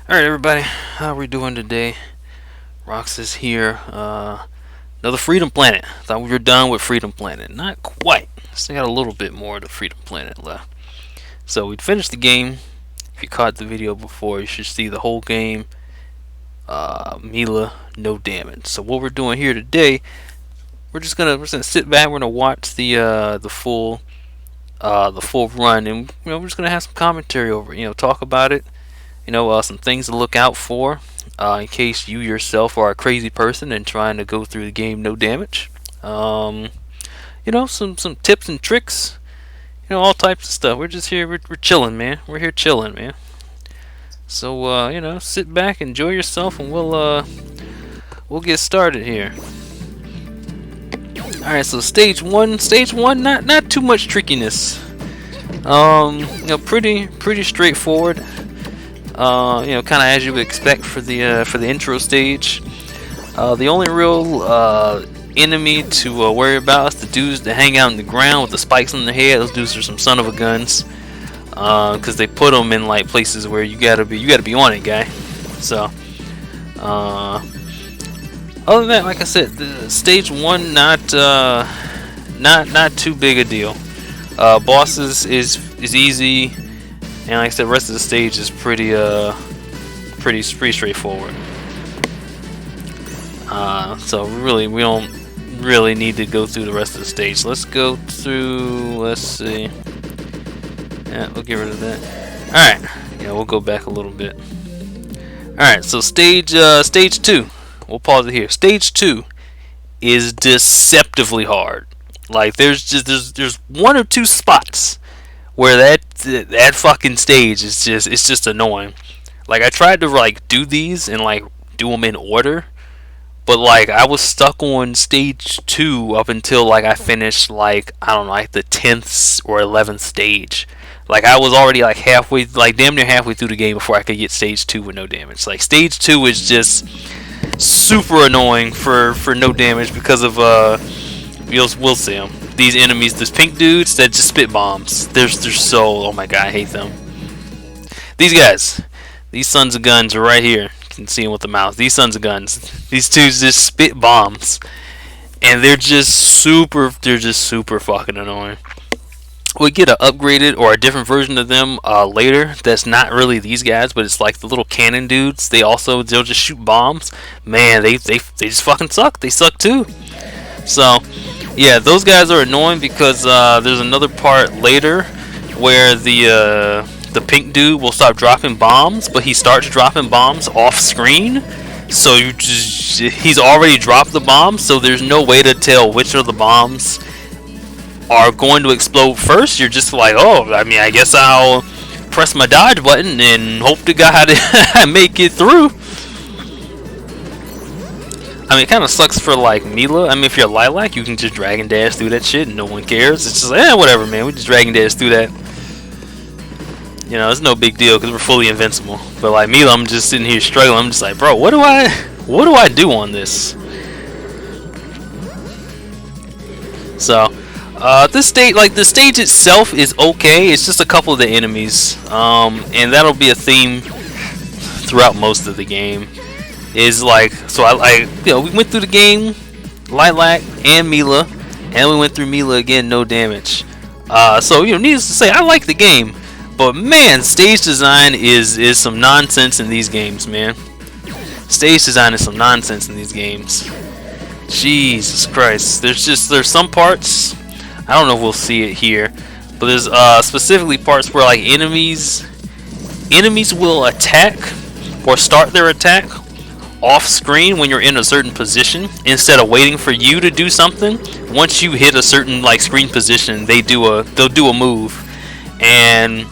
Alright, everybody, how we doing today? Rox is here. Another Freedom Planet. Thought we were done with Freedom Planet. Not quite. Still got a little bit more of the Freedom Planet left. So we finished the game. If you caught the video before, you should see the whole game. Milla, no damage. So what we're doing here today, we're just gonna sit back. We're gonna watch the full run, and we're just gonna have some commentary over it. Talk about it. Some things to look out for in case you yourself are a crazy person and trying to go through the game no damage. Some tips and tricks. All types of stuff. We're just here. We're chilling, man. We're here chilling, man. So sit back, enjoy yourself, and we'll get started here. All right. So stage one. Not too much trickiness. Pretty straightforward. Kind of as you would expect for the intro stage. The only real enemy to worry about is the dudes that hang out in the ground with the spikes on their head. Those dudes are some son of a guns, because they put them in like places where you gotta be on it, guy. So, other than that, like I said, the stage one not too big a deal. Bosses is easy. And like I said, the rest of the stage is pretty straightforward. So we don't really need to go through the rest of the stage. Let's go through. Let's see. Yeah, we'll get rid of that. All right. Yeah, we'll go back a little bit. All right. So stage two. We'll pause it here. Stage two is deceptively hard. Like there's one or two spots where that fucking stage is just annoying. Like I tried to like do these and like do them in order, but like I was stuck on stage 2 up until like I finished like I don't know, like the 10th or 11th stage. Like I was already like halfway, like damn near halfway through the game before I could get stage 2 with no damage. Like stage 2 is just super annoying for no damage because of we'll see them. These enemies, these pink dudes that just spit bombs. They're so, oh my god, I hate them. These guys, these sons of guns are right here. You can see them with the mouse. These sons of guns, these dudes just spit bombs, and they're just super fucking annoying. We get an upgraded or a different version of them later. That's not really these guys, but it's like the little cannon dudes. They'll just shoot bombs. Man, they just fucking suck. They suck too. So. Yeah, those guys are annoying because there's another part later where the pink dude will stop dropping bombs, but he starts dropping bombs off screen. So he's already dropped the bomb, so there's no way to tell which of the bombs are going to explode first. You're just like, oh, I mean, I guess I'll press my dodge button and hope to God I make it through. I mean, it kind of sucks for like Milla. I mean, if you're a Lilac, you can just drag and dash through that shit and no one cares. It's just like, whatever, man. We just drag and dash through that. It's no big deal because we're fully invincible. But like Milla, I'm just sitting here struggling. I'm just like, bro, what do I do on this? So, this stage, like the stage itself is okay. It's just a couple of the enemies, and that'll be a theme throughout most of the game. Is like, so we went through the game, Lilac and Milla, and we went through Milla again, no damage. So needless to say, I like the game, but man, stage design is some nonsense in these games, man. Stage design is some nonsense in these games. Jesus Christ, there's some parts, I don't know if we'll see it here, but there's specifically parts where like enemies will attack or start their attack off screen when you're in a certain position instead of waiting for you to do something. Once you hit a certain like screen position, they'll do a move. And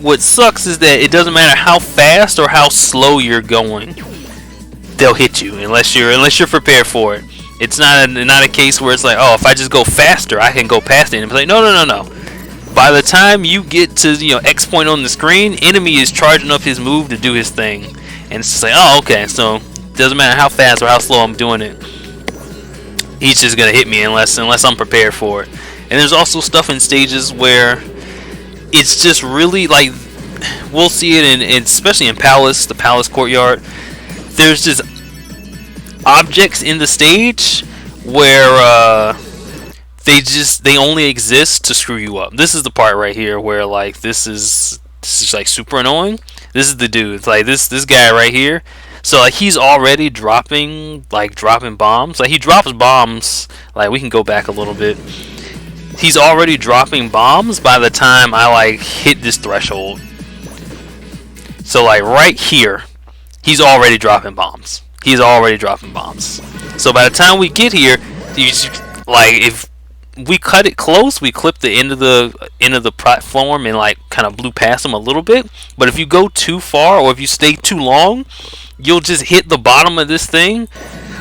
what sucks is that it doesn't matter how fast or how slow you're going, they'll hit you unless you're prepared for it. It's not a case where it's like, oh, if I just go faster, I can go past it. And it's like, no. By the time you get to X point on the screen, enemy is charging up his move to do his thing. And it's just like, oh, okay, so it doesn't matter how fast or how slow I'm doing it. He's just gonna hit me unless I'm prepared for it. And there's also stuff in stages where it's just really like we'll see it in especially in the palace courtyard. There's just objects in the stage where they only exist to screw you up. This is the part right here where like this is like super annoying. This is the dude. It's like this guy right here. So like he's already dropping bombs. Like he drops bombs. Like we can go back a little bit. He's already dropping bombs by the time I like hit this threshold. So like right here, he's already dropping bombs. He's already dropping bombs. So by the time we get here, like if we cut it close, we clip the end of the platform and like kind of blew past him a little bit. But if you go too far or if you stay too long, you'll just hit the bottom of this thing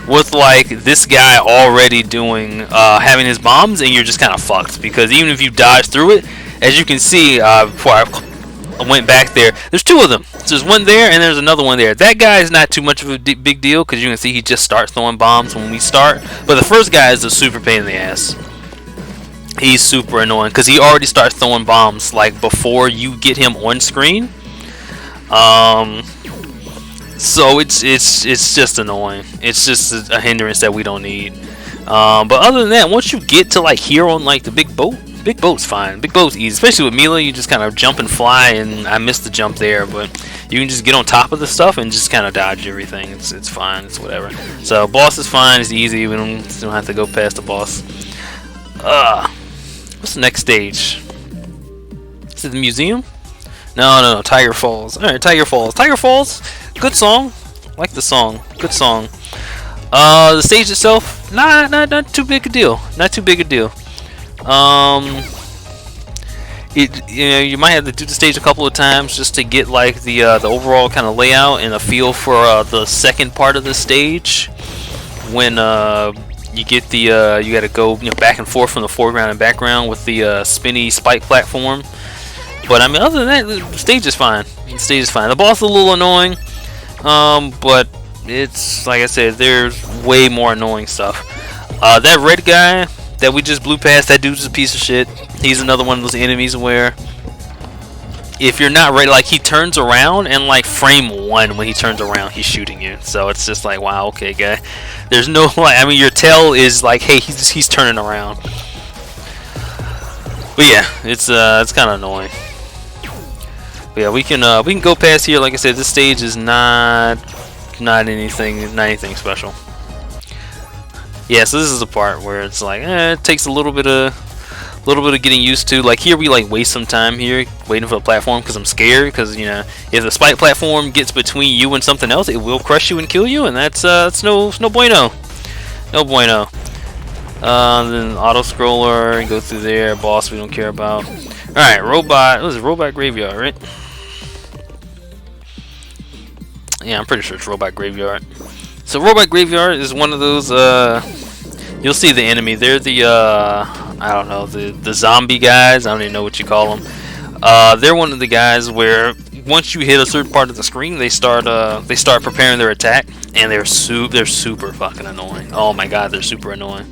with like this guy already doing having his bombs, and you're just kind of fucked because even if you dodge through it, as you can see before I went back there, there's two of them. So there's one there and there's another one there. That guy is not too much of a big deal because you can see he just starts throwing bombs when we start. But the first guy is a super pain in the ass. He's super annoying because he already starts throwing bombs like before you get him on screen. So it's just annoying. It's just a hindrance that we don't need. But other than that, once you get to like here on like the big boat's fine. Big boat's easy, especially with Milla. You just kind of jump and fly, and I missed the jump there, but you can just get on top of the stuff and just kind of dodge everything. It's fine. It's whatever. So boss is fine. It's easy. We don't have to go past the boss. What's the next stage? Is it the museum? No, Tiger Falls. Alright, Tiger Falls. Tiger Falls, good song. Like the song. Good song. The stage itself, not too big a deal. Not too big a deal. You might have to do the stage a couple of times just to get like the overall kind of layout and a feel for the second part of the stage. When you get the you got to go back and forth from the foreground and background with the spinny spike platform. But I mean, other than that, the stage is fine. The stage is fine. The boss is a little annoying, but it's like I said, there's way more annoying stuff. That red guy that we just blew past, that dude's a piece of shit. He's another one of those enemies where if you're not ready, like he turns around and like frame one when he turns around, he's shooting you. So it's just like, wow, okay, guy. There's no like, I mean, your tail is like, hey, he's turning around. But yeah, it's kind of annoying. But yeah, we can go past here. Like I said, this stage is not anything special. Yeah, so this is the part where it's like, it takes a little bit of getting used to. Like here, we like waste some time here waiting for the platform because I'm scared. Because if the spike platform gets between you and something else, it will crush you and kill you, and that's no bueno, no bueno. Then auto scroller and go through there. Boss we don't care about. All right, robot. What is it? Robot graveyard, right? Yeah, I'm pretty sure it's robot graveyard. So robot graveyard is one of those. You'll see the enemy. They're the I don't know, the zombie guys. I don't even know what you call them. They're one of the guys where once you hit a certain part of the screen, they start preparing their attack, and they're super fucking annoying. Oh my god, they're super annoying.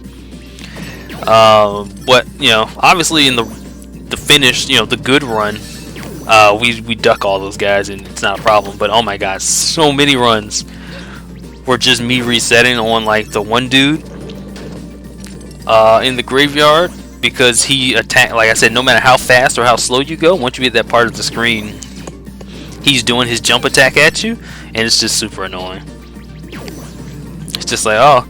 But obviously in the finish, the good run, we duck all those guys and it's not a problem. But oh my god, so many runs were just me resetting on like the one dude in the graveyard, because he attacked. Like I said, no matter how fast or how slow you go, once you hit that part of the screen, he's doing his jump attack at you, and it's just super annoying. It's just like, oh.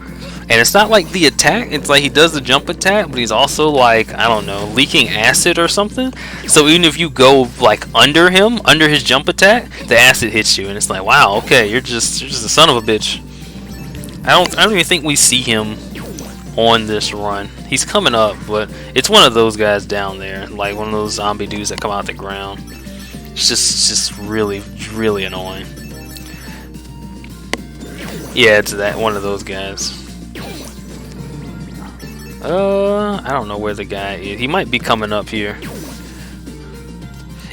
And it's not like the attack, it's like he does the jump attack, but he's also like, I don't know, leaking acid or something. So even if you go like under him, under his jump attack, the acid hits you, and it's like, wow, okay, you're just a son of a bitch. I don't even think we see him on this run. He's coming up, but it's one of those guys down there, like one of those zombie dudes that come out the ground. It's just really annoying. Yeah, it's that one of those guys. I don't know where the guy is. He might be coming up here.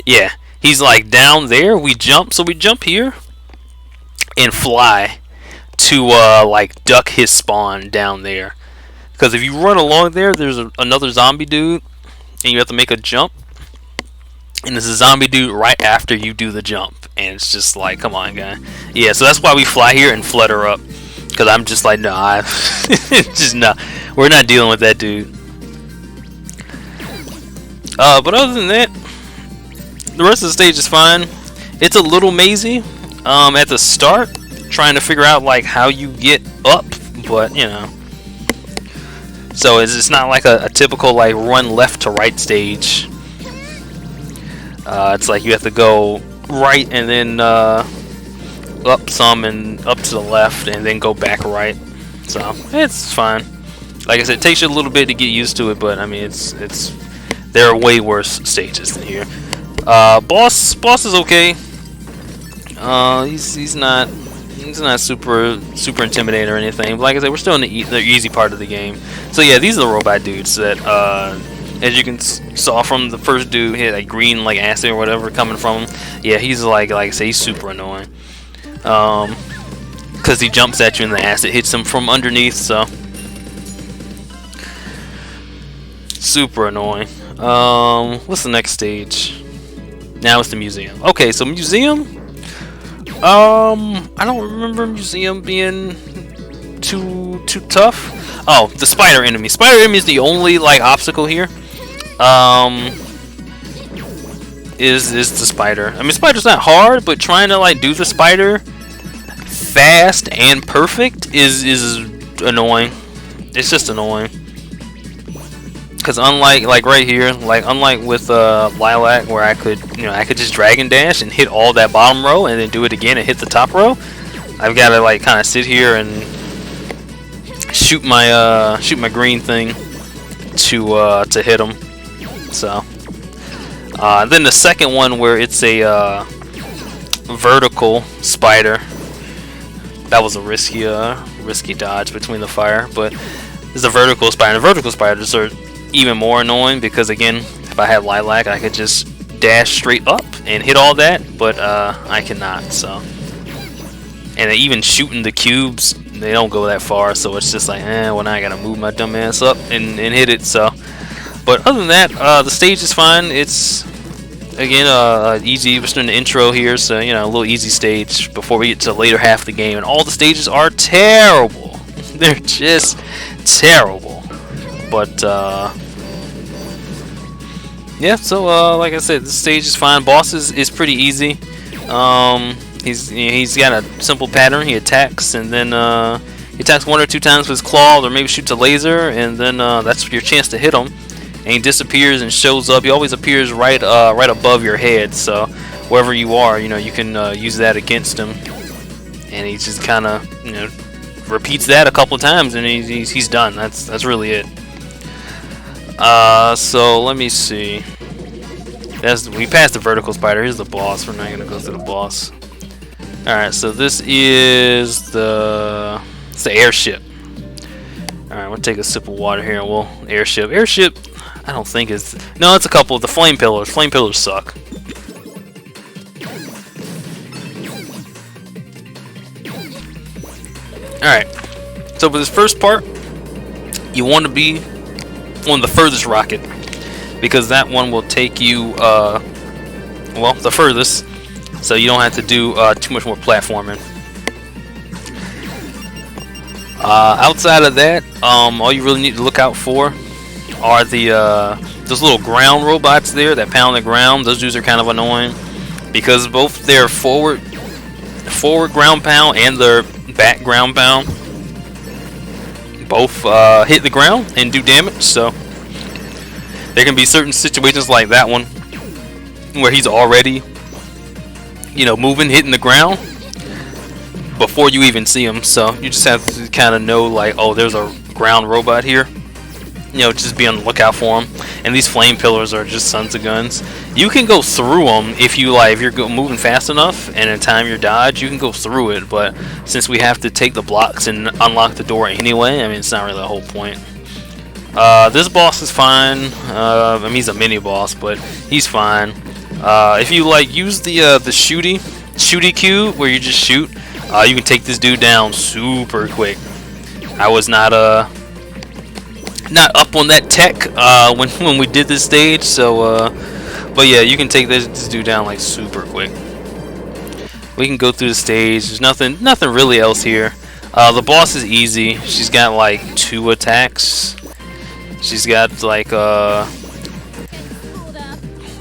Yeah, he's like down there. We jump here and fly to like duck his spawn down there. Because if you run along there, there's another zombie dude, and you have to make a jump. and there's a zombie dude right after you do the jump, and it's just like, come on, guy. Yeah, so that's why we fly here and flutter up, because I'm just like, nah, just nah, we're not dealing with that dude. But other than that, the rest of the stage is fine. It's a little mazy at the start, trying to figure out like how you get up, but you know. So it's not like a typical like run left to right stage. It's like you have to go right and then up some and up to the left and then go back right. So it's fine. Like I said, it takes you a little bit to get used to it, but I mean it's there are way worse stages than here. Boss is okay. He's not super intimidating or anything. But like I said, we're still in the easy part of the game. So yeah, these are the robot dudes that as you saw from the first dude, he had like green like acid or whatever coming from him. Yeah, he's like I say, he's super annoying. Because he jumps at you and the acid hits him from underneath. So super annoying. What's the next stage? Now it's the museum. Okay, so museum. I don't remember museum being too tough. Oh, the spider enemy. Spider enemy is the only like obstacle here. Is the spider. I mean, spider's not hard, but trying to like do the spider fast and perfect is annoying. It's just annoying. Because unlike like right here, unlike with Lilac, where I could just drag and dash and hit all that bottom row and then do it again and hit the top row, I've got to like kind of sit here and shoot my green thing to hit them. So then the second one where it's a vertical spider, that was a risky dodge between the fire, but there's a vertical spider. The vertical spiders are even more annoying because again, if I had Lilac, I could just dash straight up and hit all that, but I cannot. So, and even shooting the cubes, they don't go that far, so it's just like, well, now I gotta move my dumb ass up and hit it. So, but other than that, the stage is fine. It's again easy. We're starting the intro here, so you know, a little easy stage before we get to the later half of the game, and all the stages are terrible. They're just terrible. But yeah, so like I said, the stage is fine. Boss is pretty easy. He's got a simple pattern. He attacks, and then he attacks 1 or 2 times with his claw, or maybe shoots a laser, and then that's your chance to hit him. And he disappears and shows up. He always appears right above your head. So wherever you are, you know, you can use that against him. And he just kind of repeats that a couple of times, and he's done. That's really it. So let me see. We passed the vertical spider. Here's the boss. We're not gonna go through the boss. All right. So this is the airship. All right. We'll take a sip of water here, and we'll airship. Airship. I don't think it's a couple of the flame pillars. Flame pillars suck. All right. So for this first part, you want to be on the furthest rocket, because that one will take you the furthest, so you don't have to do too much more platforming. Outside of that, all you really need to look out for are those little ground robots there that pound the ground. Those dudes are kind of annoying because both their forward ground pound and their back ground pound both hit the ground and do damage. So there can be certain situations like that one where he's already moving, hitting the ground before you even see him. So you just have to kind of know, like, oh, there's a ground robot here. Just be on the lookout for them. And these flame pillars are just sons of guns. You can go through them if you're moving fast enough and in time your dodge, you can go through it. But since we have to take the blocks and unlock the door anyway, I mean, it's not really the whole point. This boss is fine. I mean, he's a mini boss, but he's fine. If you use the shooty cube where you just shoot, you can take this dude down super quick. I was not up on that tech when we did this stage, so But yeah, you can take this dude down like super quick. We can go through the stage. There's nothing really else here. The boss is easy. She's got like 2 attacks. She's got like I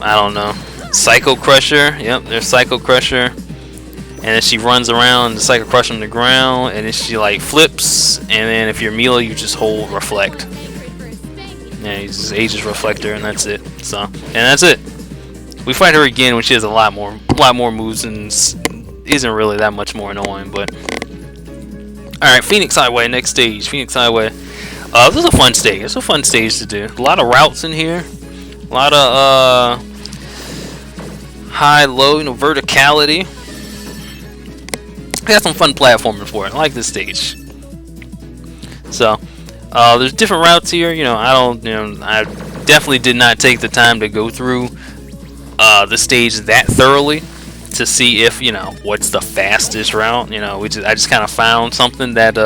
don't know, Psycho Crusher. Yep, there's Psycho Crusher. And then she runs around the Psycho Crusher on the ground, and then she like flips. And then if you're Milla, you just hold Reflect. Yeah, you just Aegis Reflector, and that's it. So, and that's it. We fight her again when she has a lot more moves and isn't really that much more annoying. But all right, Phoenix Highway, next stage. Phoenix Highway. This is a fun stage. It's a fun stage to do. A lot of routes in here. A lot of high, low, verticality. I got some fun platforming for it. I like this stage. So, there's different routes here. I definitely did not take the time to go through the stage that thoroughly to see if what's the fastest route. I just kind of found something that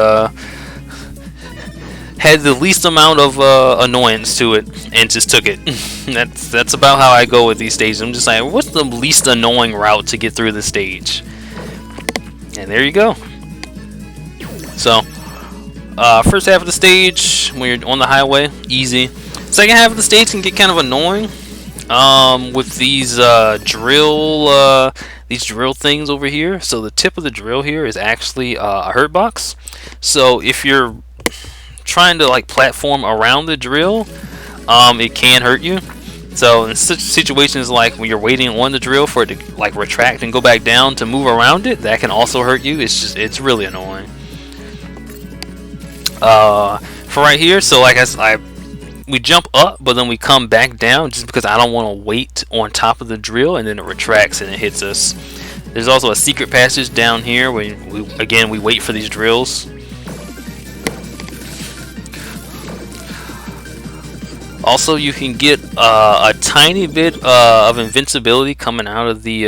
had the least amount of annoyance to it and just took it. That's about how I go with these stages. I'm just like, what's the least annoying route to get through the stage? And there you go. So, first half of the stage, when you're on the highway, easy. Second half of the stage can get kind of annoying with these drill things over here. So the tip of the drill here is actually a hurt box. So if you're trying to like platform around the drill, it can hurt you. So in such situations like when you're waiting on the drill for it to like retract and go back down to move around it, that can also hurt you. It's really annoying. For right here, so like we jump up, but then we come back down just because I don't want to wait on top of the drill, and then it retracts and it hits us. There's also a secret passage down here where we wait for these drills. Also, you can get a tiny bit of invincibility coming out of the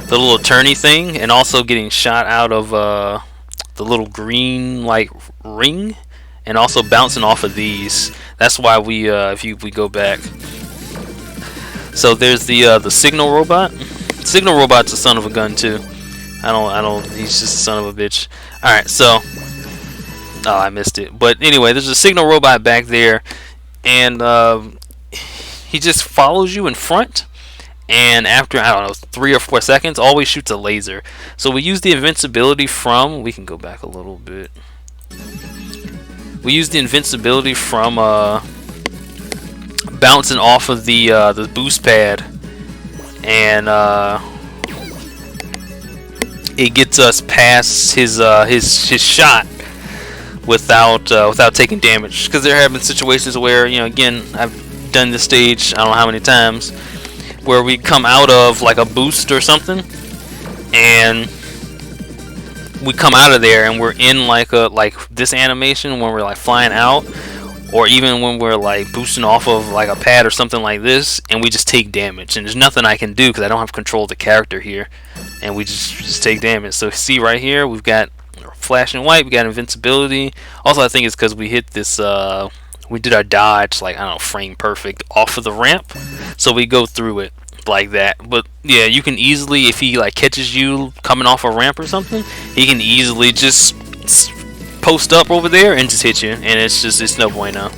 little turny thing, and also getting shot out of the little green like ring, and also bouncing off of these. That's why we if we go back. So there's the signal robot. Signal robot's a son of a gun too. I don't. He's just a son of a bitch. All right, so I missed it. But anyway, there's a signal robot back there. And he just follows you in front, and after, I don't know, 3 or 4 seconds, always shoots a laser. So we use the invincibility from, we can go back a little bit. We use the invincibility from bouncing off of the boost pad, and it gets us past his shot without taking damage, because there have been situations where, again, I've done this stage I don't know how many times, where we come out of like a boost or something, and we come out of there and we're in like this animation when we're like flying out, or even when we're like boosting off of like a pad or something like this, and we just take damage, and there's nothing I can do because I don't have control of the character here, and we just take damage. So see right here, we've got flashing white, we got invincibility. Also, I think it's because we hit this we did our dodge like, I don't know, frame perfect off of the ramp, so we go through it like that. But yeah, you can easily, if he like catches you coming off a ramp or something, he can easily just post up over there and just hit you, and it's no bueno.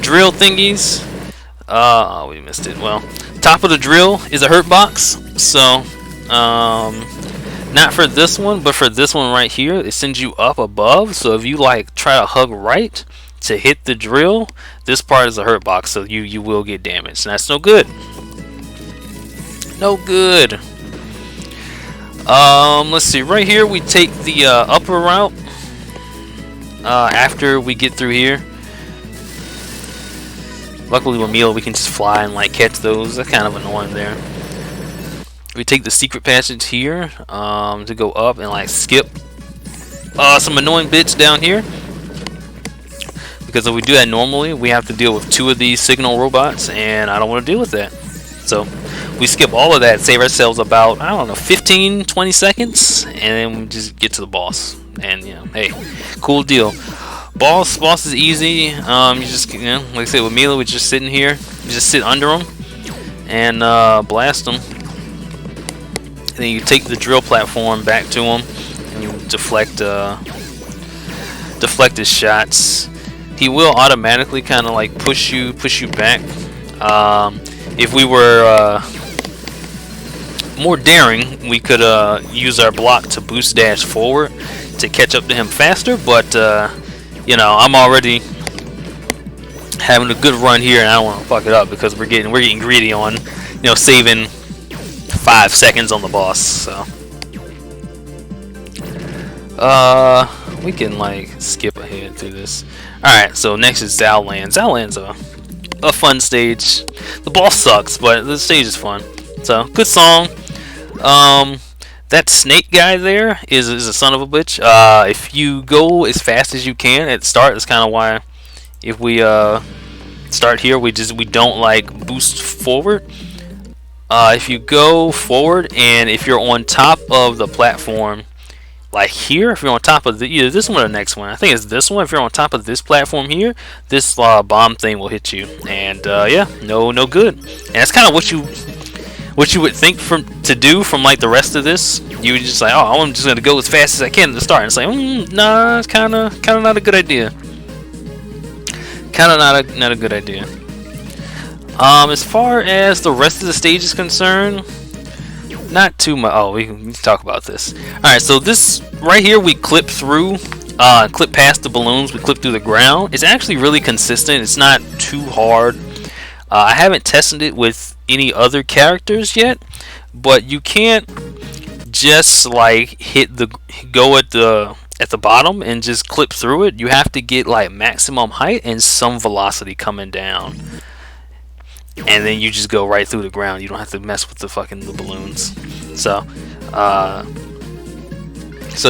Drill thingies, we missed it. Well, top of the drill is a hurt box, so not for this one, but for this one right here, it sends you up above. So if you like try to hug right to hit the drill, this part is a hurt box, so you will get damaged, and that's no good. No good. Let's see. Right here, we take the upper route after we get through here. Luckily with Milla, we can just fly and like catch those. That's kind of annoying there. We take the secret passage here to go up and like skip some annoying bits down here, because if we do that normally, we have to deal with 2 of these signal robots, and I don't want to deal with that. So we skip all of that, save ourselves about, I don't know, 15-20 seconds, and then we just get to the boss. And hey, cool deal. Boss is easy. You just, like I said, with Milla, we're just sitting here, You just sit under them and blast them. And then you take the drill platform back to him, and you deflect his shots. He will automatically kind of like push you back. If we were more daring, we could use our block to boost dash forward to catch up to him faster. But you know, I'm already having a good run here, and I don't want to fuck it up because we're getting greedy on, you know, saving 5 seconds on the boss. So we can like skip ahead through this. Alright, so next is Zowland. Zowland's a fun stage. The boss sucks, but the stage is fun. So, good song. That snake guy there is a son of a bitch. If you go as fast as you can at the start, that's kind of why if we start here, we don't like boost forward. If you go forward, and if you're on top of the platform, like here, if you're on top of either this one or the next one, I think it's this one. If you're on top of this platform here, this bomb thing will hit you, and yeah, no good. And that's kind of what you would think to do from like the rest of this. You would just like, oh, I'm just gonna go as fast as I can at the start. And it's like, nah, it's kind of not a good idea. Kind of not a good idea. As far as the rest of the stage is concerned, not too much. Oh, we can talk about this. Alright, so this right here, we clip through, clip past the balloons, we clip through the ground. It's actually really consistent. It's not too hard. I haven't tested it with any other characters yet, but you can't just like go at the bottom and just clip through it. You have to get like maximum height and some velocity coming down. And then you just go right through the ground. You don't have to mess with the balloons. So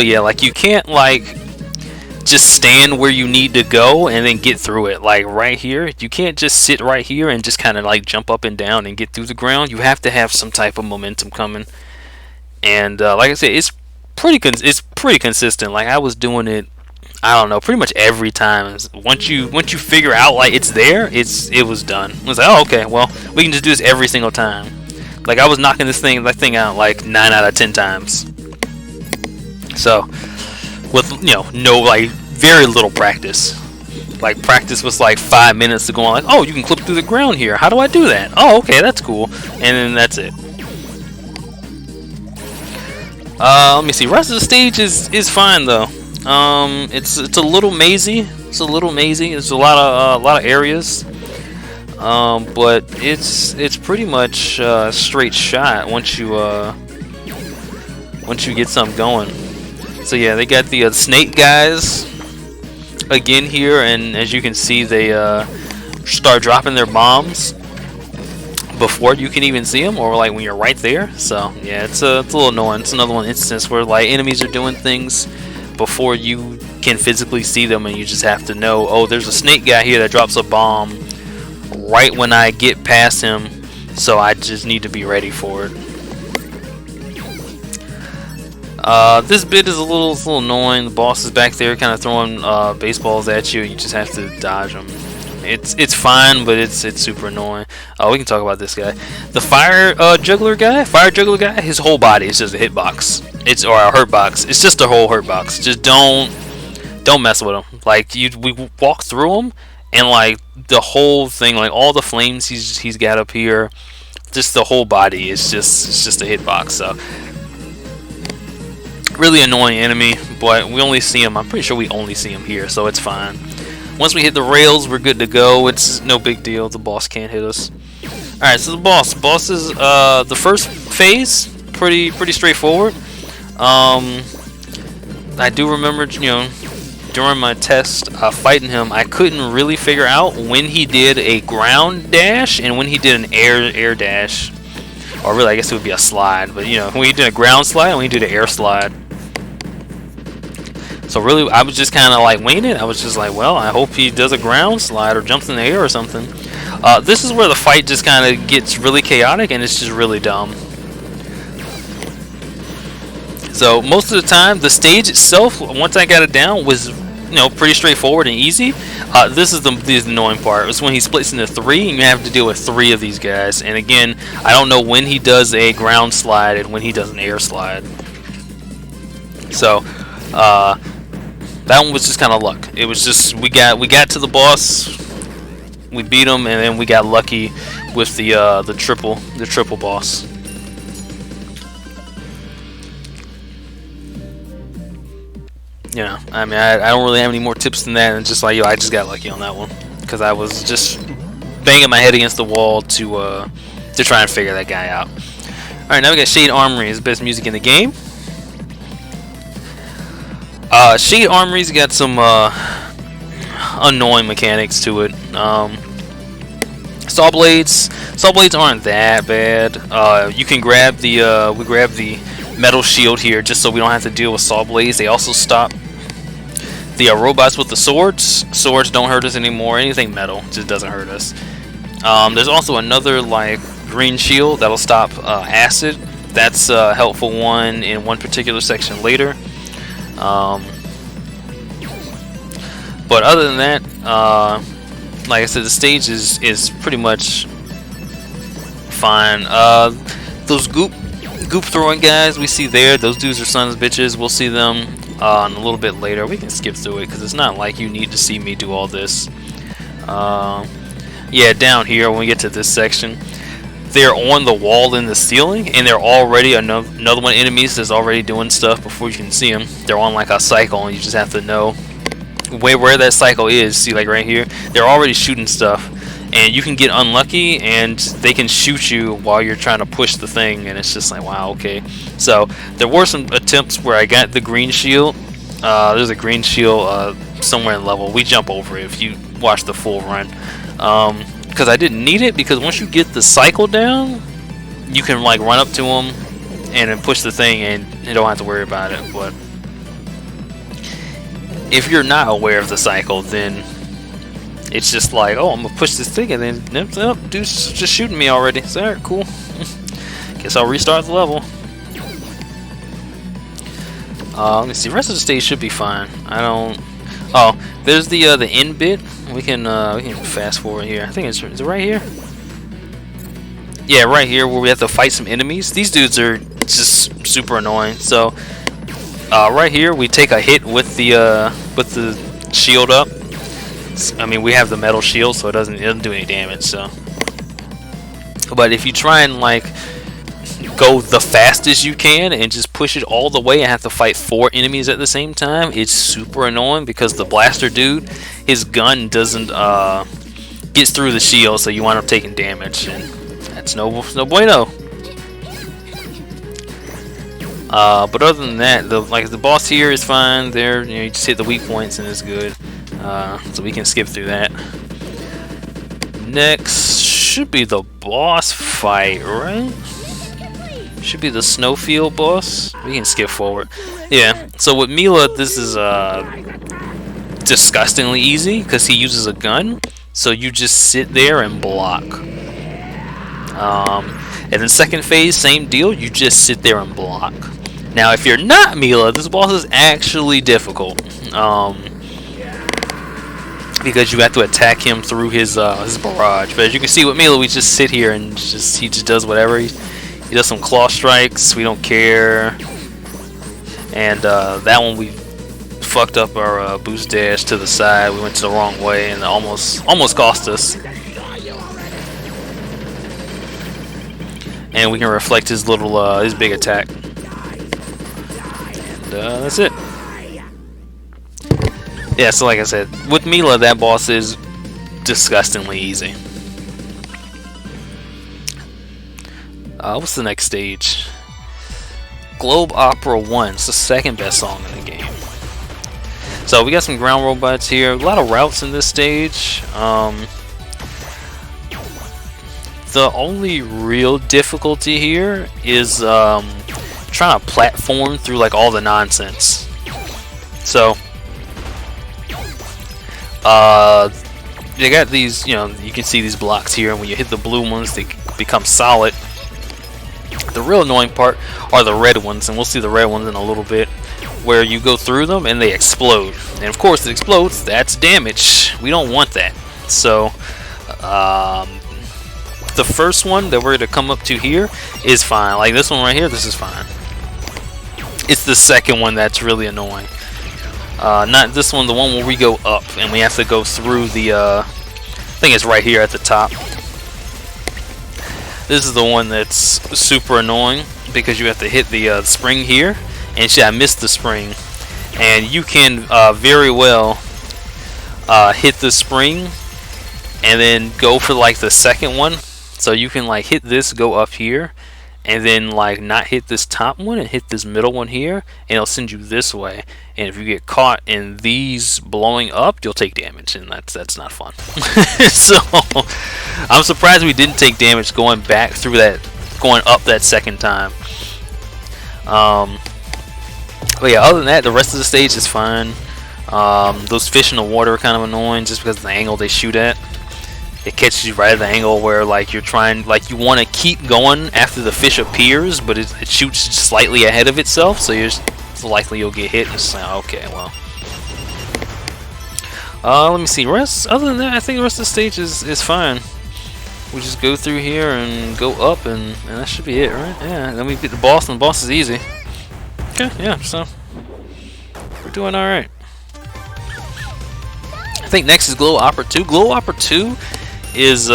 yeah, like you can't like just stand where you need to go and then get through it. Like right here, you can't just sit right here and just kind of like jump up and down and get through the ground. You have to have some type of momentum coming. And like I said, it's pretty consistent. Like I was doing it, I don't know, pretty much every time. Once you figure out like it's there, it was done. I was like, oh, okay, well, we can just do this every single time. Like I was knocking that thing out like 9 out of 10 times. So with, you know, no, like very little practice. Like practice was like 5 minutes to go on. Like, oh, you can clip through the ground here. How do I do that? Oh, okay, that's cool. And then that's it. Let me see. Rest of the stage is fine though. It's a little mazy. It's a lot of areas. But it's pretty much straight shot once you get something going. So yeah, they got the snake guys again here, and as you can see, they start dropping their bombs before you can even see them, or like when you're right there. So yeah, it's a little annoying. It's another one instance where like enemies are doing things before you can physically see them, and you just have to know, oh, there's a snake guy here that drops a bomb right when I get past him, so I just need to be ready for it. This bit is a little annoying. The boss is back there kind of throwing baseballs at you. You just have to dodge them. It's fine, but it's super annoying. We can talk about this guy. The fire juggler guy, his whole body is just a hitbox. Or a hurt box. It's just a whole hurt box. Just don't mess with him. Like we walk through him, and like the whole thing, like all the flames he's got up here, just the whole body is just a hitbox. So really annoying enemy, but we only see him. I'm pretty sure we only see him here, so it's fine. Once we hit the rails, we're good to go. It's no big deal. The boss can't hit us. Alright, so the boss. Boss is the first phase, pretty straightforward. I do remember, you know, during my test fighting him, I couldn't really figure out when he did a ground dash and when he did an air dash. Or really, I guess it would be a slide. But, you know, when he did a ground slide and when he did an air slide. So really, I was just kind of like winging it. I was just like, well, I hope he does a ground slide or jumps in the air or something. This is where the fight just kind of gets really chaotic, and it's just really dumb. So most of the time, the stage itself, once I got it down, was you know, pretty straightforward and easy. This is the annoying part. It's when he splits into 3, and you have to deal with 3 of these guys. And again, I don't know when he does a ground slide and when he does an air slide. So, that one was just kind of luck. It was just we got to the boss, we beat him, and then we got lucky with the triple boss. You know, I mean, I don't really have any more tips than that. And just like, yo, I just got lucky on that one because I was just banging my head against the wall to try and figure that guy out. All right, now we got Shade Armory. It's the best music in the game. Shade Armory's got some annoying mechanics to it. Saw blades aren't that bad. You can grab we grab the metal shield here just so we don't have to deal with saw blades. They also stop the robots with the swords. Swords don't hurt us anymore. Anything metal just doesn't hurt us. There's also another like green shield that'll stop acid. That's a helpful one in one particular section later. But other than that, like I said, the stage is pretty much fine. Those goop throwing guys we see there, those dudes are sons of bitches. We'll see them a little bit later. We can skip through it because it's not like you need to see me do all this. Yeah, down here when we get to this section, they're on the wall in the ceiling, and they're already another one enemies that's already doing stuff before you can see them. They're on like a cycle, and you just have to know where that cycle is. See, like right here, they're already shooting stuff, and you can get unlucky, and they can shoot you while you're trying to push the thing, and it's just like, wow, okay. So there were some attempts where I got the green shield. There's a green shield somewhere in level. We jump over it if you watch the full run. Because I didn't need it, because once you get the cycle down, you can like run up to them and then push the thing, and you don't have to worry about it. But if you're not aware of the cycle, then it's just like, oh, I'm gonna push this thing, and then nope, dude's just shooting me already. So, alright, cool. Guess I'll restart the level. Let me see. The rest of the stage should be fine. I don't. Oh, there's the end bit. We can fast forward here. I think is it right here? Yeah, right here where we have to fight some enemies. These dudes are just super annoying. So right here we take a hit with the shield up. I mean, we have the metal shield, so it doesn't do any damage. So, but if you try and like go the fastest you can and just push it all the way and have to fight 4 enemies at the same time, it's super annoying because the blaster dude, his gun doesn't gets through the shield, so you wind up taking damage, and that's no bueno. But other than that, the boss here is fine. There, you just hit the weak points and it's good. So we can skip through that. Next should be the boss fight, right? Should be the snowfield boss. We can skip forward. Yeah, so with Milla, this is disgustingly easy because he uses a gun. So you just sit there and block. And then second phase, same deal. You just sit there and block. Now, if you're not Milla, this boss is actually difficult. Because you have to attack him through his barrage. But as you can see with Milla, we just sit here and he just does whatever. He does some claw strikes. We don't care. And that one we fucked up our boost dash to the side. We went to the wrong way and almost cost us. And we can reflect his little his big attack. And that's it. Yeah, so like I said, with Milla, that boss is disgustingly easy. What's the next stage? Globe Opera 1. It's the second best song in the game. So we got some ground robots here. A lot of routes in this stage. The only real difficulty here is trying to platform through like all the nonsense. So you got these, you can see these blocks here, and when you hit the blue ones, they become solid. The real annoying part are the red ones, and we'll see the red ones in a little bit. where you go through them and they explode. And of course it explodes, that's damage. We don't want that. So the first one that we're going to come up to here is fine. Like this one right here, this is fine. It's the second one that's really annoying. Not this one, the one where we go up and we have to go through the I think it's right here at the top. This is the one that's super annoying because you have to hit the spring here, and see, I missed the spring, and you can very well hit the spring and then go for like the second one. So you can like hit this, go up here, and then like not hit this top one and hit this middle one here, and it'll send you this way. And if you get caught in these blowing up, you'll take damage, and that's not fun. So I'm surprised we didn't take damage going back through that, going up that second time. But yeah, other than that, the rest of the stage is fine. Those fish in the water are kind of annoying just because of the angle they shoot at. It catches you right at the angle where like you're trying, like you want to keep going after the fish appears, but it shoots slightly ahead of itself, so it's likely you'll get hit. And it's like, okay, well. Let me see. Other than that, I think the rest of the stage is fine. We just go through here and go up, and that should be it, right? Yeah. Then we beat the boss, and the boss is easy. Okay, yeah. So we're doing all right. I think next is Glow Opera 2. Glow Opera 2 is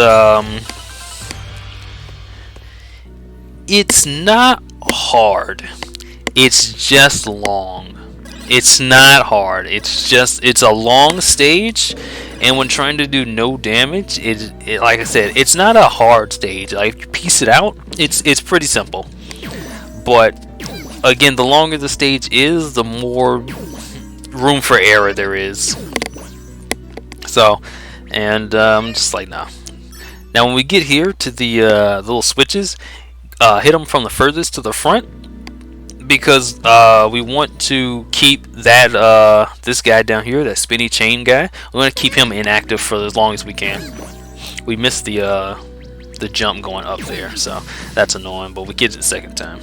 it's not hard, it's just long. It's not hard, it's a long stage, and when trying to do no damage, it like I said, it's not a hard stage. Like, if you piece it out, it's pretty simple. But again, the longer the stage is, the more room for error there is. So, and I'm just like, nah. Now when we get here to the little switches, hit them from the furthest to the front, because we want to keep that this guy down here, that spinny chain guy. We want to keep him inactive for as long as we can. We missed the jump going up there, so that's annoying, but we get it the second time.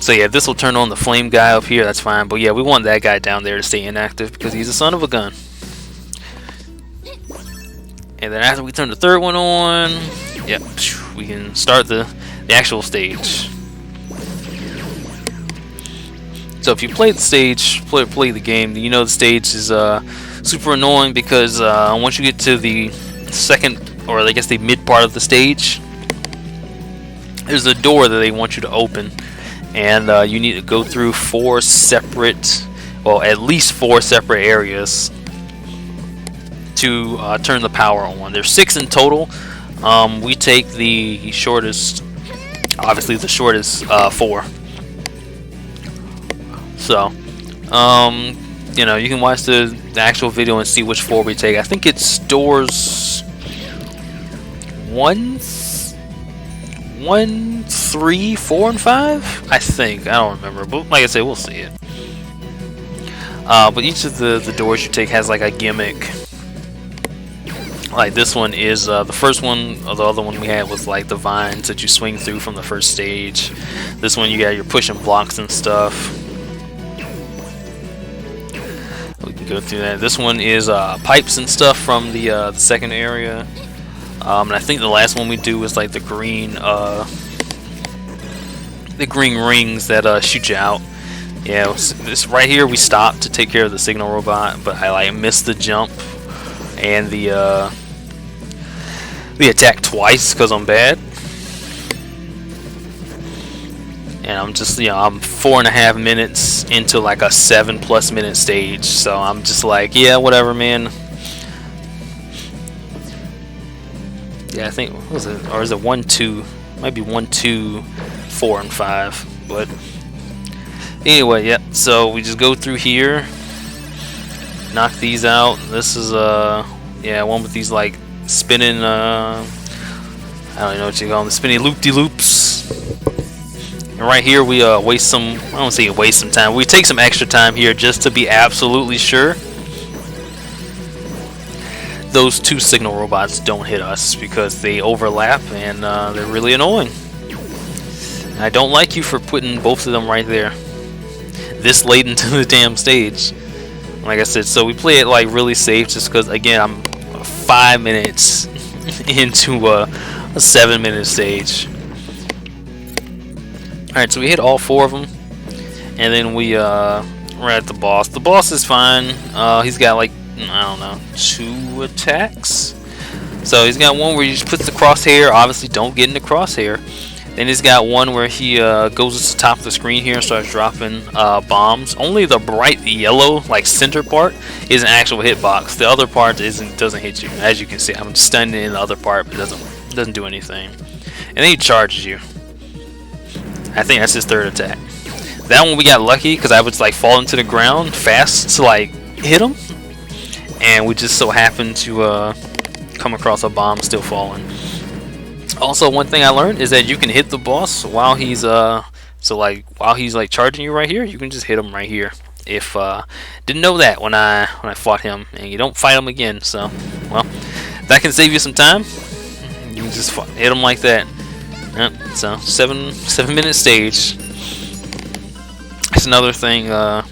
So yeah, this will turn on the flame guy up here, that's fine. But yeah, we want that guy down there to stay inactive because he's a son of a gun. And then after we turn the third one on, yep, we can start the actual stage. So if you play the stage, play the game, you know the stage is super annoying because once you get to the second, or I guess the mid part of the stage, there's a door that they want you to open. And you need to go through at least four separate areas to turn the power on. There's 6 in total. We take the shortest, obviously the shortest 4. So, you know, you can watch the actual video and see which 4 we take. I think it's doors 1, 3, 4, and 5. I think, I don't remember, but like I said, we'll see it. But each of the doors you take has like a gimmick. Like this one is the first one, or the other one we had was like the vines that you swing through from the first stage. This one you got your pushing blocks and stuff. We can go through that. This one is pipes and stuff from the second area. And I think the last one we do is like the green rings that shoot you out. Yeah, this right here we stopped to take care of the signal robot, but I like missed the jump and the attack twice because I'm bad. And I'm just, you know, I'm 4.5 minutes into like a 7+ minute stage, so I'm just like, yeah, whatever, man. Yeah, I think, what was it? Or is it 1, 2? Might be 1, 2, 4, and 5. But anyway, yeah. So we just go through here, knock these out. This is yeah, one with these like spinning I don't know what you call them, the spinning loop-de-loops. And right here we waste some, I don't say waste some time. We take some extra time here just to be absolutely sure those 2 signal robots don't hit us, because they overlap and they're really annoying. I don't like you for putting both of them right there, this late into the damn stage. Like I said, so we play it like really safe, just because again I'm 5 minutes into a 7-minute stage. Alright, so we hit all 4 of them, and then we're at the boss. The boss is fine. He's got like, I don't know, 2 attacks. So he's got one where he just puts the crosshair. Obviously, don't get in the crosshair. Then he's got one where he goes to the top of the screen here and starts dropping bombs. Only the bright yellow, like center part, is an actual hitbox. The other part doesn't hit you. As you can see, I'm stunned in the other part, but it doesn't do anything. And then he charges you. I think that's his 3rd attack. That one we got lucky because I was like falling to the ground fast to like hit him, and we just so happened to come across a bomb still falling. Also, one thing I learned is that you can hit the boss while he's while he's like charging you right here. You can just hit him right here. If didn't know that when I fought him, and you don't fight him again. So, well, that can save you some time. You can just hit him like that. Yep, so 7-minute stage. It's another thing. I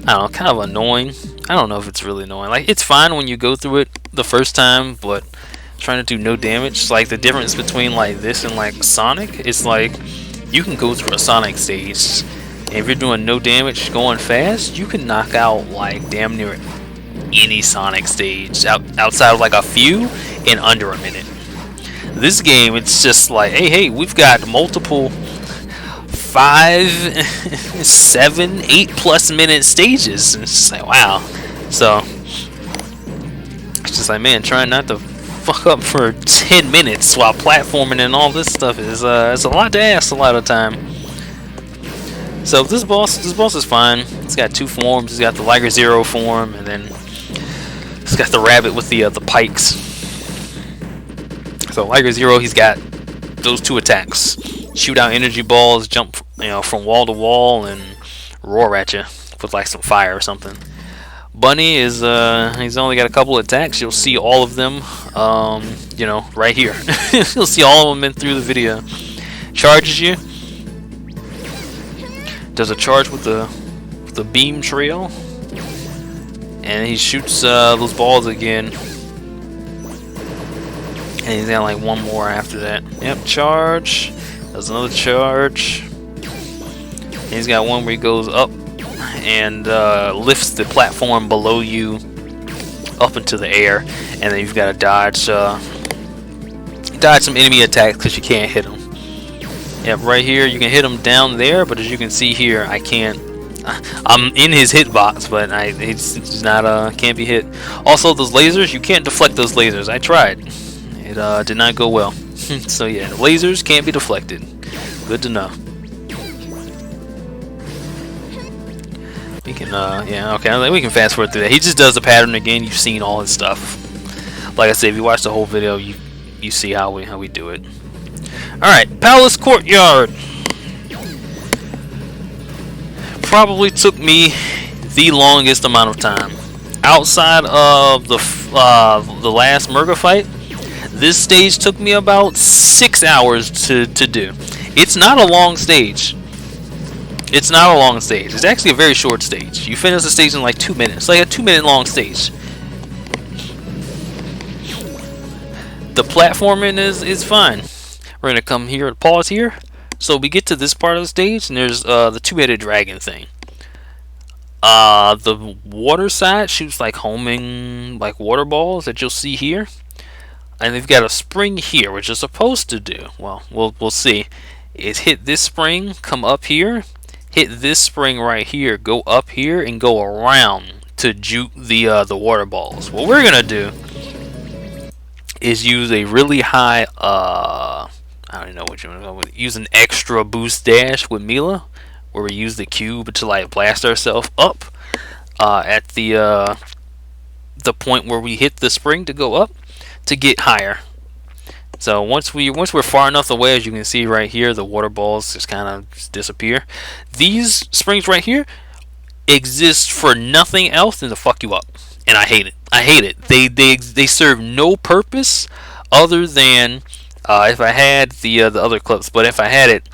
don't know, kind of annoying. I don't know if it's really annoying. Like, it's fine when you go through it the first time, but trying to do no damage, like the difference between like this and like Sonic, it's like you can go through a Sonic stage, and if you're doing no damage going fast, you can knock out like damn near any Sonic stage outside of like a few in under a minute. This game, it's just like, hey, we've got multiple 5, 7, 8+ minute stages. And it's just like, wow. So it's just like, man, trying not to fuck up for 10 minutes while platforming and all this stuff is it's a lot to ask a lot of time. So this boss is fine. It's got 2 forms. It's got the Liger Zero form, and then it's got the rabbit with the pikes. So Liger Zero, he's got those 2 attacks: shoot out energy balls, jump from wall to wall, and roar at you with like some fire or something. Bunny is he's only got a couple attacks. You'll see all of them right here. You'll see all of them in through the video. Charges you. Does a charge with the beam trail, and he shoots those balls again. And he's got like 1 more after that. Yep, charge. Does another charge. And he's got one where he goes up and lifts the platform below you up into the air, and then you've got to dodge some enemy attacks because you can't hit them. Yep, right here you can hit him down there, but as you can see here, I can't. I'm in his hitbox, but it's not can't be hit. Also, those lasers, you can't deflect those lasers. I tried. It did not go well. So yeah, lasers can't be deflected. Good to know. We can yeah, okay, we can fast forward through that. He just does the pattern again. You've seen all his stuff. Like I said, if you watch the whole video, you see how we do it. All right, Palace Courtyard. Probably took me the longest amount of time. Outside of the last Murga fight, this stage took me about 6 hours to do. It's not a long stage. It's not a long stage. It's actually a very short stage. You finish the stage in like 2 minutes. Like a 2-minute long stage. The platforming is fine. We're gonna come here, pause here. So we get to this part of the stage, and there's the 2-headed dragon thing. The water side shoots like homing like water balls that you'll see here. And they've got a spring here, which is supposed to do, well, we'll see, is hit this spring, come up here, hit this spring right here, go up here, and go around to juke the water balls. What we're gonna do is use a really high, I don't know what you want to go with. Use an extra boost dash with Milla, where we use the cube to like blast ourselves up at the point where we hit the spring to go up to get higher. So once we're far enough away, as you can see right here, the water balls just kind of disappear. These springs right here exist for nothing else than to fuck you up, and I hate it. I hate it. They serve no purpose other than if I had the other clips, but if I had it,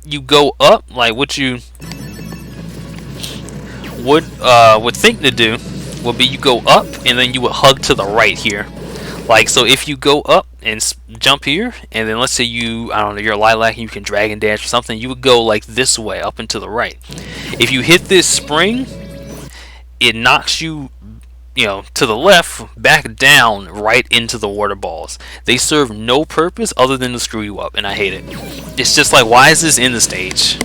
you go up, like what you would think to do would be you go up and then you would hug to the right here. Like, so if you go up and jump here, and then let's say you, I don't know, you're a lilac and you can dragon dash or something, you would go like this way up and to the right. If you hit this spring, it knocks you, you know, to the left, back down, right into the water balls. They serve no purpose other than to screw you up, and I hate it. It's just like, why is this in the stage?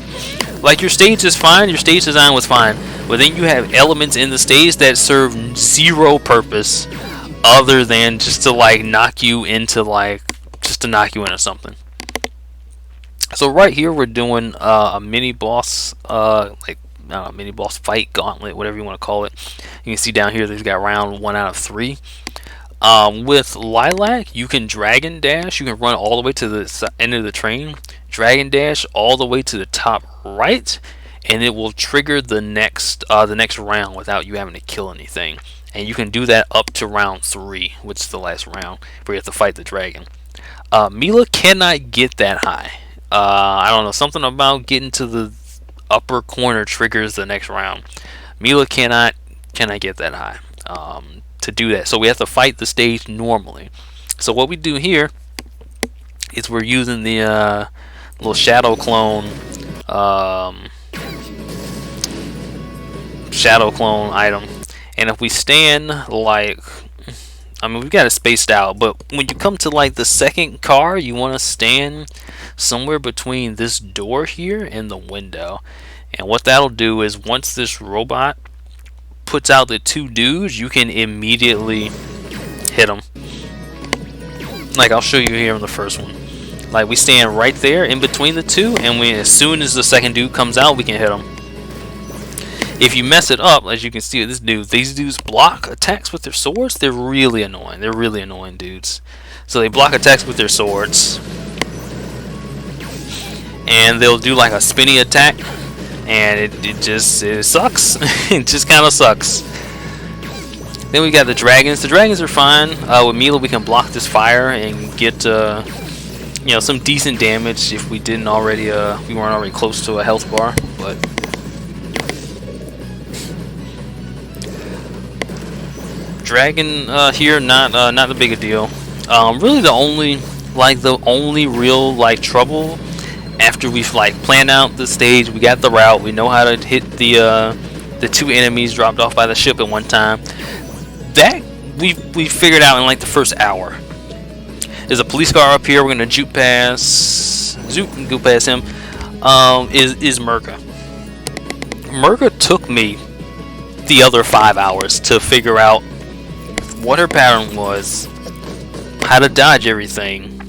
Like, your stage is fine, your stage design was fine, but then you have elements in the stage that serve zero purpose other than just to like knock you into like, just to knock you into something. So right here we're doing a mini boss, mini boss fight, gauntlet, whatever you want to call it. You can see down here they've got round 1 out of 3. With Lilac, you can dragon dash. You can run all the way to the end of the train, dragon dash all the way to the top right, and it will trigger the next round without you having to kill anything. And you can do that up to round 3, which is the last round where you have to fight the dragon. Milla cannot get that high. I don't know, something about getting to the upper corner triggers the next round. Milla cannot get that high to do that. So we have to fight the stage normally. So what we do here is we're using the little shadow clone item. And if we stand like, I mean, we've got it spaced out, but when you come to like the second car, you want to stand somewhere between this door here and the window. And what that'll do is once this robot puts out the 2 dudes, you can immediately hit them. Like, I'll show you here in the first one. Like, we stand right there in between the 2, and as soon as the second dude comes out, we can hit him. If you mess it up, as you can see with this dude, these dudes block attacks with their swords. They're really annoying. They're really annoying dudes. So they block attacks with their swords, and they'll do like a spinny attack, and it sucks. It just kind of sucks. Then we got the dragons. The dragons are fine. With Milla, we can block this fire and get you know, some decent damage if we didn't already we weren't already close to a health bar, but. Dragon here, not the big a deal. Really the only real like trouble after we've like planned out the stage, we got the route, we know how to hit the 2 enemies dropped off by the ship at one time. That we figured out in like the first hour. There's a police car up here. We're gonna zoop past him. Is Murka. Murka took me the other 5 hours to figure out what her pattern was, how to dodge everything,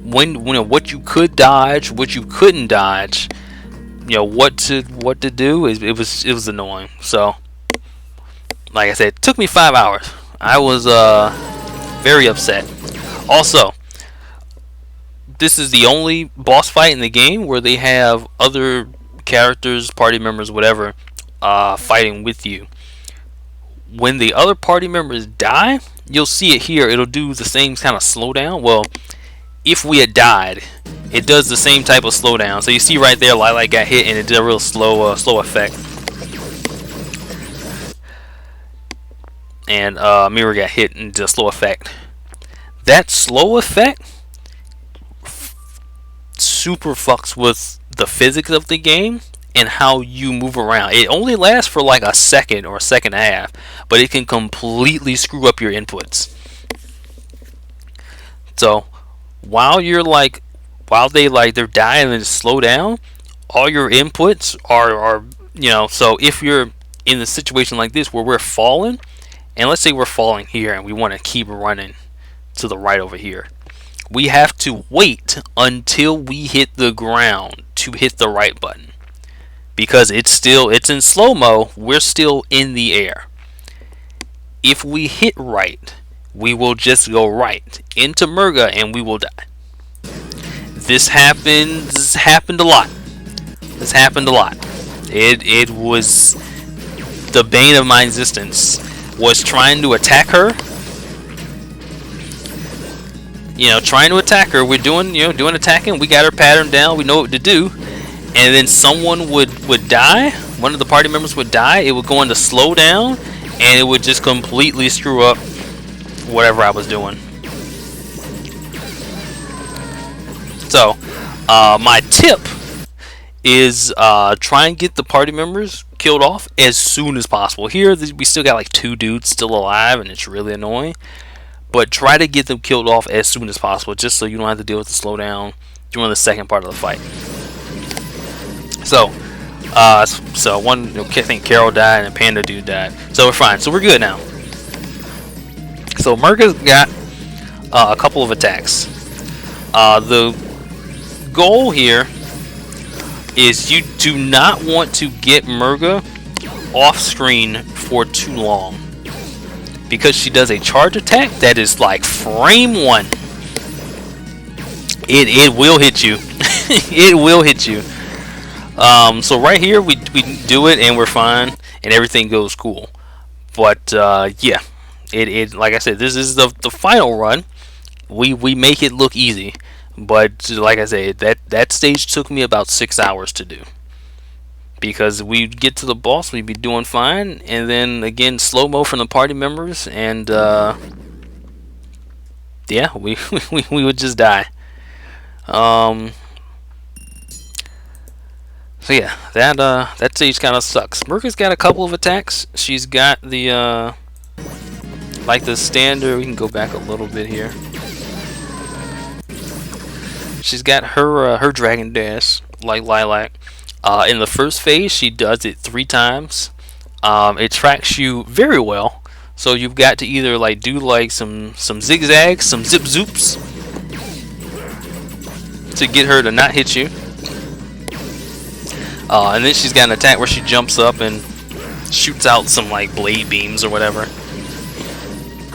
what you could dodge, what you couldn't dodge, you know, what to do. It was annoying. So, like I said, it took me 5 hours. I was very upset. Also, this is the only boss fight in the game where they have other characters, party members, whatever, fighting with you. When the other party members die, you'll see it here. It'll do the same kind of slowdown. Well, if we had died, it does the same type of slowdown. So you see right there, Lilac got hit, and it did a real slow effect. And Mirror got hit and did a slow effect. That slow effect super fucks with the physics of the game and how you move around. It only lasts for like a second or a second and a half, but it can completely screw up your inputs. So while they're dying and just slow down, all your inputs are you know. So if you're in a situation like this where we're falling, and let's say we're falling here and we want to keep running to the right over here, we have to wait until we hit the ground to hit the right button. Because it's in slow-mo, we're still in the air. If we hit right, we will just go right into Murga and we will die. This happened a lot. This happened a lot. It was the bane of my existence. Was trying to attack her trying to attack her. We're doing attacking. We got her pattern down. We know what to do. And then someone would die. One of the party members would die. It would go into slow down, and it would just completely screw up whatever I was doing. So, my tip is try and get the party members killed off as soon as possible. Here, we still got like 2 dudes still alive, and it's really annoying. But try to get them killed off as soon as possible, just so you don't have to deal with the slowdown during the second part of the fight. So one, I think Carol died and Panda Dude died. So we're fine. So we're good now. So Murga's got a couple of attacks. The goal here is you do not want to get Murga off screen for too long, because she does a charge attack that is like frame 1. It will hit you. It will hit you. So right here we do it and we're fine and everything goes cool. But yeah, it like I said, this is the final run. We make it look easy, but like I said, that stage took me about 6 hours to do, because we'd get to the boss, we'd be doing fine, and then again slow-mo from the party members, and yeah, we would just die. So yeah, that stage kind of sucks. Murga's got a couple of attacks. She's got the like the standard. We can go back a little bit here. She's got her Dragon Dash, like Lilac. In the first phase, she does it 3 times. It tracks you very well, so you've got to either like do like some zigzags, some zip zoops, to get her to not hit you. And then she's got an attack where she jumps up and shoots out some like blade beams or whatever.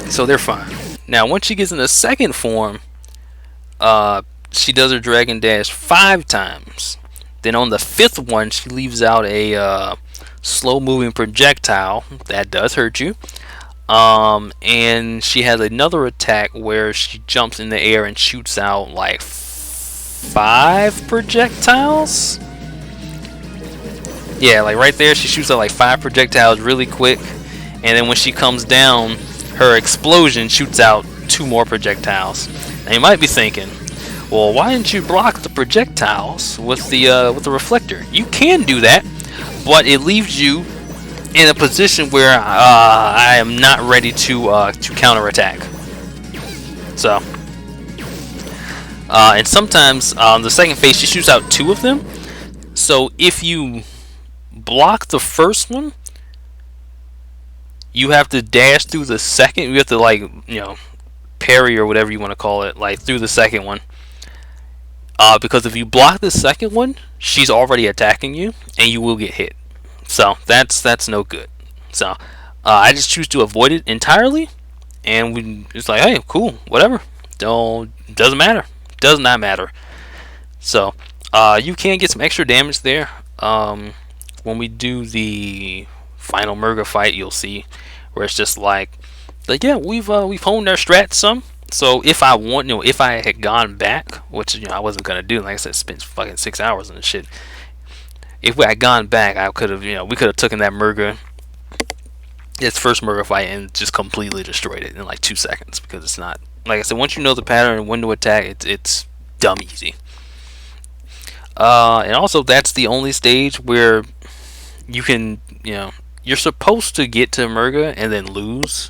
So they're fine. Now once she gets in the second form, she does her Dragon Dash 5 times. Then on the 5th one, she leaves out a slow-moving projectile that does hurt you. And she has another attack where she jumps in the air and shoots out like 5 projectiles. Yeah, like right there, she shoots out like 5 projectiles really quick, and then when she comes down, her explosion shoots out 2 more projectiles. Now you might be thinking, well, why didn't you block the projectiles with the reflector? You can do that, but it leaves you in a position where I am not ready to counterattack. So, and sometimes the second phase she shoots out 2 of them. So if you block the first one, you have to dash through the second. You have to like parry or whatever you want to call it, like through the second one. Because if you block the second one, she's already attacking you, and you will get hit. So that's no good. So I just choose to avoid it entirely, and we just like, hey, cool, whatever. Doesn't matter. Does not matter. So you can get some extra damage there. When we do the final Murga fight, you'll see where it's just like yeah, we've honed our strats some. So if I want, if I had gone back, which I wasn't gonna do, like I said, spent fucking 6 hours on this shit. If we had gone back, I could have, we could have taken that Murga, its first Murga fight, and just completely destroyed it in like 2 seconds, because it's not, like I said, once you know the pattern and when to attack, it's dumb easy. And also, that's the only stage where you can, you're supposed to get to Murga and then lose.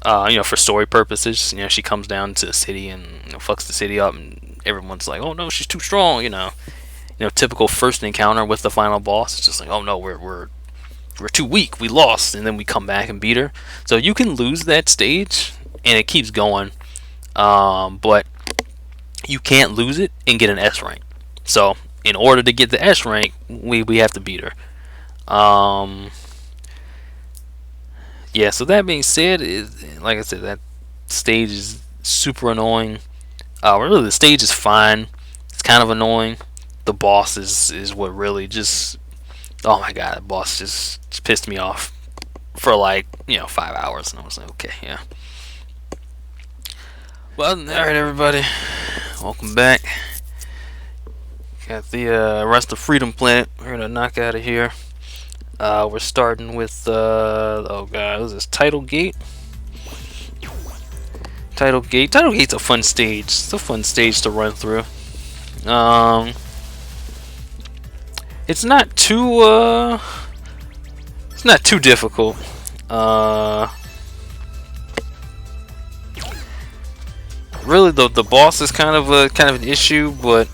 For story purposes, she comes down to the city and fucks the city up, and everyone's like, "Oh no, she's too strong." Typical first encounter with the final boss. It's just like, "Oh no, we're too weak. We lost," and then we come back and beat her. So you can lose that stage, and it keeps going, but you can't lose it and get an S rank. So in order to get the S rank, we have to beat her. Yeah, so that being said, like I said, that stage is super annoying. Really, the stage is fine. It's kind of annoying. The boss is what really just... Oh my god, the boss just pissed me off for like, 5 hours. And I was like, okay, yeah. Well, alright everybody, welcome back. Got the rest of Freedom Planet. We're gonna knock out of here. We're starting with, oh god, what is this? Tidal Gate? Tidal Gate. Tidal Gate's a fun stage. It's a fun stage to run through. It's not too, it's not too difficult. Really, the boss is kind of an issue, but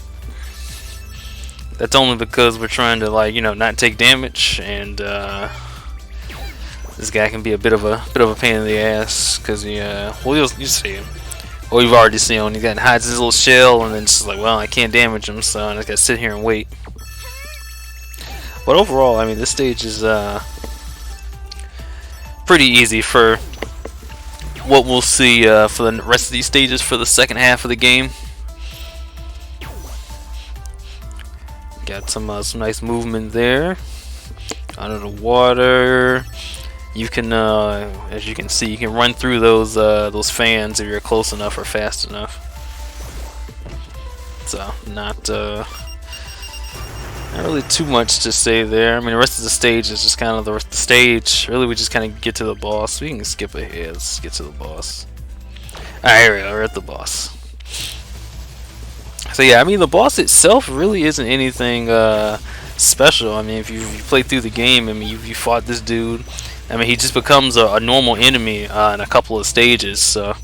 that's only because we're trying to, like, you know, not take damage, and this guy can be a bit of a pain in the ass, because well, you see him. Well, you've already seen him. He hides his little shell, and then it's just like, well, I can't damage him, so I just gotta sit here and wait. But overall, I mean, this stage is pretty easy for what we'll see for the rest of these stages for the second half of the game. Got some nice movement there under the water. You can, as you can see, you can run through those fans if you're close enough or fast enough. So not really too much to say there. I mean, the rest of the stage is just kind of the rest of the stage. Really, we just kind of get to the boss. We can skip ahead. Let's get to the boss. Alright, here we go. We're at the boss. So yeah, I mean, the boss itself really isn't anything special. I mean, if you play through the game, I mean, you fought this dude. I mean, he just becomes a normal enemy in a couple of stages. So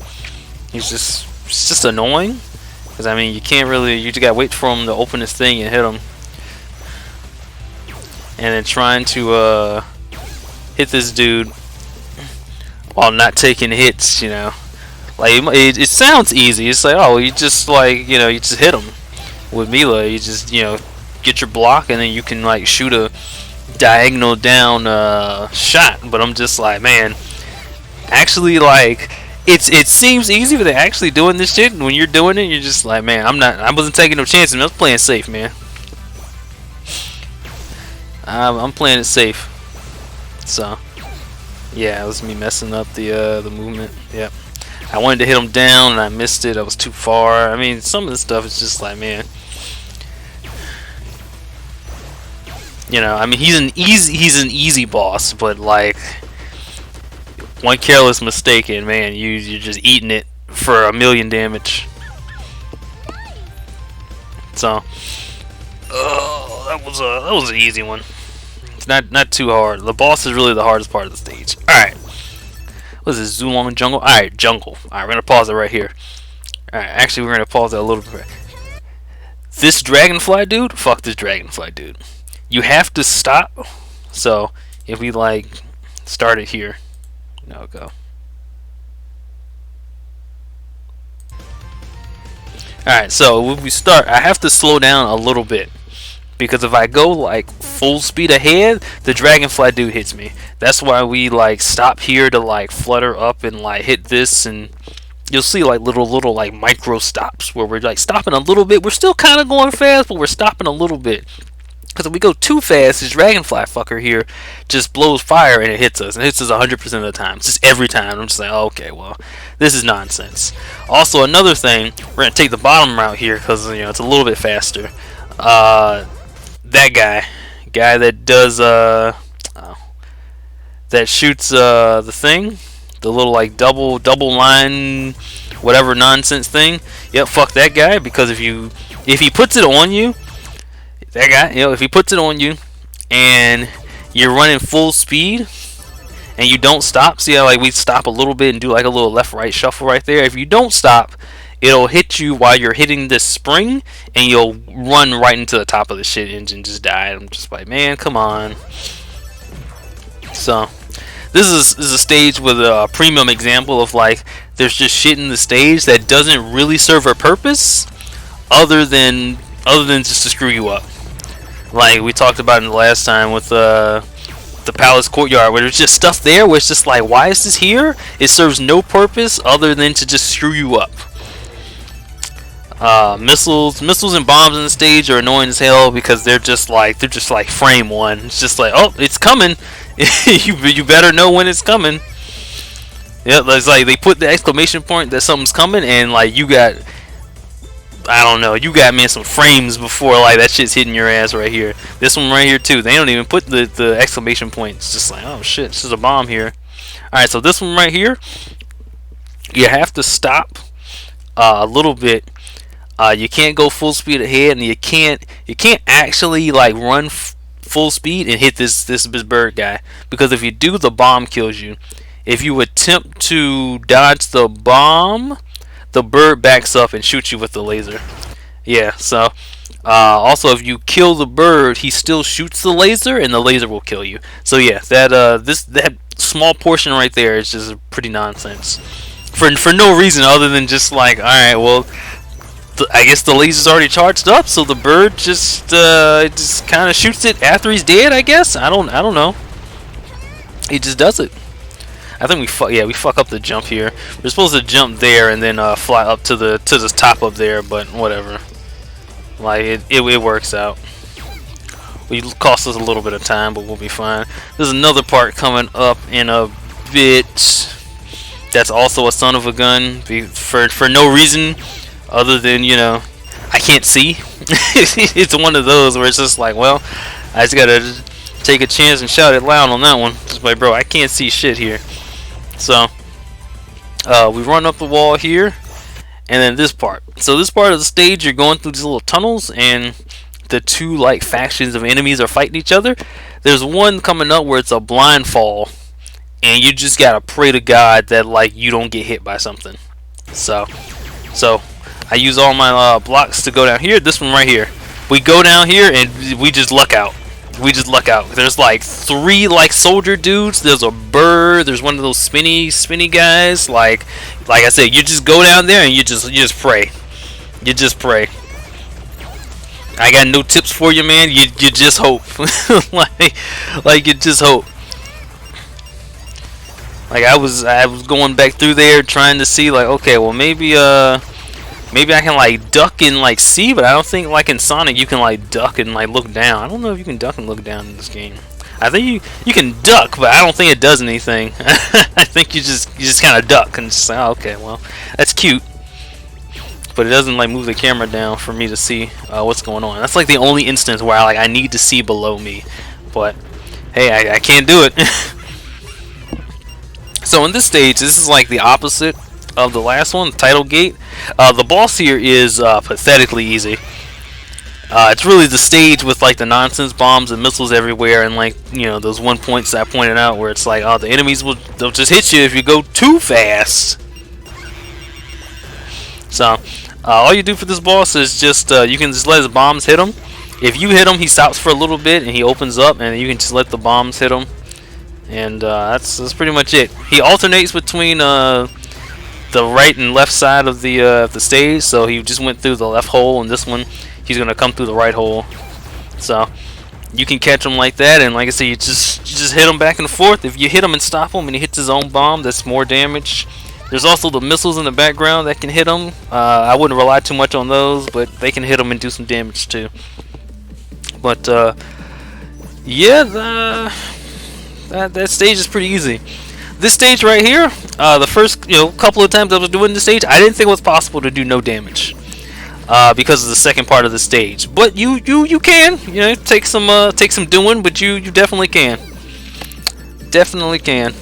it's just annoying. Because I mean, you can't really, you just gotta wait for him to open his thing and hit him. And then trying to hit this dude while not taking hits, you know. Like, it sounds easy. It's like, oh, you just, like, you know, you just hit him. With Milla, you just, you know, get your block and then you can, like, shoot a diagonal down shot. But I'm just like, man, actually, like, it seems easy, but they're actually doing this shit. And when you're doing it, you're just like, man, I wasn't taking no chances. I was playing safe, man. I'm playing it safe. So, yeah, it was me messing up the movement. Yep. I wanted to hit him down and I missed it. I was too far. I mean, some of the stuff is just like, man. You know, I mean, he's an easy boss, but like, one careless mistake and man, you're just eating it for 1,000,000 damage. So, oh, that was an easy one. It's not too hard. The boss is really the hardest part of the stage. Alright. What is this, Zulong Jungle? Alright, Jungle. Alright, we're gonna pause it right here. Alright, actually we're gonna pause it a little bit. This dragonfly dude? Fuck this dragonfly dude. You have to stop. So, if we like start it here. Now go. Alright, so when we start, I have to slow down a little bit. Because if I go like full speed ahead, the dragonfly dude hits me. That's why we like stop here to like flutter up and like hit this, and you'll see like little like micro stops where we're like stopping a little bit. We're still kind of going fast, but we're stopping a little bit. Because if we go too fast, this dragonfly fucker here just blows fire and it hits us. And it hits us 100% of the time. It's just every time. I'm just like, oh, okay, well, this is nonsense. Also, another thing, we're going to take the bottom route here because, you know, it's a little bit faster. That guy that does, that shoots the thing, the little like double line, whatever nonsense thing. Yep, fuck that guy, because if he puts it on you, that guy, you know, if he puts it on you and you're running full speed and you don't stop, see how like we stop a little bit and do like a little left right shuffle right there. If you don't stop, it'll hit you while you're hitting this spring and you'll run right into the top of the shit engine, just die. I'm just like, man, come on. So this is a stage with a premium example of like there's just shit in the stage that doesn't really serve a purpose other than just to screw you up. Like we talked about in the last time with the palace courtyard, where there's just stuff there where it's just like, why is this here? It serves no purpose other than to just screw you up. Missiles and bombs in the stage are annoying as hell because they're just like frame one. It's just like, oh, it's coming. you better know when it's coming. Yeah, it's like they put the exclamation point that something's coming, and like you got, I don't know, you got, man, some frames before like that shit's hitting your ass right here. This one right here too. They don't even put the exclamation point. It's just like, oh shit, this is a bomb here. All right, so this one right here, you have to stop a little bit. You can't go full speed ahead, and you can't actually like run full speed and hit this bird guy, because if you do, the bomb kills you. If you attempt to dodge the bomb, the bird backs up and shoots you with the laser. Yeah, so also if you kill the bird, he still shoots the laser, and the laser will kill you. So yeah, that small portion right there is just pretty nonsense. For no reason other than just like, alright, well, I guess the laser's already charged up, so the bird just kind of shoots it after he's dead, I guess. I don't know. He just does it. I think we fuck up the jump here. We're supposed to jump there and then fly up to the top up there, but whatever. Like it works out. It cost us a little bit of time, but we'll be fine. There's another part coming up in a bit. That's also a son of a gun for no reason other than, you know, I can't see. It's one of those where it's just like, well, I just gotta take a chance and shout it loud on that one. Just like, bro, I can't see shit here. So we run up the wall here, and then this part. So this part of the stage, you're going through these little tunnels, and the two like factions of enemies are fighting each other. There's one coming up where it's a blind fall, and you just gotta pray to God that like you don't get hit by something. So I use all my blocks to go down here. This one right here, we go down here and we just luck out. There's like 3 like soldier dudes. There's a bird. There's one of those spinny guys. Like I said, you just go down there and you just pray. You just pray. I got no tips for you, man. You just hope. like you just hope. Like I was going back through there trying to see like, okay, well maybe I can like duck and like see, but I don't think like in Sonic you can like duck and like look down. I don't know if you can duck and look down in this game. I think you can duck, but I don't think it does anything. I think you just kind of duck and just say, oh, okay, well, that's cute, but it doesn't like move the camera down for me to see what's going on. That's like the only instance where I need to see below me, but hey, I can't do it. So in this stage, this is like the opposite of the last one, the title gate. The boss here is pathetically easy. It's really the stage with like the nonsense bombs and missiles everywhere, and like, you know, those 1 points I pointed out where it's like, oh, the enemies they'll just hit you if you go too fast. So all you do for this boss is just you can just let his bombs hit him. If you hit him, he stops for a little bit and he opens up, and you can just let the bombs hit him. And that's pretty much it. He alternates between the right and left side of the stage. So he just went through the left hole, and this one he's gonna come through the right hole. So you can catch him like that, and like I said, you just hit him back and forth. If you hit him and stop him, and he hits his own bomb, that's more damage. There's also the missiles in the background that can hit him. I wouldn't rely too much on those, but they can hit him and do some damage too. But yeah, that stage is pretty easy. This stage right here, the first couple of times I was doing this stage, I didn't think it was possible to do no damage because of the second part of the stage. But you can, take some doing, but you definitely can. Definitely can.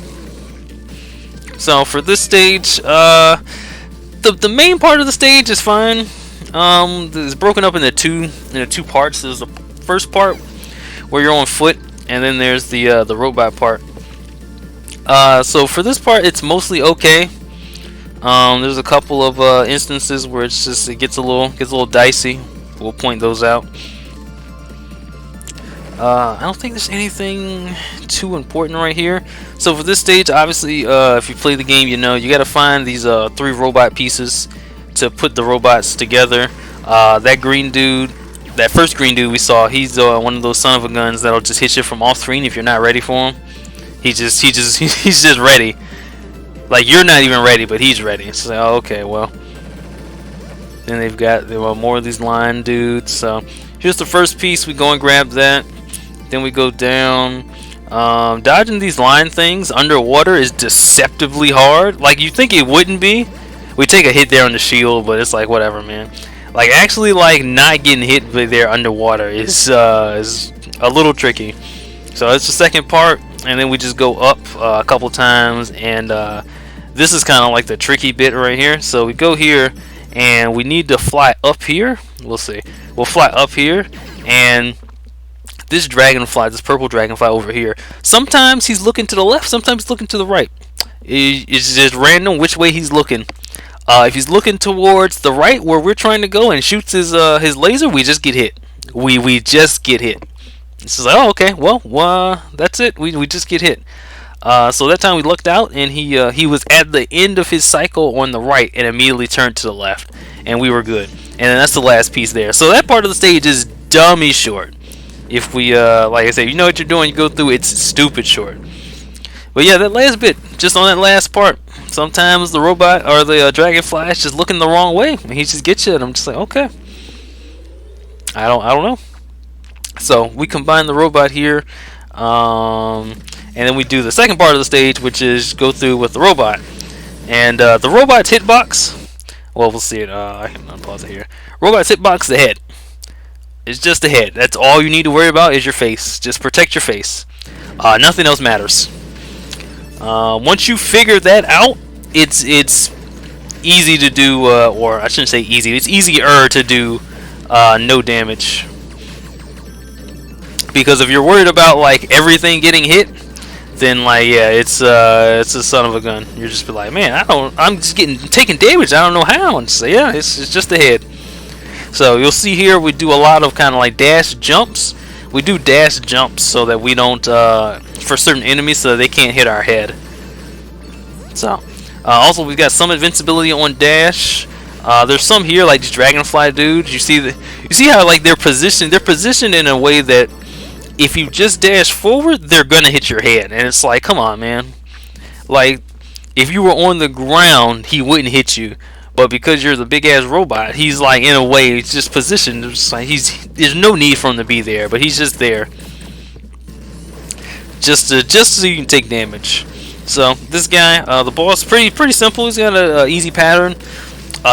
So for this stage, the main part of the stage is fine. It's broken up into two parts. There's the first part where you're on foot, and then there's the robot part. So for this part, it's mostly okay. There's a couple of instances where it gets a little dicey. We'll point those out. I don't think there's anything too important right here. So for this stage, obviously, if you play the game, you gotta find these 3 robot pieces to put the robots together. That green dude, that first green dude we saw, he's one of those son of a guns that'll just hit you from off screen if you're not ready for him. He's just ready. Like, you're not even ready, but he's ready. So okay, well. Then they've got more of these line dudes. So here's the first piece. We go and grab that. Then we go down. Dodging these line things underwater is deceptively hard. Like, you think it wouldn't be. We take a hit there on the shield, but it's like, whatever, man. Like, actually, like, not getting hit there underwater is a little tricky. So it's the second part, and then we just go up a couple times, and this is kind of like the tricky bit right here. So we go here, and we need to fly up here. We'll see. We'll fly up here, and this dragonfly, this purple dragonfly over here, sometimes he's looking to the left, sometimes he's looking to the right. It's just random which way he's looking. If he's looking towards the right where we're trying to go and shoots his laser, we just get hit. We just get hit. It's like, oh, okay, well, that's it. We just get hit. So that time we looked out, and he was at the end of his cycle on the right and immediately turned to the left, and we were good. And then that's the last piece there. So that part of the stage is dummy short. If we, like I said, you know what you're doing, you go through, it's stupid short. But yeah, that last bit, just on that last part, sometimes the robot or the dragonfly is just looking the wrong way, and he just gets you, and I'm just like, okay. I don't know. So we combine the robot here, and then we do the second part of the stage, which is go through with the robot. And the robot's hitbox, well, we'll see it. I can unpause it here. Robot's hitbox, the head. It's just the head. That's all you need to worry about is your face. Just protect your face. Nothing else matters. Once you figure that out, it's easy to do, or I shouldn't say easy. It's easier to do no damage. Because if you're worried about like everything getting hit, then like yeah, it's a son of a gun. You're just be like, man, I'm just taking damage. I don't know how. And so yeah, it's just the head. So you'll see here we do a lot of kind of like dash jumps. We do dash jumps so that we don't for certain enemies so that they can't hit our head. So also we've got some invincibility on dash. There's some here like these dragonfly dudes. You see how like they're positioned in a way that if you just dash forward, they're gonna hit your head, and it's like, come on, man. Like, if you were on the ground, he wouldn't hit you, but because you're the big ass robot, he's like in a way, he's just positioned. It's like there's no need for him to be there, but he's just there, just so you can take damage. So this guy, the boss, pretty simple. He's got an easy pattern.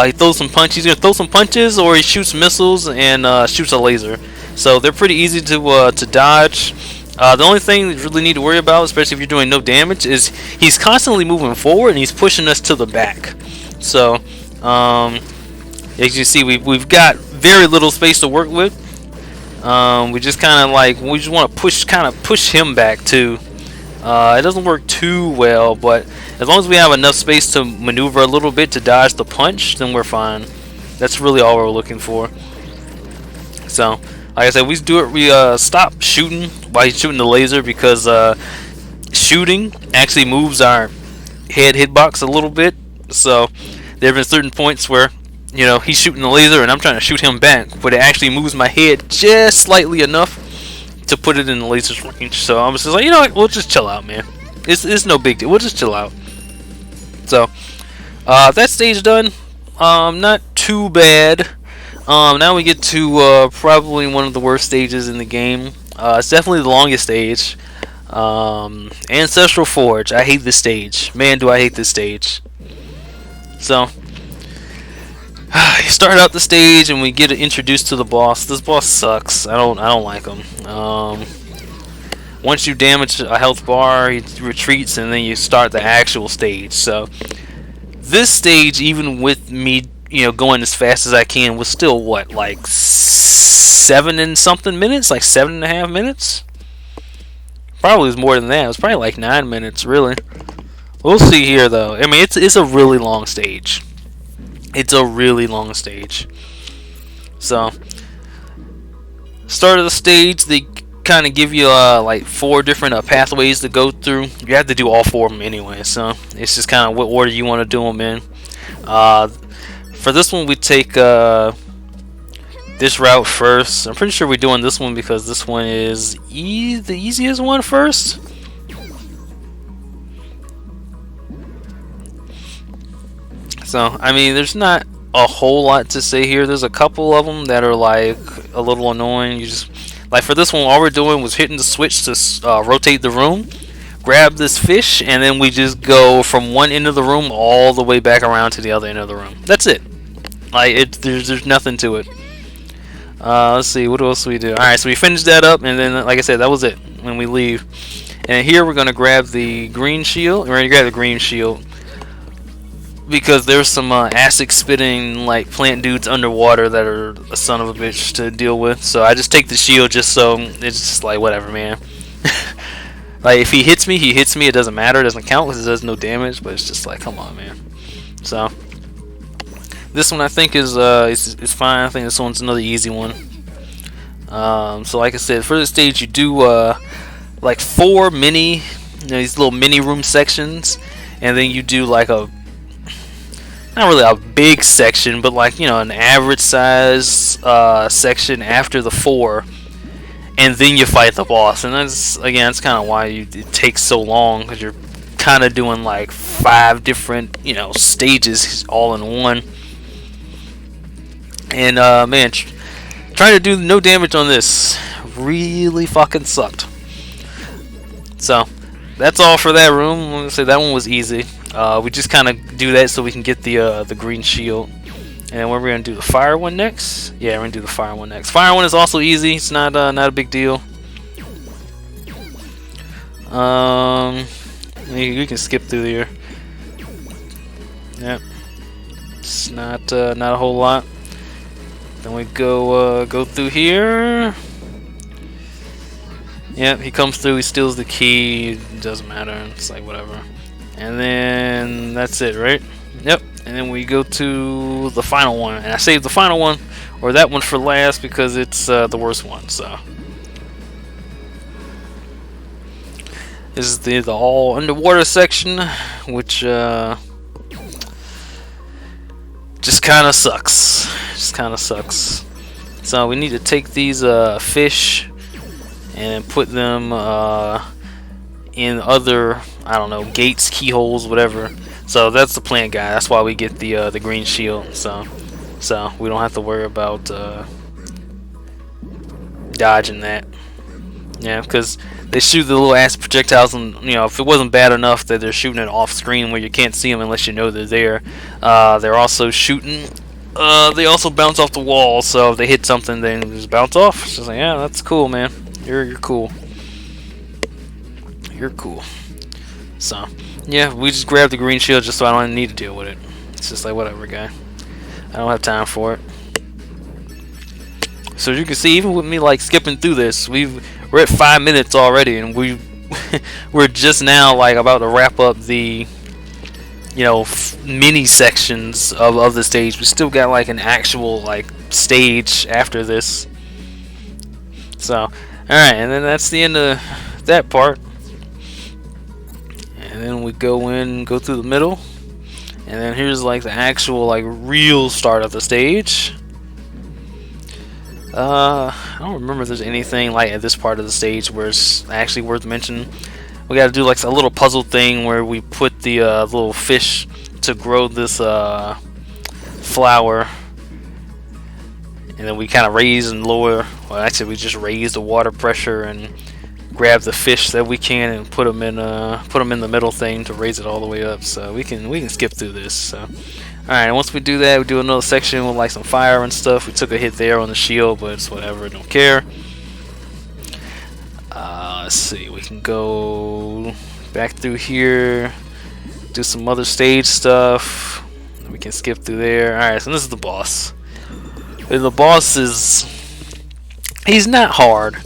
He throws some punches. He's gonna throw some punches, or he shoots missiles and shoots a laser. So they're pretty easy to dodge. The only thing that you really need to worry about, especially if you're doing no damage, is he's constantly moving forward and he's pushing us to the back. So as you see, we've got very little space to work with. We just want to push him back too. It doesn't work too well, but as long as we have enough space to maneuver a little bit to dodge the punch, then we're fine. That's really all we're looking for. So, like I said, we stop shooting while he's shooting the laser because shooting actually moves our head hitbox a little bit. So there have been certain points where, you know, he's shooting the laser and I'm trying to shoot him back, but it actually moves my head just slightly enough to put it in the laser's range. So I'm just like, you know what, we'll just chill out, man. It's no big deal. We'll just chill out. So that stage done. Not too bad. Now we get to probably one of the worst stages in the game. It's definitely the longest stage. Ancestral Forge. I hate this stage. Man, do I hate this stage. So you start out the stage and we get introduced to the boss. This boss sucks. I don't like him. Once you damage a health bar, he retreats, and then you start the actual stage. So this stage, even with me, you know, going as fast as I can, was still what, like 7 and something minutes, like 7.5 minutes. Probably was more than that. It was probably like 9 minutes, really. We'll see here, though. I mean, it's a really long stage. It's a really long stage. So, start of the stage, they kind of give you like 4 different pathways to go through. You have to do all 4 of them anyway, so it's just kind of what order you want to do them in. For this one, we take this route first. I'm pretty sure we're doing this one because this one is the easiest one first. So, I mean, there's not a whole lot to say here. There's a couple of them that are like a little annoying. You just Like for this one, all we're doing was hitting the switch to rotate the room, grab this fish, and then we just go from one end of the room all the way back around to the other end of the room. That's it. Like there's nothing to it. Let's see, what else we do? Alright, so we finished that up, and then, like I said, that was it when we leave. And here we're going to grab the green shield. We're going to grab the green shield because there's some acid spitting like plant dudes underwater that are a son of a bitch to deal with. So I just take the shield just so it's just like whatever, man. Like if he hits me, he hits me. It doesn't matter. It doesn't count because it does no damage. But it's just like, come on, man. So this one I think is fine. I think this one's another easy one. So like I said, for this stage you do like 4 mini, these little mini room sections, and then you do like a not really a big section, but like an average size section after the 4, and then you fight the boss. And that's that's kind of why it takes so long, because you're kind of doing like 5 different stages all in one. And man, trying to do no damage on this really fucking sucked. So that's all for that room. I'm gonna say that one was easy. We just kind of do that so we can get the green shield. And we're gonna do the fire one next. Yeah, we're gonna do the fire one next. Fire one is also easy. It's not a big deal. We can skip through here. Yep. It's not a whole lot. Then we go through here. Yep, he comes through, he steals the key, it doesn't matter, it's like whatever. And then that's it, right? Yep, and then we go to the final one. And I saved the final one, or that one, for last because it's the worst one, so. This is the all underwater section, which just kind of sucks. So we need to take these fish and put them in other, I don't know, gates, keyholes, whatever. So that's the plant guy. That's why we get the green shield. So we don't have to worry about dodging that. Yeah, because they shoot the little acid projectiles, and if it wasn't bad enough that they're shooting it off screen where you can't see them unless you know they're there, they're also shooting. They also bounce off the wall, so if they hit something, they just bounce off. It's just like, yeah, that's cool, man. You're cool. You're cool. So, yeah, we just grabbed the green shield just so I don't need to deal with it. It's just like, whatever, guy. I don't have time for it. So as you can see, even with me like skipping through this, we're at 5 minutes already, and we're just now like about to wrap up the mini sections of the stage. We still got like an actual like stage after this. So alright, and then that's the end of that part. And then we go through the middle. And then here's like the actual like real start of the stage. I don't remember if there's anything like at this part of the stage where it's actually worth mentioning. We gotta do like a little puzzle thing where we put the little fish to grow this flower. And then we kind of raise and lower. Well, actually, we just raise the water pressure and grab the fish that we can and put them in the middle thing to raise it all the way up. So we can skip through this. So, all right. Once we do that, we do another section with like some fire and stuff. We took a hit there on the shield, but it's whatever. Don't care. Let's see. We can go back through here. Do some other stage stuff. We can skip through there. All right. So this is the boss. The boss he's not hard.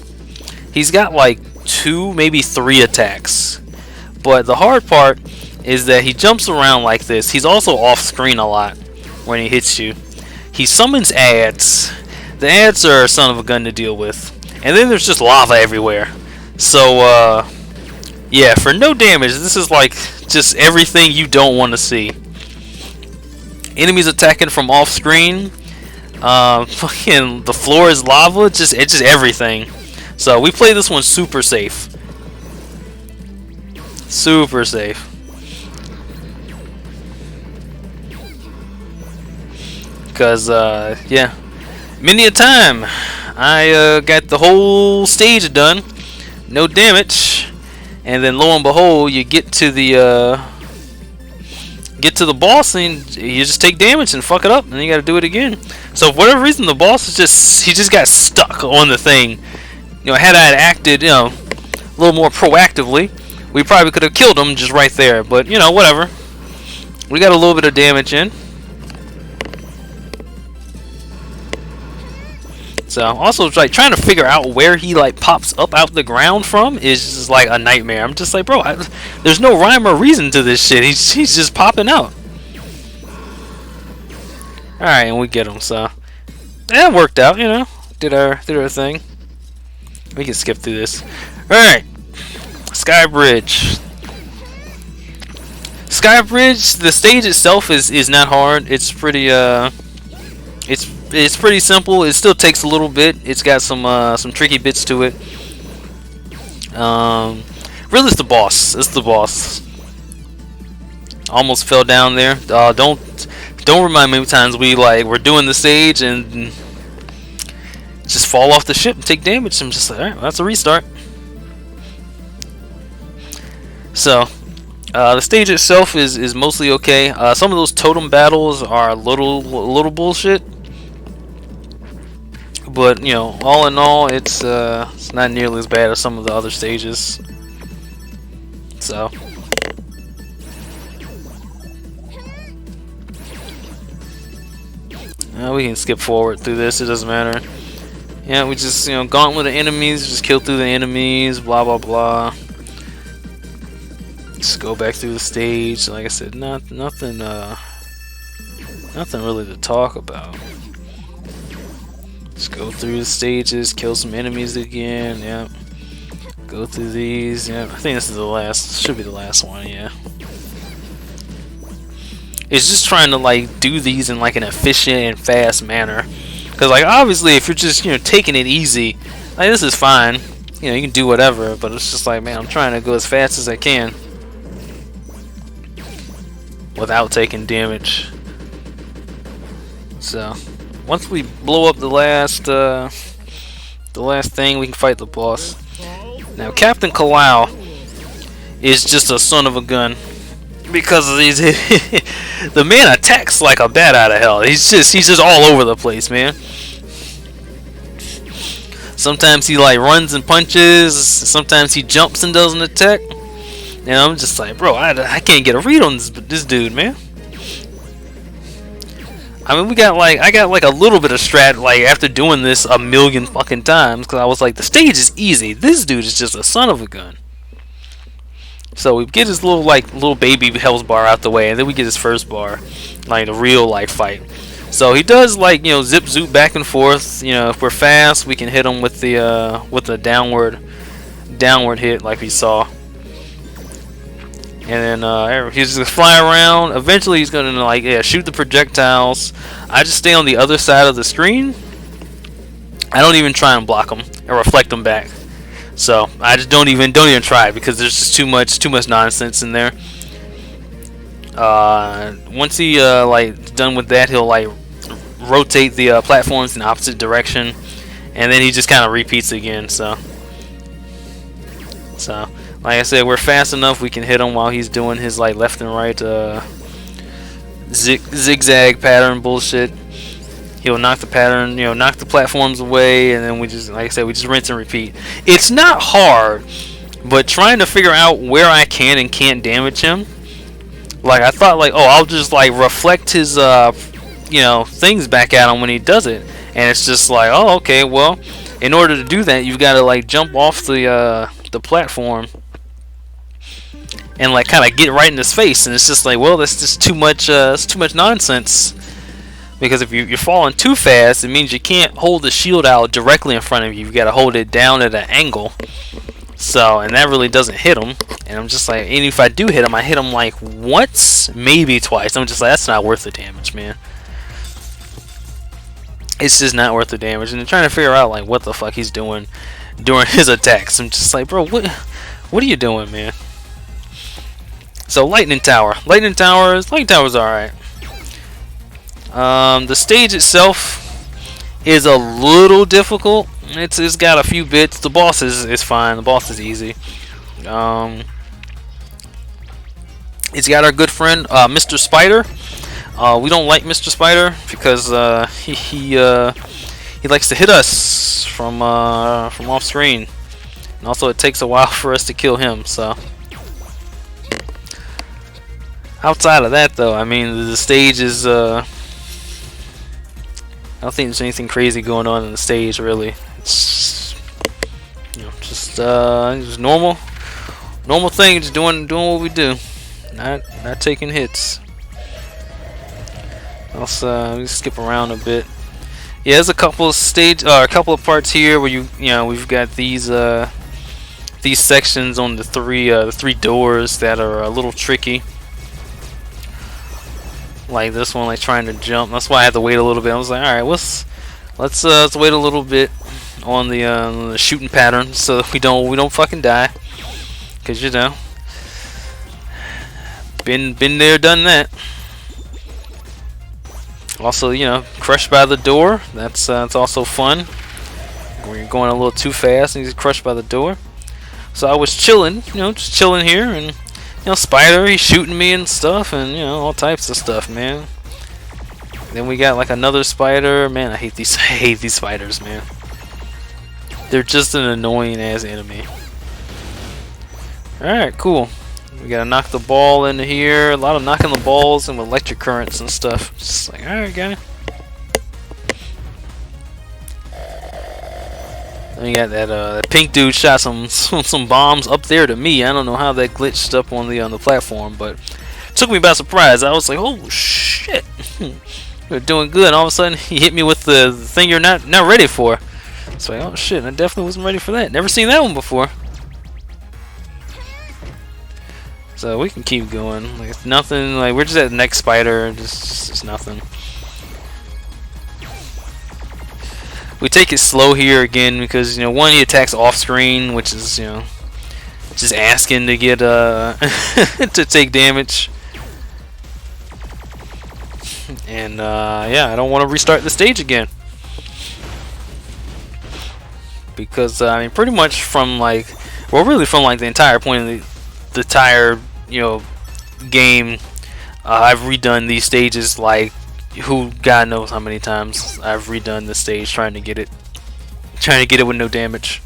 He's got like 2, maybe 3 attacks. But the hard part is that he jumps around like this. He's also off screen a lot when he hits you. He summons ads. The ads are a son of a gun to deal with. And then there's just lava everywhere. So yeah, for no damage, this is like just everything you don't want to see. Enemies attacking from off screen. Fucking the floor is lava. It's just everything. So we play this one super safe. Super safe. Because yeah, many a time I got the whole stage done, no damage, and then lo and behold, you get to the boss and you just take damage and fuck it up, and then you gotta do it again. So for whatever reason, the boss is he just got stuck on the thing. You know, had I acted, you know, a little more proactively, we probably could have killed him just right there. But you know, whatever. We got a little bit of damage in. So also like trying to figure out where he like pops up out the ground from is just like a nightmare. I'm just like, bro, there's no rhyme or reason to this shit. He's just popping out. All right, and we get him. So that worked out, you know. Did our thing. We can skip through this. All right, Sky Bridge. Sky Bridge. The stage itself is not hard. It's pretty it's pretty simple. It still takes a little bit. It's got some tricky bits to it. Really, it's the boss. It's the boss. Almost fell down there. Don't remind me how many times we're doing the stage and just fall off the ship and take damage. I'm just like, alright, well, that's a restart. So the stage itself is mostly okay. Some of those totem battles are a little bullshit. But you know, all in all, it's not nearly as bad as some of the other stages. So we can skip forward through this. It doesn't matter. Yeah, we just gauntlet of enemies, just kill through the enemies, blah blah blah. Just go back through the stage. Like I said, nothing really to talk about. Just go through the stages, kill some enemies again, yeah. Go through these, yeah. I think this is the last, should be the last one, yeah. It's just trying to like do these in like an efficient and fast manner. Cause like obviously if you're just taking it easy, like this is fine. You can do whatever, but it's just like, man, I'm trying to go as fast as I can without taking damage. So once we blow up the last thing, we can fight the boss. Now Captain Kalau is just a son of a gun because the man attacks like a bat out of hell. He's just all over the place, man. Sometimes he like runs and punches. Sometimes he jumps and doesn't attack. And I'm just like, bro, I can't get a read on this dude, man. I mean, I got like a little bit of strat like after doing this a million fucking times, because I was like, the stage is easy. This dude is just a son of a gun. So we get his little baby health bar out the way, and then we get his first bar, like the real life fight. So he does like zip zoop back and forth. If we're fast, we can hit him with the downward hit like we saw. And then he's just gonna fly around. Eventually, he's gonna shoot the projectiles. I just stay on the other side of the screen. I don't even try and block them or reflect them back. So I just don't even try, because there's just too much nonsense in there. Once he done with that, he'll rotate the platforms in the opposite direction, and then he just kind of repeats again. So like I said, we're fast enough we can hit him while he's doing his left and right zigzag pattern bullshit. He'll knock the pattern, knock the platforms away, and then we just, like I said, we just rinse and repeat. It's not hard, but trying to figure out where I can and can't damage him. Like I thought, I'll just reflect his things back at him when he does it, and it's just like, oh, okay, well, in order to do that, you've got to jump off the platform and kind of get right in his face, and it's just like, well, that's just too much. It's too much nonsense. Because if you're falling too fast, it means you can't hold the shield out directly in front of you. You've got to hold it down at an angle. So, and that really doesn't hit him. And I'm just like, and if I do hit him, I hit him once, maybe twice. I'm just like, that's not worth the damage, man. It's just not worth the damage. And I'm trying to figure out what the fuck he's doing during his attacks. I'm just like, bro, what are you doing, man? So Lightning Tower. Lightning Tower's alright. The stage itself is a little difficult. It's got a few bits. The boss is fine. The boss is easy. It's got our good friend Mr. Spider. We don't like Mr. Spider because he likes to hit us from off screen, and also it takes a while for us to kill him. So outside of that, though, I mean the stage is I don't think there's anything crazy going on in the stage really. It's just normal thing, just doing what we do, not taking hits. Let's skip around a bit. Yeah, there's a couple of parts here where we've got these sections on the three doors that are a little tricky. Like this one, like trying to jump. That's why I had to wait a little bit. I was like, all right, let's wait a little bit on the shooting pattern so that we don't fucking die. Cause been there, done that. Also, crushed by the door. That's also fun. When you're going a little too fast and you get crushed by the door. So I was chilling, just chilling here, and Spider, he's shooting me and stuff, and all types of stuff, man. Then we got like another spider. Man, I hate these spiders, man. They're just an annoying ass enemy. All right, cool. We gotta knock the ball into here. A lot of knocking the balls and with electric currents and stuff. Just like, alright, guy. Then we got that pink dude shot some bombs up there to me. I don't know how that glitched up on the platform, but it took me by surprise. I was like, oh shit, we're doing good. And all of a sudden, he hit me with the thing you're not ready for. It's like, oh shit, I definitely wasn't ready for that. Never seen that one before. So we can keep going. Like it's nothing. Like we're just at the next spider. Just nothing. We take it slow here again because one, he attacks off screen, which is just asking to get to take damage. And yeah, I don't want to restart the stage again because I mean pretty much from really from the entire point of the entire game, I've redone these stages like who God knows how many times I've redone the stage trying to get it with no damage.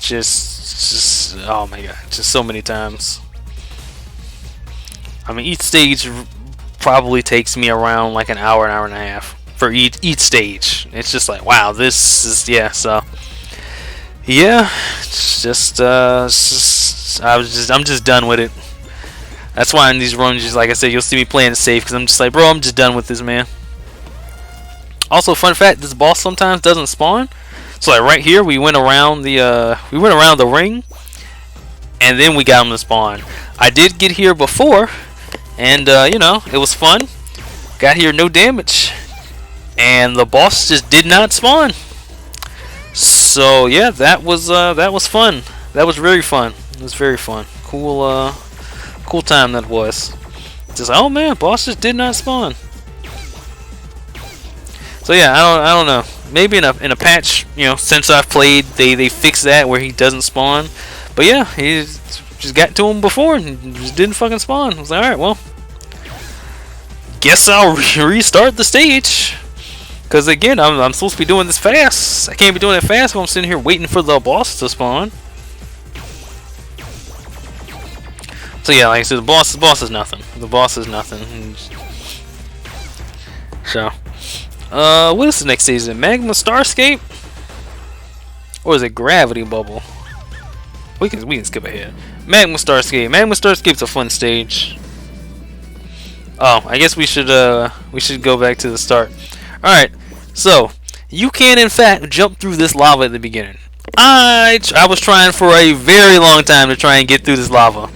Just oh my god, just so many times. I mean each stage probably takes me around like an hour and a half for each stage. It's just like wow, this is so yeah, it's just I'm just done with it. That's why in these runs, just like I said, you'll see me playing it safe because I'm just like, bro, I'm just done with this, man. Also, fun fact: this boss sometimes doesn't spawn. So like right here, we went around the ring, and then we got him to spawn. I did get here before, and it was fun. Got here no damage, and the boss just did not spawn. So yeah, that was fun. That was very fun. It was very fun. Cool time that was. Just oh man, boss just did not spawn. So yeah, I don't know. Maybe in a patch, since I've played, they fixed that where he doesn't spawn. But yeah, he just got to him before and just didn't fucking spawn. I was like, all right, well, guess I'll restart the stage. Because again, I'm supposed to be doing this fast. I can't be doing it fast when I'm sitting here waiting for the boss to spawn. So yeah, like I said, the boss is nothing. The boss is nothing. So, what is the next season? Magma Starscape, or is it Gravity Bubble? We can skip ahead. Magma Starscape. Magma Starscape's a fun stage. Oh, I guess we should go back to the start. All right, so you can in fact jump through this lava at the beginning. I was trying for a very long time to try and get through this lava.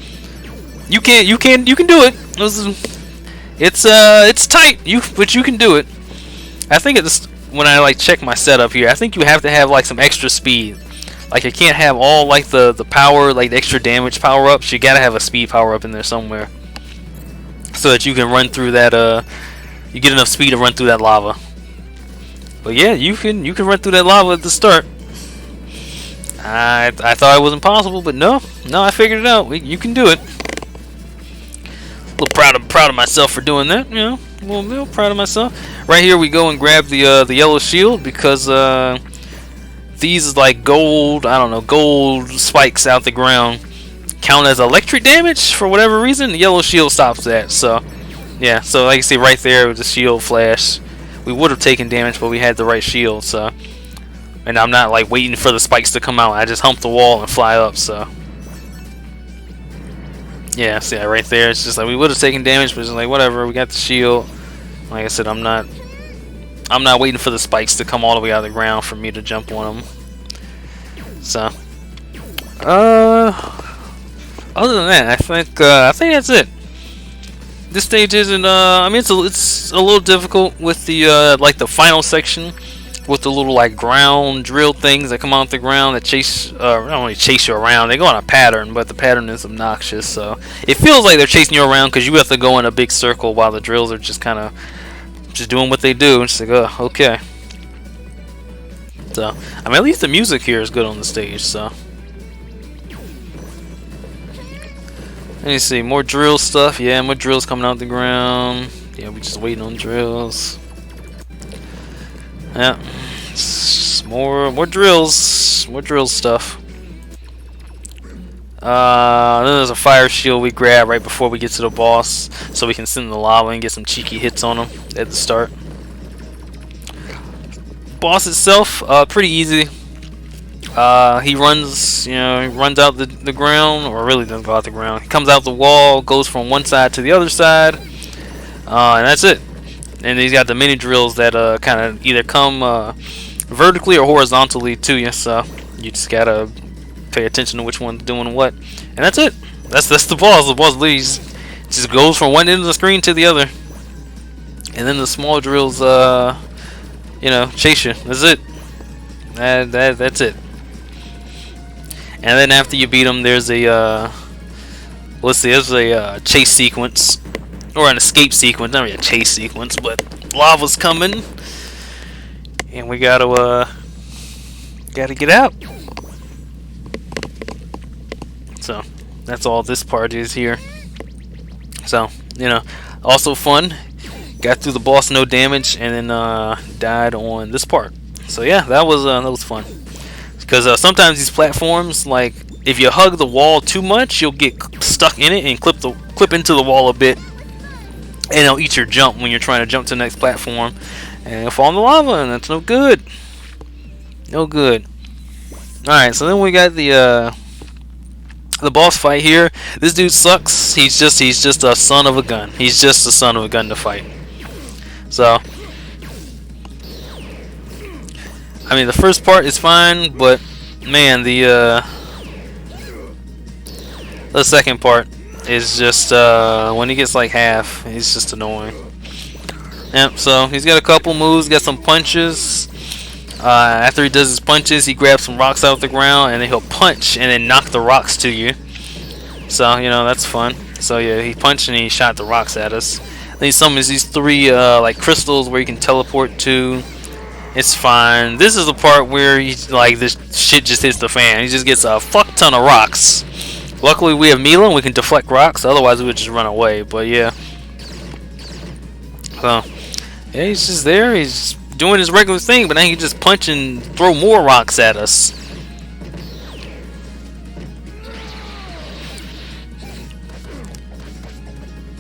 You can do it. It's tight. But you can do it. I think when I check my setup here, I think you have to have some extra speed. Like you can't have all the power, the extra damage power ups. You gotta have a speed power up in there somewhere, so that you can run through that. You get enough speed to run through that lava. But yeah, you can run through that lava at the start. I thought it was impossible, but no, I figured it out. You can do it. A little proud of myself for doing that. You know, a little proud of myself. Right here, we go and grab the yellow shield because these is like gold. I don't know, gold spikes out the ground count as electric damage for whatever reason. The yellow shield stops that. So yeah, so like you see right there with the shield flash, we would have taken damage, but we had the right shield. So, and I'm not like waiting for the spikes to come out. I just hump the wall and fly up. So yeah, see that right there. It's just like we would have taken damage, but it's like whatever. We got the shield. Like I said, I'm not waiting for the spikes to come all the way out of the ground for me to jump on them. So, other than that, I think that's it. This stage isn't. I mean, it's a little difficult with the like the final section with the little like ground drill things that come out the ground that chase. Not only chase you around, they go on a pattern, but the pattern is obnoxious. So it feels like they're chasing you around because you have to go in a big circle while the drills are just kind of just doing what they do. It's like, oh, okay. So I mean, at least the music here is good on the stage. So. Let me see, more drill stuff. Yeah, more drills coming out the ground. Yeah, we just waiting on drills. Yeah, more drills, more drill stuff. Then there's a fire shield we grab right before we get to the boss, so we can send the lava and get some cheeky hits on him at the start. Boss itself, pretty easy. He runs, he runs out the ground, or really doesn't go out the ground. He comes out the wall, goes from one side to the other side, and that's it. And he's got the mini drills that kind of either come vertically or horizontally to you, so you just gotta pay attention to which one's doing what. And that's it. That's the boss. The boss leaves, just goes from one end of the screen to the other, and then the small drills, chase you. That's it. That's it. And then after you beat them, there's a there's a chase sequence or an escape sequence. Not really a chase sequence, but lava's coming, and we gotta get out. So that's all this part is here. So also fun. Got through the boss no damage, and then died on this part. So yeah, that was fun. Because sometimes these platforms, like if you hug the wall too much, you'll get stuck in it and clip into the wall a bit, and it'll eat your jump when you're trying to jump to the next platform, and you'll fall in the lava, and that's no good. No good. All right, so then we got the boss fight here. This dude sucks. He's just a son of a gun. He's just a son of a gun to fight. So. I mean, the first part is fine, but man, the second part is just when he gets like half, he's just annoying. Yep. So he's got a couple moves, got some punches. After he does his punches, he grabs some rocks out of the ground, and then he'll punch and then knock the rocks to you. So that's fun. So yeah, he punched and he shot the rocks at us. Then he summons these three like crystals where you can teleport to. It's fine. This is the part where this shit just hits the fan. He just gets a fuck ton of rocks. Luckily we have Milla and we can deflect rocks, otherwise we would just run away, but yeah. So yeah, he's just there, he's doing his regular thing, but now he can just punch and throw more rocks at us.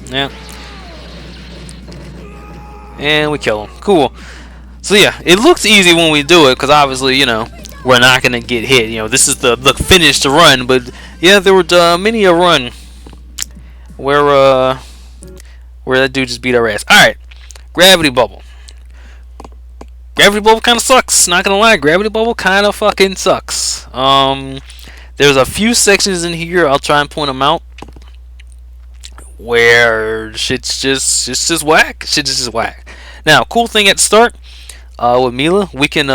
Yeah. And we kill him. Cool. So yeah, it looks easy when we do it, because obviously, we're not going to get hit. This is the finish to run, but yeah, there were many a run where that dude just beat our ass. Alright, Gravity Bubble. Gravity Bubble kind of sucks, not going to lie. Gravity Bubble kind of fucking sucks. There's a few sections in here, I'll try and point them out, where shit's just whack. Shit's just whack. Now, cool thing at the start, with Milla, we can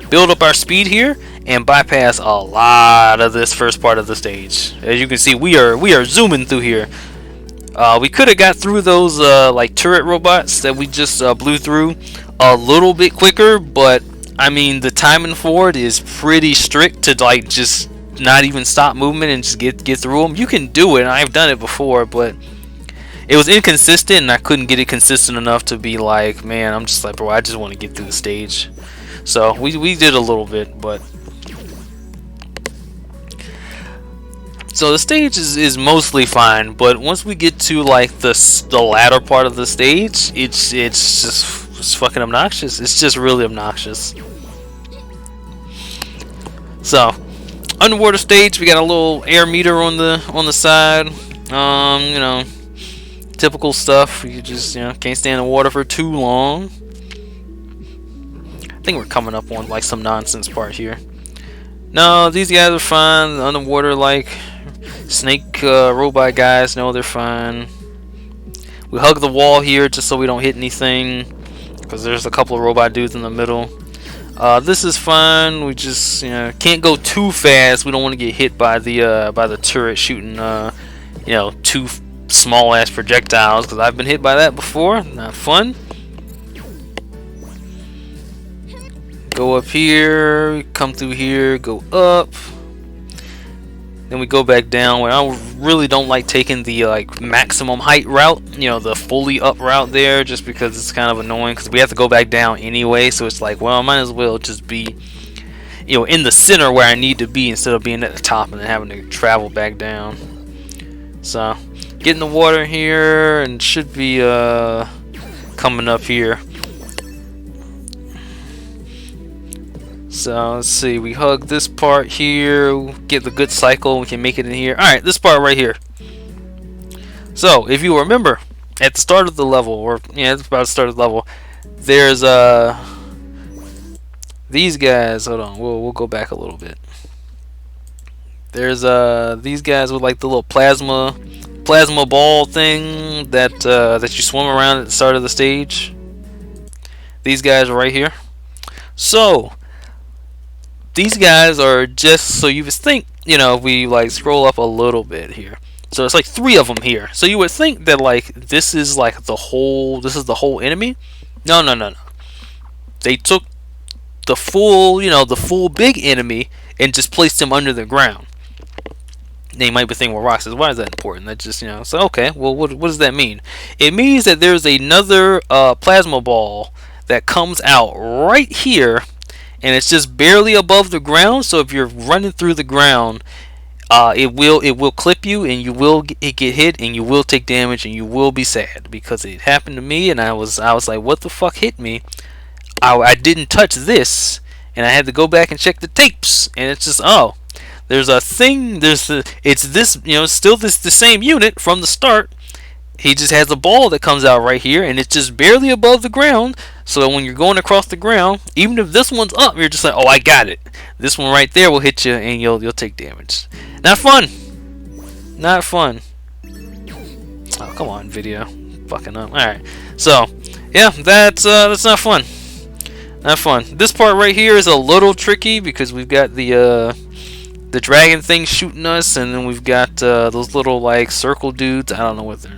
build up our speed here and bypass a lot of this first part of the stage. As you can see, we are zooming through here. We could have got through those like turret robots that we just blew through a little bit quicker, but I mean the timing for it is pretty strict to like just not even stop movement and just get through them. You can do it, and I've done it before, but it was inconsistent, and I couldn't get it consistent enough to be like, man, I'm just like, bro, I just want to get through the stage. So we did a little bit, but so the stage is mostly fine, but once we get to like the latter part of the stage, it's fucking obnoxious. It's just really obnoxious. So underwater stage, we got a little air meter on the side. You know, typical stuff. You just can't stand the water for too long. I think we're coming up on like some nonsense part here. No, these guys are fine. The underwater like snake robot guys, no, they're fine. We hug the wall here just so we don't hit anything, because there's a couple of robot dudes in the middle. This is fine. We just can't go too fast. We don't want to get hit by the turret shooting two small ass projectiles, because I've been hit by that before. Not fun. Go up here, come through here, go up. Then we go back down. Where I really don't like taking the like maximum height route, the fully up route there, just because it's kind of annoying, because we have to go back down anyway. So it's like, well, I might as well just be in the center where I need to be, instead of being at the top and then having to travel back down. So get in the water here, and should be coming up here. So let's see, we hug this part here, get the good cycle, we can make it in here. Alright, this part right here. So if you remember, at the start of the level, or it's about the start of the level, there's these guys. Hold on, we'll go back a little bit. There's these guys with like the little plasma ball thing that you swim around at the start of the stage. These guys are right here. So these guys are just, so you would think, if we like scroll up a little bit here, so it's like 3 of them here. So you would think that like this is like the whole enemy. No. They took the full, the full big enemy and just placed him under the ground. Now you might be thinking, well, Rock says, why is that important? That just, so okay, well, what does that mean? It means that there's another plasma ball that comes out right here, and it's just barely above the ground. So if you're running through the ground, it will clip you, and you will get hit, and you will take damage, and you will be sad, because it happened to me, and I was like, what the fuck hit me? I didn't touch this, and I had to go back and check the tapes, and it's just, there's a thing. It's this, still the same unit from the start. He just has a ball that comes out right here, and it's just barely above the ground. So that when you're going across the ground, even if this one's up, you're just like, oh, I got it. This one right there will hit you, and you'll take damage. Not fun. Not fun. Oh, come on, video. Fucking up. All right. So, yeah, that's not fun. Not fun. This part right here is a little tricky, because we've got the dragon thing shooting us, and then we've got those little like circle dudes. I don't know what they're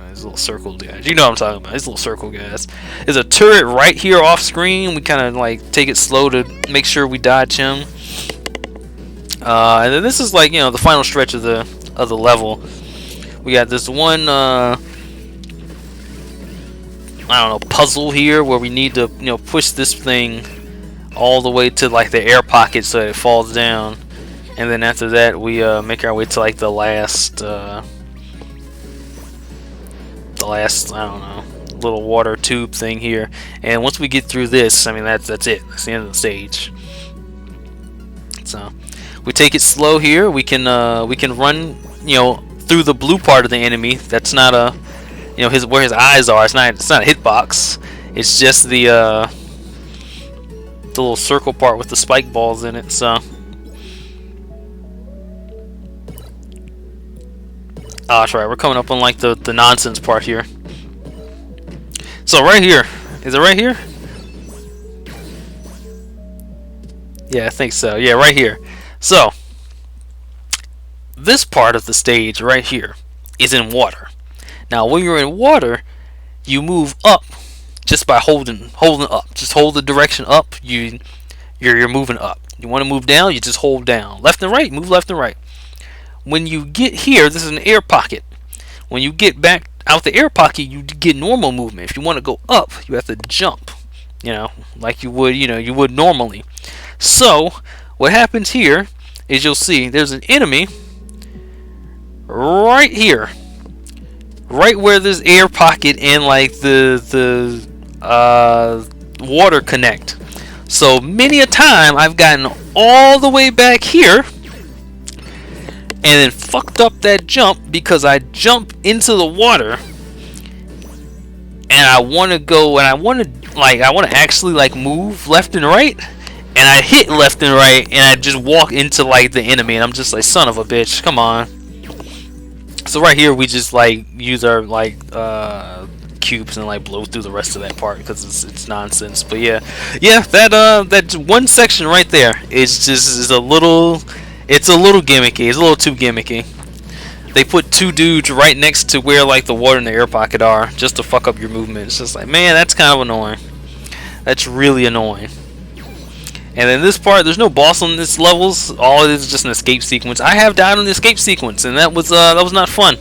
these little circle guys. You know what I'm talking about. These little circle guys. There's a turret right here off screen. We kind of like take it slow to make sure we dodge him. And then this is like the final stretch of the level. We got this one I don't know, puzzle here where we need to push this thing all the way to like the air pocket so that it falls down. And then after that, we make our way to like the last I don't know, little water tube thing here. And once we get through this, I mean that's it. That's the end of the stage. So we take it slow here. We can run through the blue part of the enemy. That's not a where his eyes are. It's not a hitbox. It's just the little circle part with the spike balls in it. So. Oh, that's right. We're coming up on like the nonsense part here. So right here, is it right here? Yeah, I think so. Yeah, right here. So this part of the stage right here is in water. Now, when you're in water, you move up just by holding up. Just hold the direction up. You're moving up. You want to move down, you just hold down. Left and right, move left and right. When you get here, this is an air pocket. When you get back out the air pocket, you get normal movement. If you want to go up, you have to jump. Like you would normally. So, what happens here is you'll see there's an enemy right here. Right where this air pocket and like the water connect. So many a time I've gotten all the way back here and then fucked up that jump because I jump into the water and I want to actually like move left and right, and I hit left and right and I just walk into like the enemy, and I'm just like, son of a bitch, come on. So right here we just like use our like cubes and like blow through the rest of that part because it's nonsense. But yeah, that one section right there is a little gimmicky. It's a little too gimmicky. They put two dudes right next to where like the water and the air pocket are just to fuck up your movement. It's just like, man, that's kind of annoying. That's really annoying. And then this part, there's no boss on this levels. All it is just an escape sequence. I have died on the escape sequence, and that was not fun.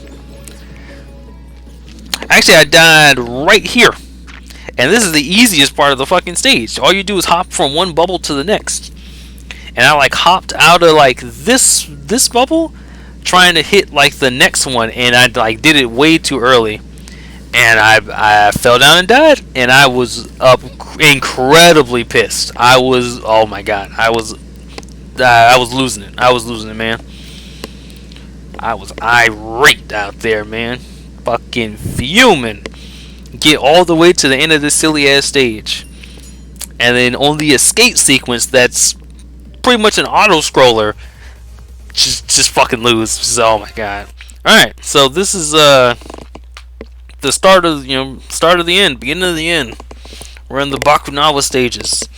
Actually, I died right here, and this is the easiest part of the fucking stage. All you do is hop from one bubble to the next, and I like hopped out of like this bubble, trying to hit like the next one, and I like did it way too early. And I fell down and died, and I was incredibly pissed. Oh my god, I was losing it. I was losing it, man. I was irate out there, man. Fucking fuming. Get all the way to the end of this silly ass stage, and then on the escape sequence, that's pretty much an auto scroller. Just fucking lose. So, oh my god. All right, so this is the start of the end, beginning of the end. We're in the Bakunawa stages.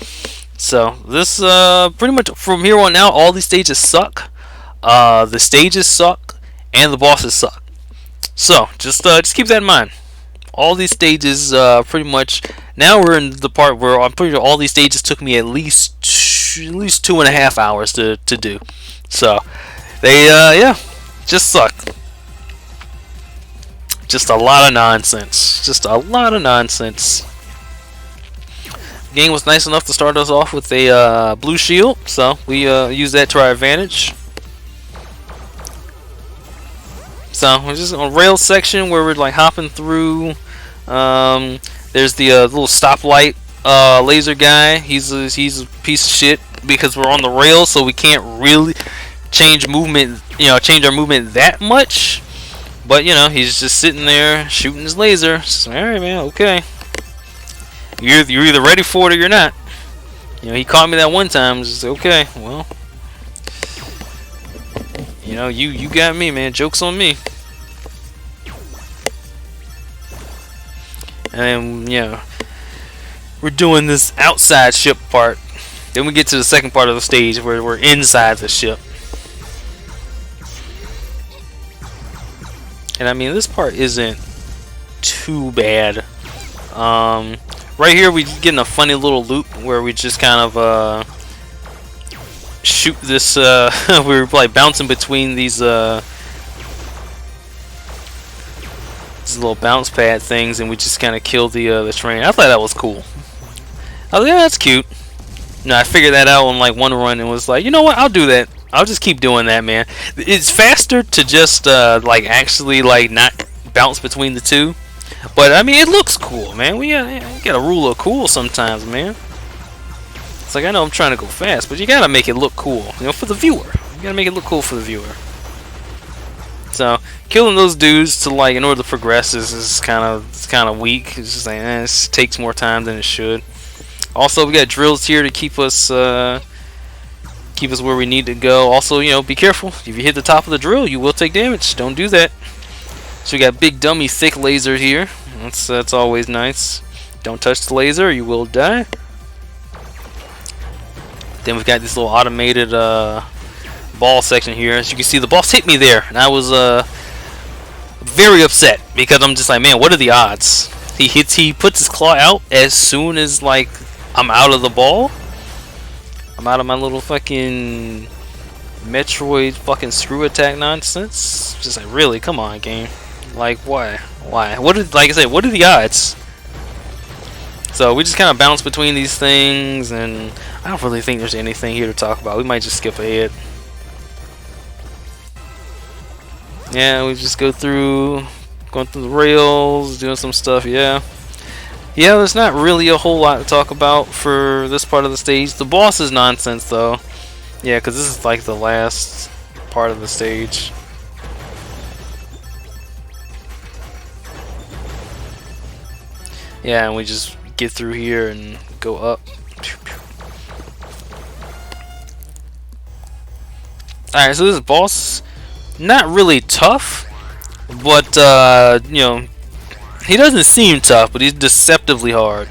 So this pretty much from here on out, all these stages suck. The stages suck, and the bosses suck. So just keep that in mind. All these stages pretty much. Now we're in the part where I'm pretty sure all these stages took me at least 2.5 hours to do. So they just suck. Just a lot of nonsense. Just a lot of nonsense. The game was nice enough to start us off with a blue shield, so we use that to our advantage. So we're just on a rail section where we're like hopping through. There's the little stoplight laser guy. He's a piece of shit because we're on the rail, so we can't really change movement. Change our movement that much. But he's just sitting there shooting his laser. So, all right, man. Okay. You're either ready for it or you're not. He caught me that one time. Just okay. Well, you got me, man. Joke's on me. And then we're doing this outside ship part. Then we get to the second part of the stage where we're inside the ship. And I mean, this part isn't too bad. Right here we get in a funny little loop where we just kind of shoot this. We're like bouncing between these little bounce pad things, and we just kind of kill the train. I thought that was cool. I was like, yeah, that's cute. I figured that out on like one run and was like, you know what? I'll do that. I'll just keep doing that, man. It's faster to just like actually like not bounce between the two, but I mean it looks cool, man. We gotta rule of cool sometimes, man. It's like I know I'm trying to go fast, but you gotta make it look cool, for the viewer. You gotta make it look cool for the viewer. So killing those dudes to like in order to progress is kind of weak. It's just like this takes more time than it should. Also, we got drills here to keep us where we need to go. Also, be careful. If you hit the top of the drill, you will take damage. Don't do that. So we got big dummy thick laser here. That's always nice. Don't touch the laser, you will die. Then we've got this little automated ball section here. As you can see, the boss hit me there, and I was very upset because I'm just like, man, what are the odds? He puts his claw out as soon as like I'm out of the ball. I'm out of my little fucking Metroid fucking screw attack nonsense. Just like, really, come on, game. Like, why? Why? What are, like I said, what are the odds? So we just kind of bounce between these things, and I don't really think there's anything here to talk about. We might just skip ahead. Yeah, we just going through the rails, doing some stuff. Yeah, there's not really a whole lot to talk about for this part of the stage. The boss is nonsense, though. Yeah, because this is like the last part of the stage. Yeah, and we just get through here and go up. Alright, so this boss, not really tough, but you know, he doesn't seem tough, but he's deceptively hard.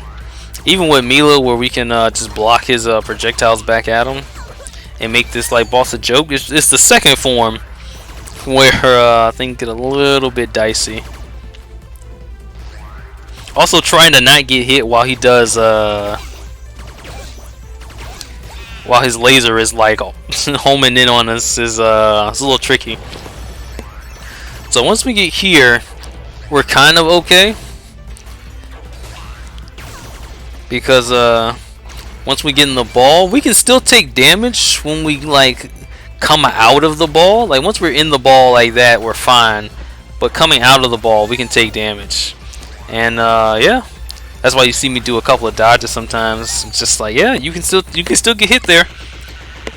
Even with Milla, where we can just block his projectiles back at him and make this like boss a joke. It's the second form where I think get a little bit dicey. Also, trying to not get hit while he does while his laser is like homing in on us is it's a little tricky. So once we get here, we're kind of okay, because once we get in the ball, we can still take damage when we like come out of the ball. Like once we're in the ball like that, we're fine, but coming out of the ball, we can take damage. And yeah, that's why you see me do a couple of dodges sometimes. It's just like, yeah, you can still get hit there,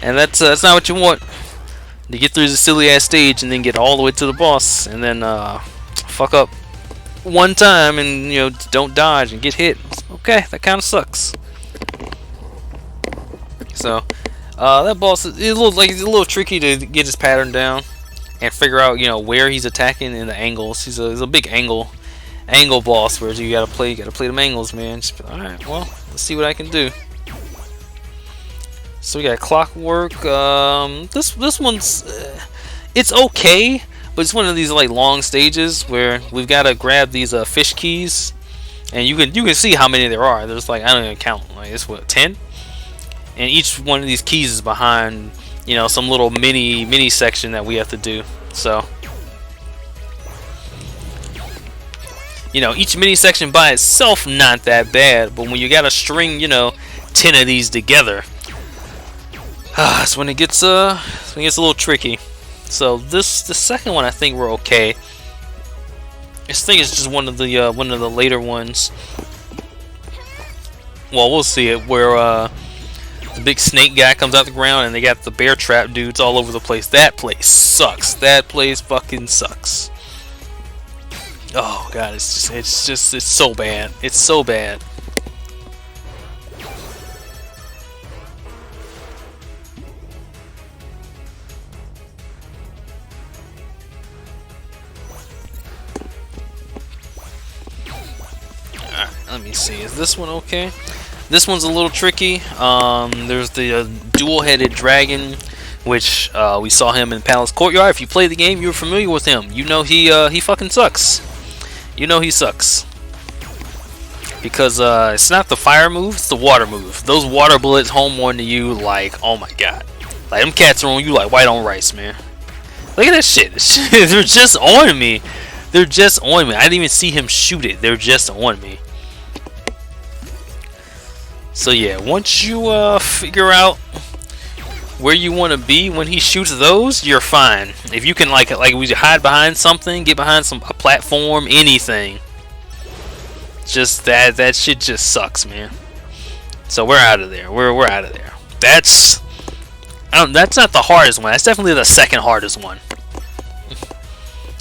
and that's not what you want. To get through the silly ass stage and then get all the way to the boss, and then fuck up one time and you know don't dodge and get hit. Okay, that kind of sucks. So that boss is a little tricky to get his pattern down and figure out where he's attacking and the angles. He's a big angle boss, where you gotta play them angles, man. Just, all right, well, let's see what I can do. So we got clockwork. This one's it's okay, but it's one of these like long stages where we've got to grab these fish keys, and you can see how many there are. There's like, I don't even count. Like it's what, 10, and each one of these keys is behind some little mini section that we have to do. So each mini section by itself not that bad, but when you got to string 10 of these together, that's when it gets a little tricky. So the second one, I think we're okay. This thing is just one of the later ones. Well, we'll see it where the big snake guy comes out the ground and they got the bear trap dudes all over the place. That place sucks. That place fucking sucks. Oh god, it's so bad. It's so bad. Let me see, is this one okay? This one's a little tricky. There's the dual-headed dragon, which we saw him in Palace Courtyard. If you play the game, you're familiar with him. You know he fucking sucks. You know he sucks. Because it's not the fire move, it's the water move. Those water bullets home one to you like, oh my god. Like, them cats are on you like white on rice, man. Look at that shit. They're just on me. They're just on me. I didn't even see him shoot it. They're just on me. So yeah, once you figure out where you want to be when he shoots those, you're fine. If you can like we hide behind something, get behind a platform, anything. Just that shit just sucks, man. So we're out of there. We're out of there. That's not the hardest one. That's definitely the second hardest one.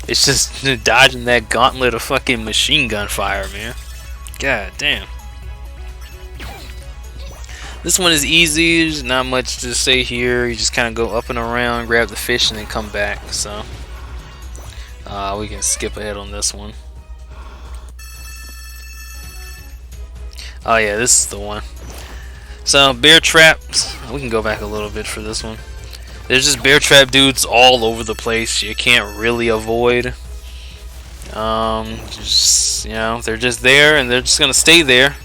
It's just dodging that gauntlet of fucking machine gun fire, man. God damn. This one is easy. There's not much to say here. You just kind of go up and around, grab the fish, and then come back. So we can skip ahead on this one. Oh yeah, this is the one. So bear traps. We can go back a little bit for this one. There's just bear trap dudes all over the place. You can't really avoid. Just, you know, they're just there and they're just gonna stay there.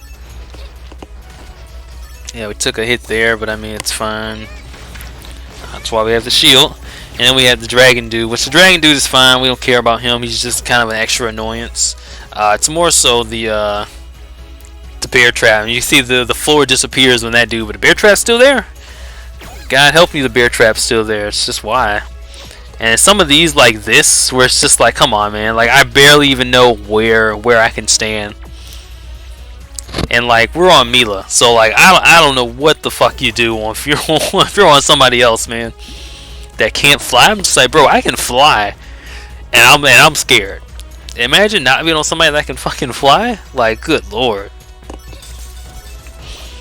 Yeah, we took a hit there, but I mean, it's fine. That's why we have the shield. And then we have the dragon dude, which the dragon dude is fine. We don't care about him. He's just kind of an extra annoyance. It's more so the bear trap. And you see the floor disappears when that dude, but the bear trap's still there. God help me, the bear trap's still there. It's just why. And some of these like this, where it's just like, come on, man. Like I barely even know where I can stand. And like we're on Milla, so like I don't know what the fuck you do if you're if you're on somebody else, man, that can't fly. I'm just like, bro, I can fly, and I'm scared. Imagine not being on somebody that can fucking fly. Like, good lord.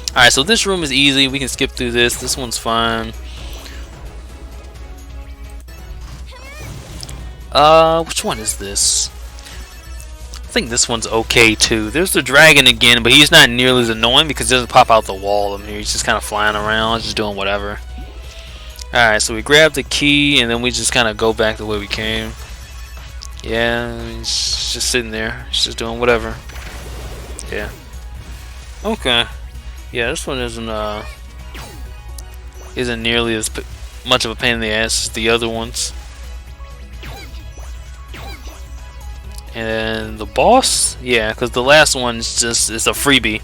All right, so this room is easy. We can skip through this. This one's fine. Which one is this? I think this one's okay too. There's the dragon again, but he's not nearly as annoying because he doesn't pop out the wall. I mean, he's just kind of flying around, just doing whatever. Alright, so we grab the key and then we just kind of go back the way we came. Yeah, he's just sitting there. He's just doing whatever. Yeah. Okay. Yeah, this one isn't nearly as much of a pain in the ass as the other ones. And the boss, yeah, because the last one's just, it's a freebie.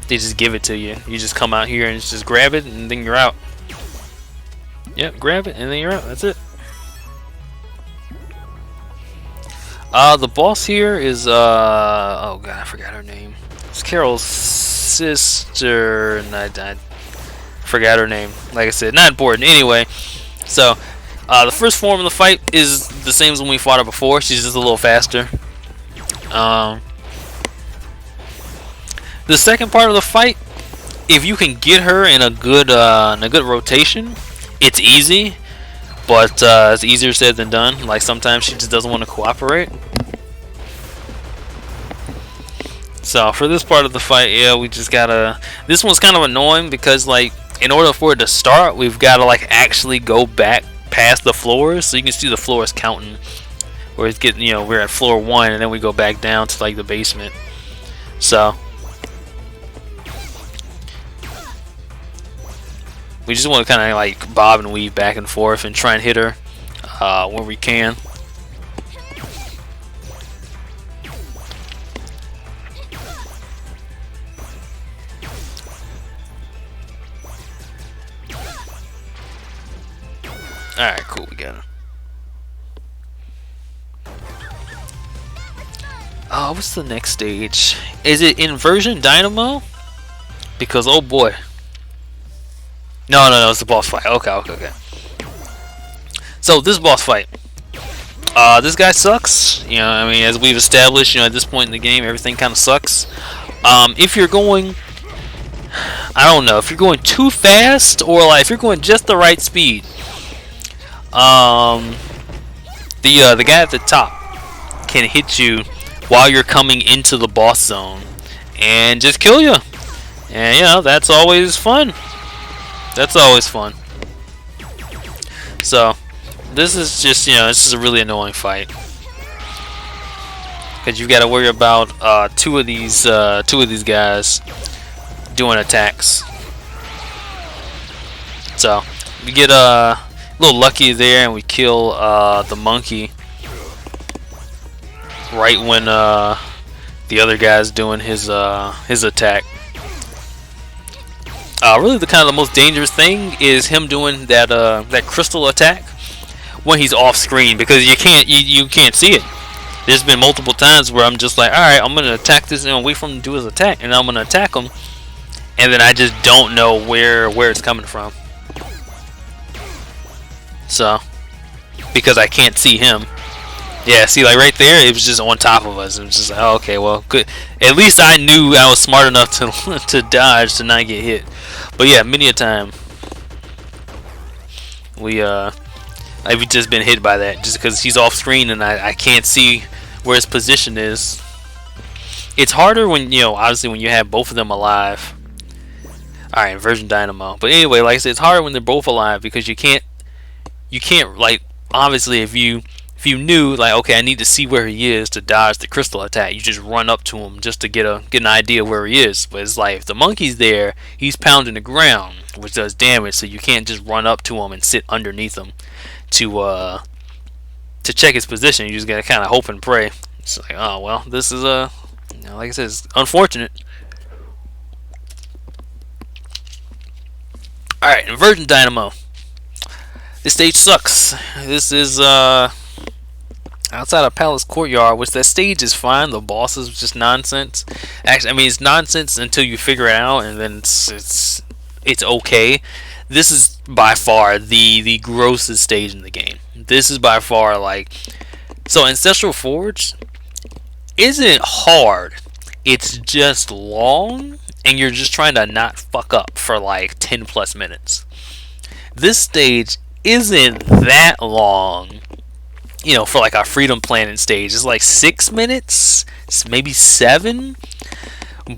They just give it to you. You just come out here and just grab it and then you're out. Yep, grab it and then you're out. That's it. The boss here is oh god, I forgot her name. It's Carol's sister, and I forgot her name. Like I said, not important. Anyway, so the first form of the fight is the same as when we fought her before. She's just a little faster. The second part of the fight, if you can get her in a good rotation, it's easy. But it's easier said than done. Like sometimes she just doesn't want to cooperate. So for this part of the fight, yeah, we just gotta. This one's kind of annoying because like in order for it to start, we've got to like actually go back past the floors, so you can see the floors counting. Where it's getting, you know, we're at floor 1 and then we go back down to like the basement. So we just want to kind of like bob and weave back and forth and try and hit her when we can. Alright, cool, we got her. What's the next stage? Is it Inversion Dynamo? Because, oh boy. No, it's the boss fight. Okay. So, this boss fight. This guy sucks. You know, I mean, as we've established, you know, at this point in the game, everything kind of sucks. If you're going... I don't know, if you're going too fast, or like, if you're going just the right speed, the guy at the top can hit you while you're coming into the boss zone and just kill you. And you know, that's always fun. That's always fun. So this is just, you know, this is a really annoying fight because you've got to worry about two of these guys doing attacks. So we get a little lucky there and we kill the monkey right when the other guy's doing his attack. Really, the most dangerous thing is him doing that crystal attack when he's off screen, because you can't see it. There's been multiple times where I'm just like, all right, I'm gonna attack this and wait for him to do his attack, and I'm gonna attack him, and then I just don't know where it's coming from. So because I can't see him. Yeah, see, like right there, it was just on top of us. It was just like, oh, okay, well, good. At least I knew I was smart enough to to dodge, to not get hit. But yeah, many a time I've just been hit by that, just because he's off screen and I can't see where his position is. It's harder when, you know, obviously when you have both of them alive. Alright, Inversion Dynamo. But anyway, like I said, it's harder when they're both alive because you can't like, obviously if you if you knew like, okay, I need to see where he is to dodge the crystal attack, you just run up to him just to get an idea where he is. But it's like if the monkey's there, he's pounding the ground, which does damage, so you can't just run up to him and sit underneath him to check his position. You just gotta kind of hope and pray. It's like, oh well, this is like I said, it's unfortunate. All right, Inversion Dynamo. This stage sucks. This is outside of Palace Courtyard, which that stage is fine. The boss is just nonsense. Actually, I mean it's nonsense until you figure it out, and then it's okay. This is by far the grossest stage in the game. This is by far like, so Ancestral Forge isn't hard. It's just long, and you're just trying to not fuck up for like 10 plus minutes. This stage isn't that long. You know, for like our Freedom Planet stage, it's like 6 minutes, maybe 7.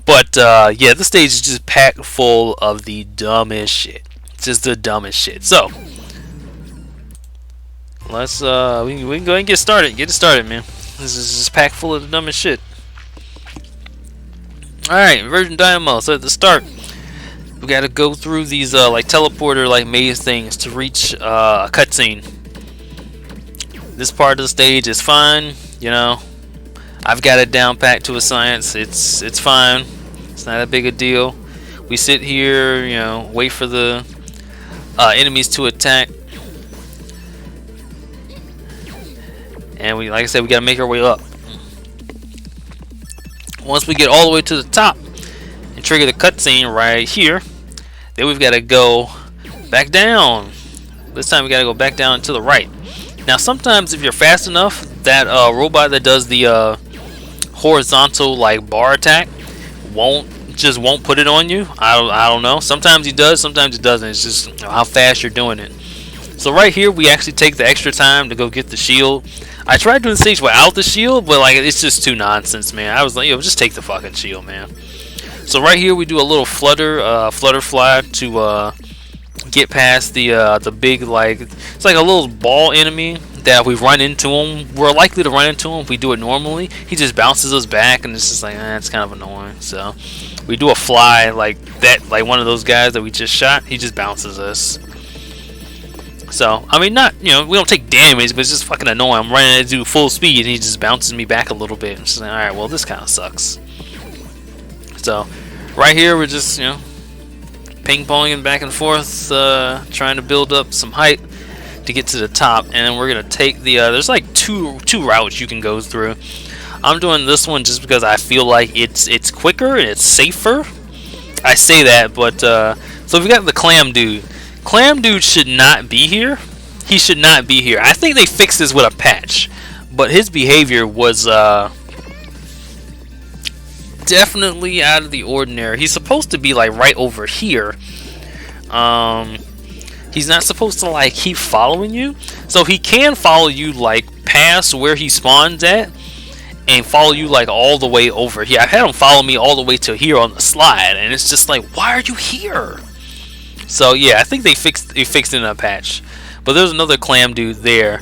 But yeah, the stage is just packed full of the dumbest shit. Just the dumbest shit. So let's we can go ahead and get started. Get it started, man. This is just packed full of the dumbest shit. Alright, Inversion Dynamo. So at the start, we gotta go through these like teleporter like maze things to reach a cutscene. This part of the stage is fine, you know. I've got it down packed to a science. It's fine. It's not a big a deal. We sit here, you know, wait for the enemies to attack, and we, like I said, we gotta make our way up. Once we get all the way to the top and trigger the cutscene right here, then we've got to go back down. This time we got to go back down and to the right. Now sometimes if you're fast enough, that robot that does the horizontal like bar attack won't put it on you. I don't know. Sometimes he does, sometimes he doesn't. It's just how fast you're doing it. So right here we actually take the extra time to go get the shield. I tried doing the stage without the shield, but like it's just too nonsense, man. I was like, yo, just take the fucking shield, man. So right here we do a little flutter fly to get past the big, like, it's like a little ball enemy that we run into him. We're likely to run into him if we do it normally. He just bounces us back, and it's just like, it's kind of annoying. So we do a fly like that, like one of those guys that we just shot. He just bounces us. So I mean, not, you know, we don't take damage, but it's just fucking annoying. I'm running to do full speed, and he just bounces me back a little bit. I'm just like, all right, well, this kind of sucks. So right here we're just, you know, ping-ponging back and forth, trying to build up some height to get to the top, and then we're gonna take the there's like two routes you can go through. I'm doing this one just because I feel like it's quicker and it's safer. I say that, but so we got the clam dude. Clam dude should not be here. He should not be here. I think they fixed this with a patch, but his behavior was definitely out of the ordinary. He's supposed to be like right over here. He's not supposed to like keep following you. So he can follow you like past where he spawns at and follow you like all the way over here. I've had him follow me all the way to here on the slide, and it's just like, why are you here? So yeah, I think they fixed it in a patch. But there's another clam dude there.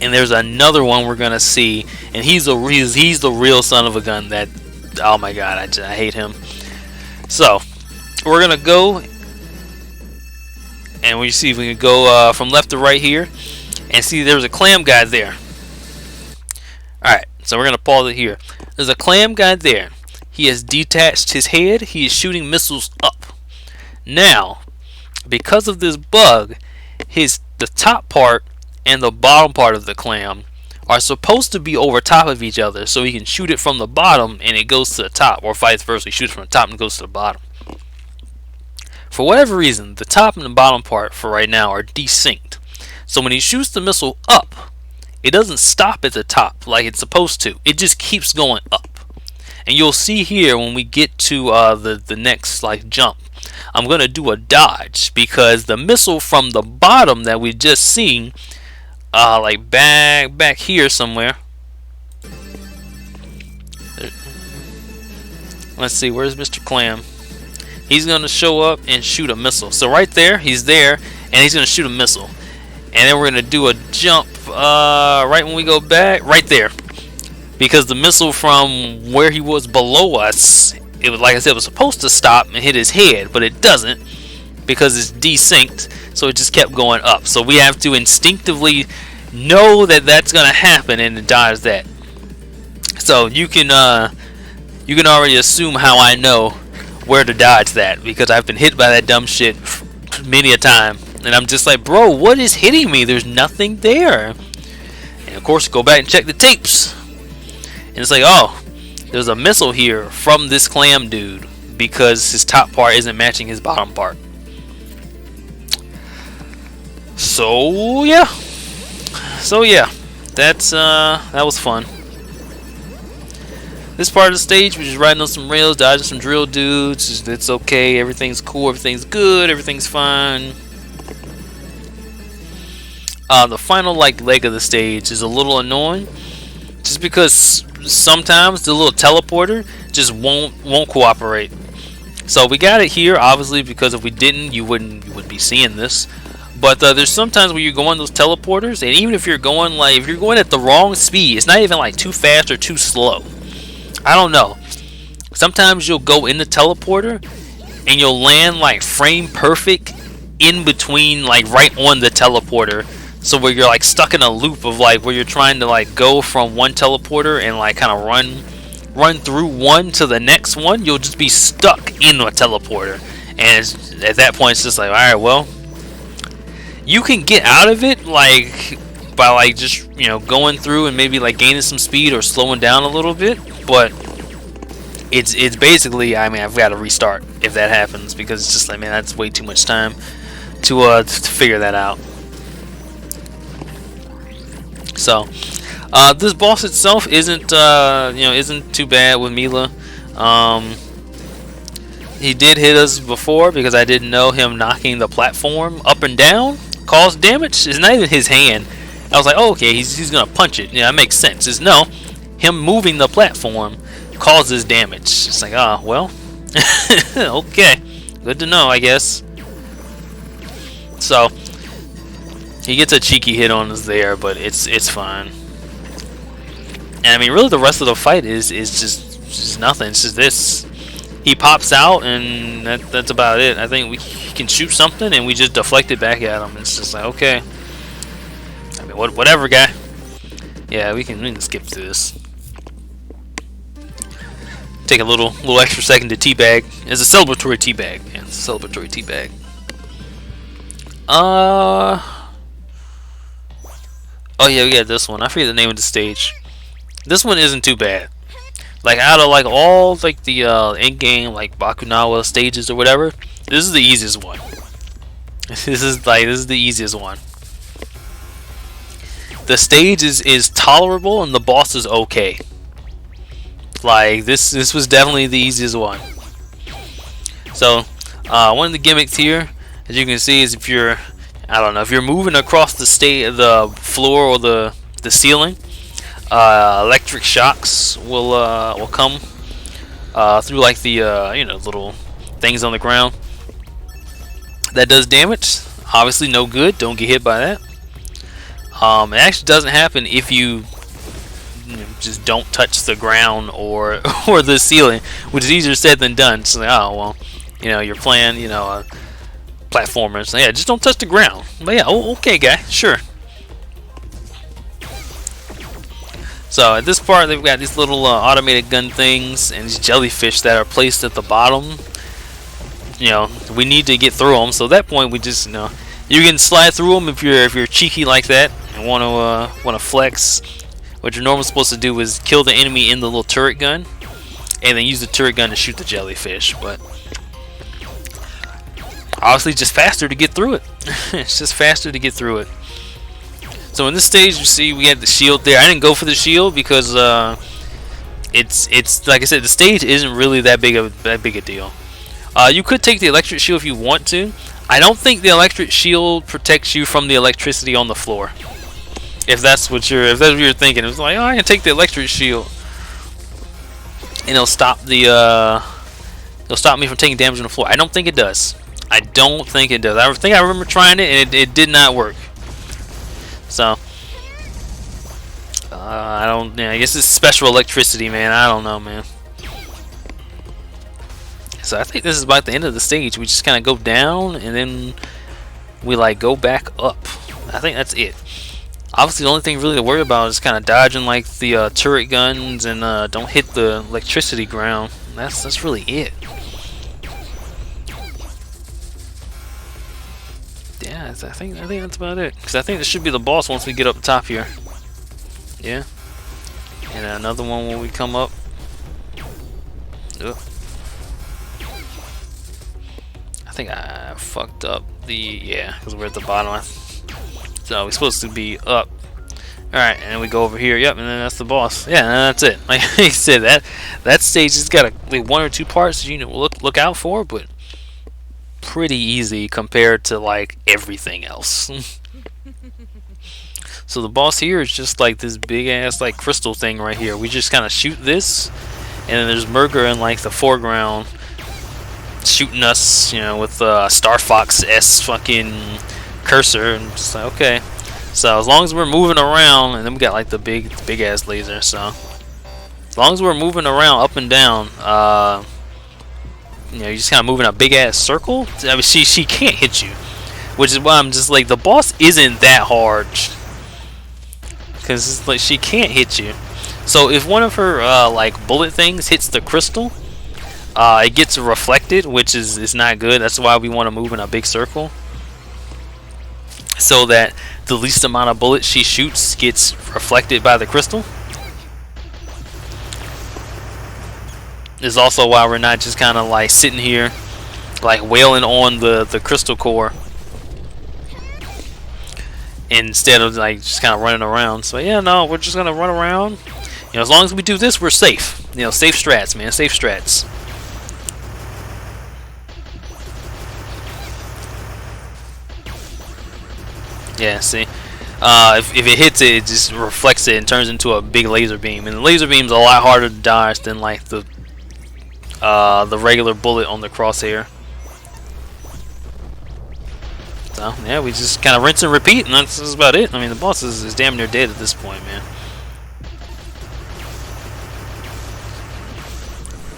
And there's another one we're gonna see, and he's the real son of a gun. That, oh my god, I hate him. So we're gonna go, and we see if we can go from left to right here, and see there's a clam guy there. All right, so we're gonna pause it here. There's a clam guy there. He has detached his head. He is shooting missiles up. Now, because of this bug, the top part and the bottom part of the clam are supposed to be over top of each other, so he can shoot it from the bottom and it goes to the top, or vice versa. He shoots from the top and goes to the bottom. For whatever reason, the top and the bottom part for right now are desynced. So when he shoots the missile up, it doesn't stop at the top like it's supposed to. It just keeps going up. And you'll see here when we get to the next like jump, I'm gonna do a dodge because the missile from the bottom that we just seen, like back here somewhere. Let's see, where's Mr. Clam? He's gonna show up and shoot a missile. So right there, he's there, and he's gonna shoot a missile. and then we're gonna do a jump right when we go back, right there, because the missile from where he was below us, it was, like I said, it was supposed to stop and hit his head, but it doesn't because it's desynced, so it just kept going up. So we have to instinctively know that that's gonna happen and dodge that. So you can already assume how I know where to dodge that, because I've been hit by that dumb shit many a time, and I'm just like, bro, what is hitting me? There's nothing there. And of course, go back and check the tapes, and it's like, oh, there's a missile here from this clam dude because his top part isn't matching his bottom part. So yeah, that was fun. This part of the stage, we're just riding on some rails, dodging some drill dudes. It's okay, everything's cool, everything's good, everything's fine. The final leg of the stage is a little annoying, just because sometimes the little teleporter just won't cooperate. So we got it here, obviously, because if we didn't, you wouldn't be seeing this. But there's sometimes where you're going those teleporters, and even if you're going at the wrong speed, it's not even like too fast or too slow. I don't know. Sometimes you'll go in the teleporter and you'll land like frame perfect in between, like right on the teleporter. So where you're like stuck in a loop of like where you're trying to like go from one teleporter and like kind of run through one to the next one, you'll just be stuck in a teleporter. And at that point, it's just like, all right, well, you can get out of it like by like just, you know, going through and maybe like gaining some speed or slowing down a little bit, but it's basically, I mean, I've got to restart if that happens, because it's just like, man, that's way too much time to figure that out. So this boss itself isn't isn't too bad with Milla. He did hit us before because I didn't know him knocking the platform up and down caused damage. It's not even his hand. I was like, oh, okay, he's gonna punch it. Yeah, that makes sense. It's no, him moving the platform causes damage. It's like, ah, well, okay, good to know, I guess. So he gets a cheeky hit on us there, but it's fine. And I mean, really, the rest of the fight is just nothing. It's just this. He pops out, and that's about it. I think he can shoot something, and we just deflect it back at him. It's just like, okay. I mean, whatever, guy. Yeah, we can skip through this. Take a little extra second to teabag. It's a celebratory teabag, man. It's a celebratory teabag. Oh yeah, we got this one. I forget the name of the stage. This one isn't too bad. Like, out of like all like the in-game like Bakunawa stages or whatever, this is the easiest one. This is the easiest one. The stage is tolerable and the boss is okay. Like, this was definitely the easiest one. So one of the gimmicks here, as you can see, is if you're, I don't know, if you're moving across the floor or the ceiling, electric shocks will come through like the little things on the ground. That does damage. Obviously, no good. Don't get hit by that. It actually doesn't happen if you just don't touch the ground or the ceiling, which is easier said than done. It's like, oh well, you're playing platformers. So yeah, just don't touch the ground. But yeah, okay, guy, sure. So at this part, they've got these little automated gun things and these jellyfish that are placed at the bottom. We need to get through them. So at that point, we just you can slide through them if you're cheeky like that and want to flex. What you're normally supposed to do is kill the enemy in the little turret gun, and then use the turret gun to shoot the jellyfish. But obviously, just faster to get through it. It's just faster to get through it. So in this stage, you see we had the shield there. I didn't go for the shield because it's like I said, the stage isn't really that big a deal. You could take the electric shield if you want to. I don't think the electric shield protects you from the electricity on the floor. If that's what you're thinking, it's like, oh, I can take the electric shield, and it'll stop me from taking damage on the floor. I don't think it does. I don't think it does. I think I remember trying it, and it did not work. So I don't. Yeah, I guess it's special electricity, man. I don't know, man. So I think this is about the end of the stage. We just kind of go down and then we like go back up. I think that's it. Obviously, the only thing really to worry about is kind of dodging like the turret guns and don't hit the electricity ground. That's really it. Yeah, I think that's about it. Because I think this should be the boss once we get up top here. Yeah. And another one when we come up. Ugh. I think I fucked up the, yeah, because we're at the bottom. So we're supposed to be up. Alright, and we go over here, yep, and then that's the boss. Yeah, and that's it. Like I said, that stage has got like 1 or 2 parts you know look out for, but pretty easy compared to like everything else. So the boss here is just like this big ass like crystal thing right here. We just kind of shoot this, and then there's Murger in like the foreground shooting us, you know, with Star Fox S fucking cursor, and just like, okay. So as long as we're moving around, and then we got like the big ass laser. So as long as we're moving around up and down, you know, you're just kind of moving a big ass circle. I mean, she can't hit you, which is why I'm just like, the boss isn't that hard, because like she can't hit you. So if one of her like bullet things hits the crystal, it gets reflected, which is not good. That's why we want to move in a big circle, so that the least amount of bullets she shoots gets reflected by the crystal. Is also why we're not just kind of like sitting here like wailing on the crystal core instead of like just kind of running around. So yeah, no, we're just gonna run around. You know, as long as we do this, we're safe. You know, safe strats, man, safe strats. Yeah, see, if it hits it, it just reflects it and turns into a big laser beam. And the laser beam's a lot harder to dodge than like the regular bullet on the crosshair. So yeah, we just kind of rinse and repeat, and that's about it. I mean, the boss is damn near dead at this point, man.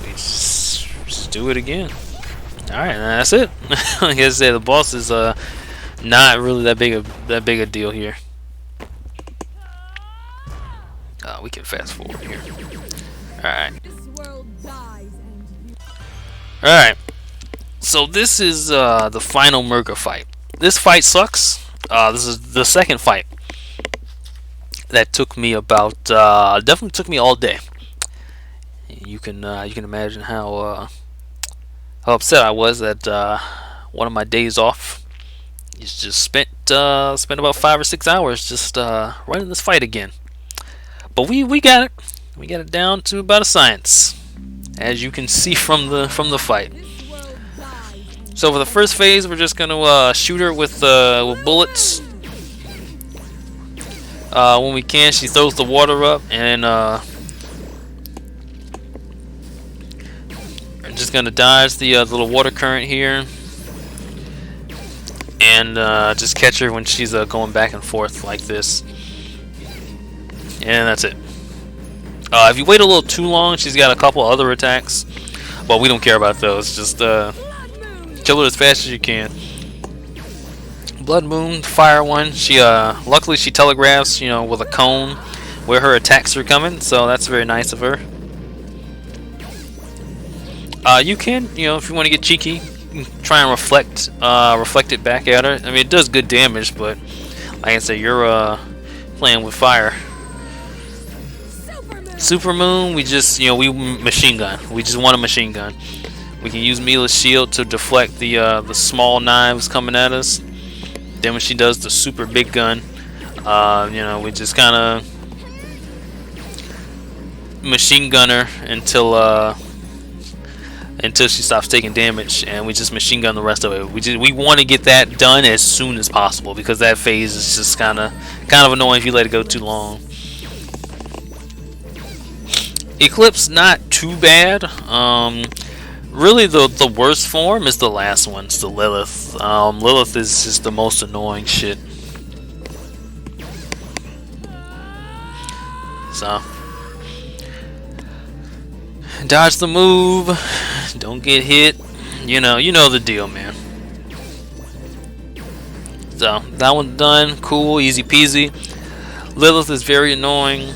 We just do it again. All right, and that's it. Like I said, the boss is not really that big a deal here. We can fast forward here. Alright. Alright. So this is the final Murga fight. This fight sucks. This is the second fight. That took me about definitely took me all day. You can imagine how upset I was that one of my days off is just spent about 5 or 6 hours just running this fight again. But we got it. We got it down to about a science, as you can see from the fight. So for the first phase, we're just gonna shoot her with bullets. When we can, she throws the water up, and we're just gonna dodge the little water current here, and just catch her when she's going back and forth like this. And that's it. If you wait a little too long, she's got a couple other attacks, but we don't care about those. Just kill her as fast as you can. Blood Moon, fire one. She luckily she telegraphs, you know, with a cone where her attacks are coming, so that's very nice of her. You can, you know, if you want to get cheeky, try and reflect it back at her. I mean, it does good damage, but like I said, you're playing with fire. Super Moon, we just, you know, we machine gun. We just want a machine gun. We can use Milla's shield to deflect the small knives coming at us. Then when she does the super big gun, you know, we just kind of machine gun her until she stops taking damage, and we just machine gun the rest of it. We want to get that done as soon as possible, because that phase is just kind of annoying if you let it go too long. Eclipse, not too bad. Really, the worst form is the last one. It's the Lilith. Lilith is just the most annoying shit. So dodge the move, don't get hit. You know the deal, man. So that one's done. Cool, easy peasy. Lilith is very annoying.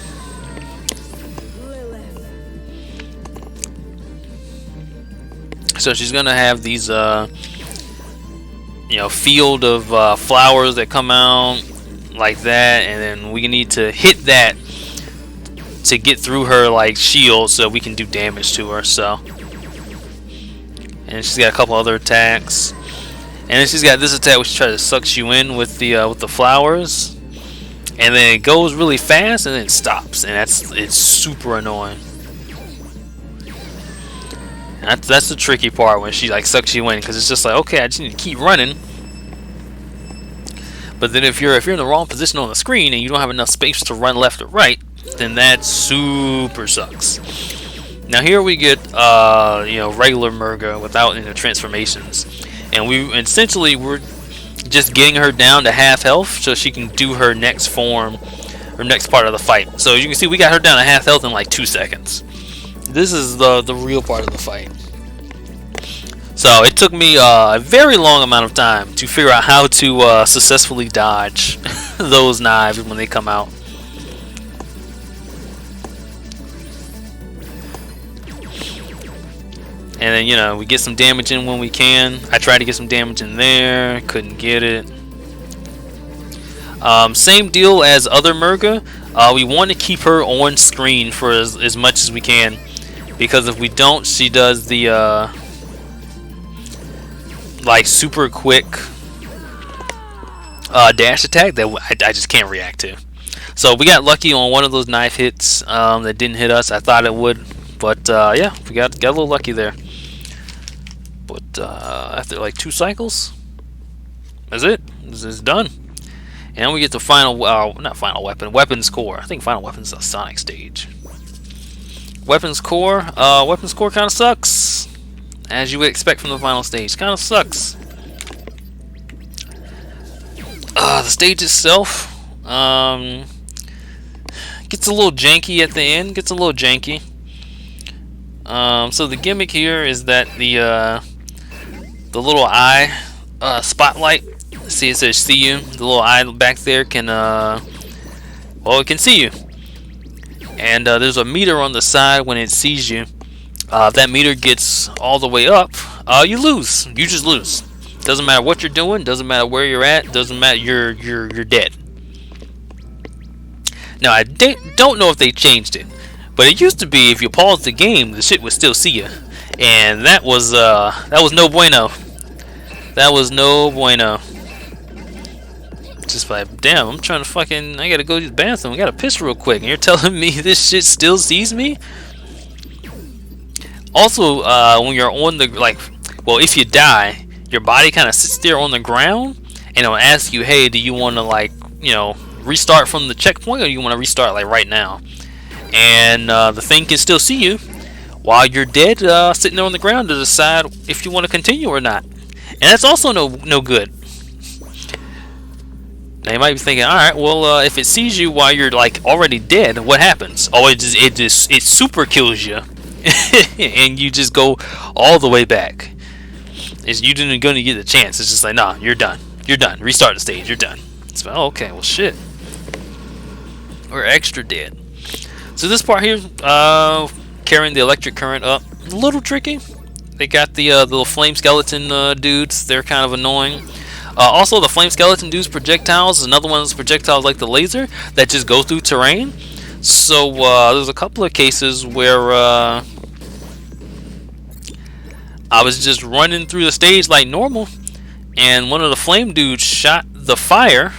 So she's gonna have these, field of flowers that come out like that, and then we need to hit that to get through her like shield, so we can do damage to her. So, and she's got a couple other attacks, and then she's got this attack which tries to suck you in with the flowers, and then it goes really fast and then it stops, and it's super annoying. That's the tricky part when she like sucks you in, because it's just like, okay, I just need to keep running. But then if you're in the wrong position on the screen and you don't have enough space to run left or right, then that super sucks. Now here we get regular Murga without any transformations, and we're just getting her down to half health so she can do her next form or next part of the fight. So as you can see, we got her down to half health in like 2 seconds. This is the real part of the fight. So it took me a very long amount of time to figure out how to successfully dodge those knives when they come out. And then, we get some damage in when we can. I tried to get some damage in there, couldn't get it. Same deal as other Murga. We want to keep her on screen for as much as we can, because if we don't, she does the like super quick dash attack that I just can't react to. So we got lucky on one of those knife hits that didn't hit us. I thought it would, but yeah, we got a little lucky there. But after like 2 cycles, that's it. This is done. And we get the final, not final weapon, weapons core. I think final weapon's a Sonic stage. Weapons core kind of sucks, as you would expect from the final stage. Kind of sucks. The stage itself gets a little janky at the end. So the gimmick here is that the little eye spotlight. See, it says "see you." The little eye back there can it can see you. And there's a meter on the side when it sees you. If that meter gets all the way up, you lose. You just lose. Doesn't matter what you're doing. Doesn't matter where you're at. Doesn't matter. You're dead. Now I don't know if they changed it, but it used to be if you paused the game, the shit would still see you, and that was no bueno. That was no bueno. Just like, damn, I'm trying to I gotta go to the bathroom, I gotta piss real quick, and you're telling me this shit still sees me? Also, when you're on the, if you die, your body kind of sits there on the ground, and it'll ask you, hey, do you want to, restart from the checkpoint, or do you want to restart, right now? And the thing can still see you while you're dead, sitting there on the ground, to decide if you want to continue or not. And that's also no good. Now you might be thinking, all right, well, if it sees you while you're already dead, what happens? Oh, it super kills you, and you just go all the way back. You didn't going to get the chance. It's just like, nah, you're done. You're done. Restart the stage. You're done. It's like, oh, okay, well, shit. We're extra dead. So this part here, carrying the electric current up, a little tricky. They got the little flame skeleton dudes. They're kind of annoying. Also, the flame skeleton dude's projectiles is another one of those projectiles like the laser that just go through terrain. So there's a couple of cases where I was just running through the stage like normal, and one of the flame dudes shot the fire,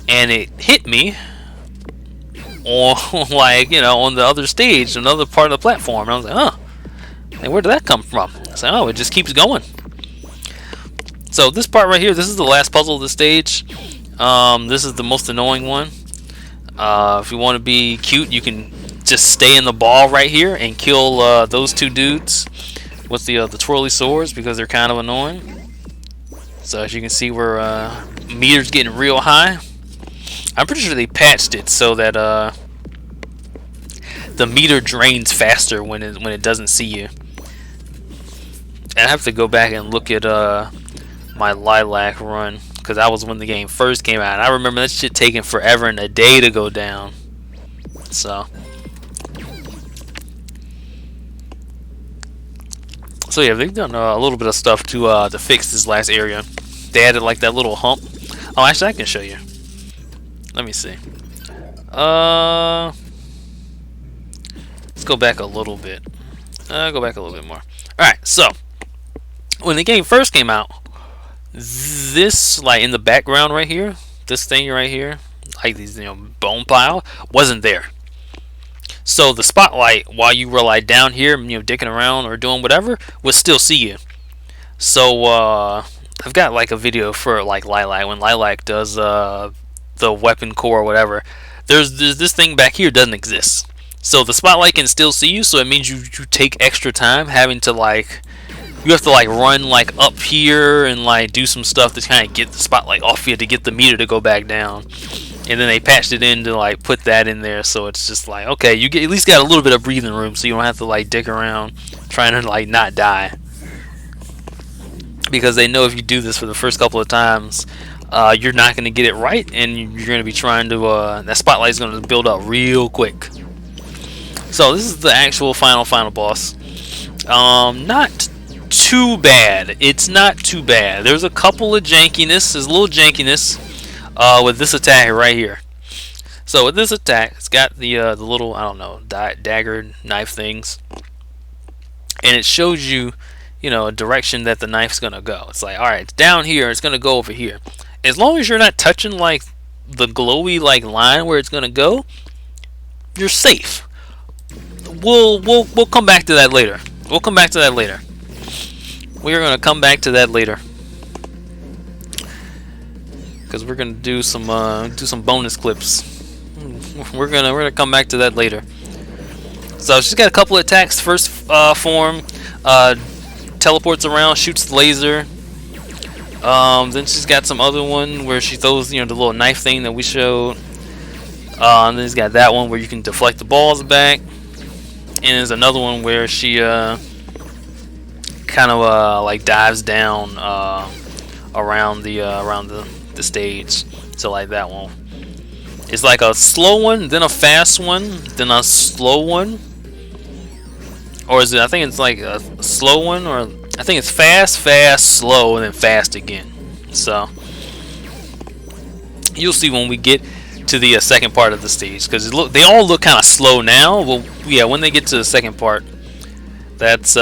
and it hit me on on the other stage, another part of the platform. And I was like, huh, where did that come from? I said, oh, it just keeps going. So this part right here, this is the last puzzle of the stage. This is the most annoying one. If you want to be cute, you can just stay in the ball right here and kill those 2 dudes with the twirly swords, because they're kind of annoying. So as you can see, we're meter's getting real high. I'm pretty sure they patched it so that the meter drains faster when it doesn't see you. And I have to go back and look at my Lilac run, because that was when the game first came out. And I remember that shit taking forever and a day to go down. So yeah, they've done a little bit of stuff to fix this last area. They added like that little hump. Oh, actually, I can show you. Let me see. Let's go back a little bit. Go back a little bit more. Alright, so when the game first came out, this, like in the background right here, this thing right here, like these, bone pile, wasn't there. So the spotlight, while you were like down here, dicking around or doing whatever, would still see you. So I've got like a video for like Lilac, when Lilac does the weapon core or whatever. There's this thing back here doesn't exist. So the spotlight can still see you, so it means you take extra time having to you have to run up here and do some stuff to kind of get the spotlight off you to get the meter to go back down. And then they patched it in to put that in there, so it's just okay, you at least got a little bit of breathing room, so you don't have to dick around trying to not die. Because they know if you do this for the first couple of times, you're not going to get it right, and you're going to be trying to that spotlight is going to build up real quick. So this is the actual final boss. Not too bad. It's not too bad. There's a couple of jankiness. There's a little jankiness with this attack right here. So with this attack, it's got the little, I don't know, dagger knife things, and it shows you, a direction that the knife's gonna go. It's all right, it's down here. It's gonna go over here. As long as you're not touching the glowy line where it's gonna go, you're safe. We'll come back to that later. We'll come back to that later. We are gonna come back to that later, because we're gonna do some bonus clips. We're gonna come back to that later. So she's got a couple of attacks. First form, teleports around, shoots the laser. Then she's got some other one where she throws the little knife thing that we showed. And then she's got that one where you can deflect the balls back. And there's another one where she kind of dives down around the stage. So that one, it's a slow one, then a fast one, then a slow one, or is it? I think it's a slow one, or I think it's fast, slow, and then fast again. So you'll see when we get to the second part of the stage, because they all look kind of slow now. Well, yeah, when they get to the second part, that's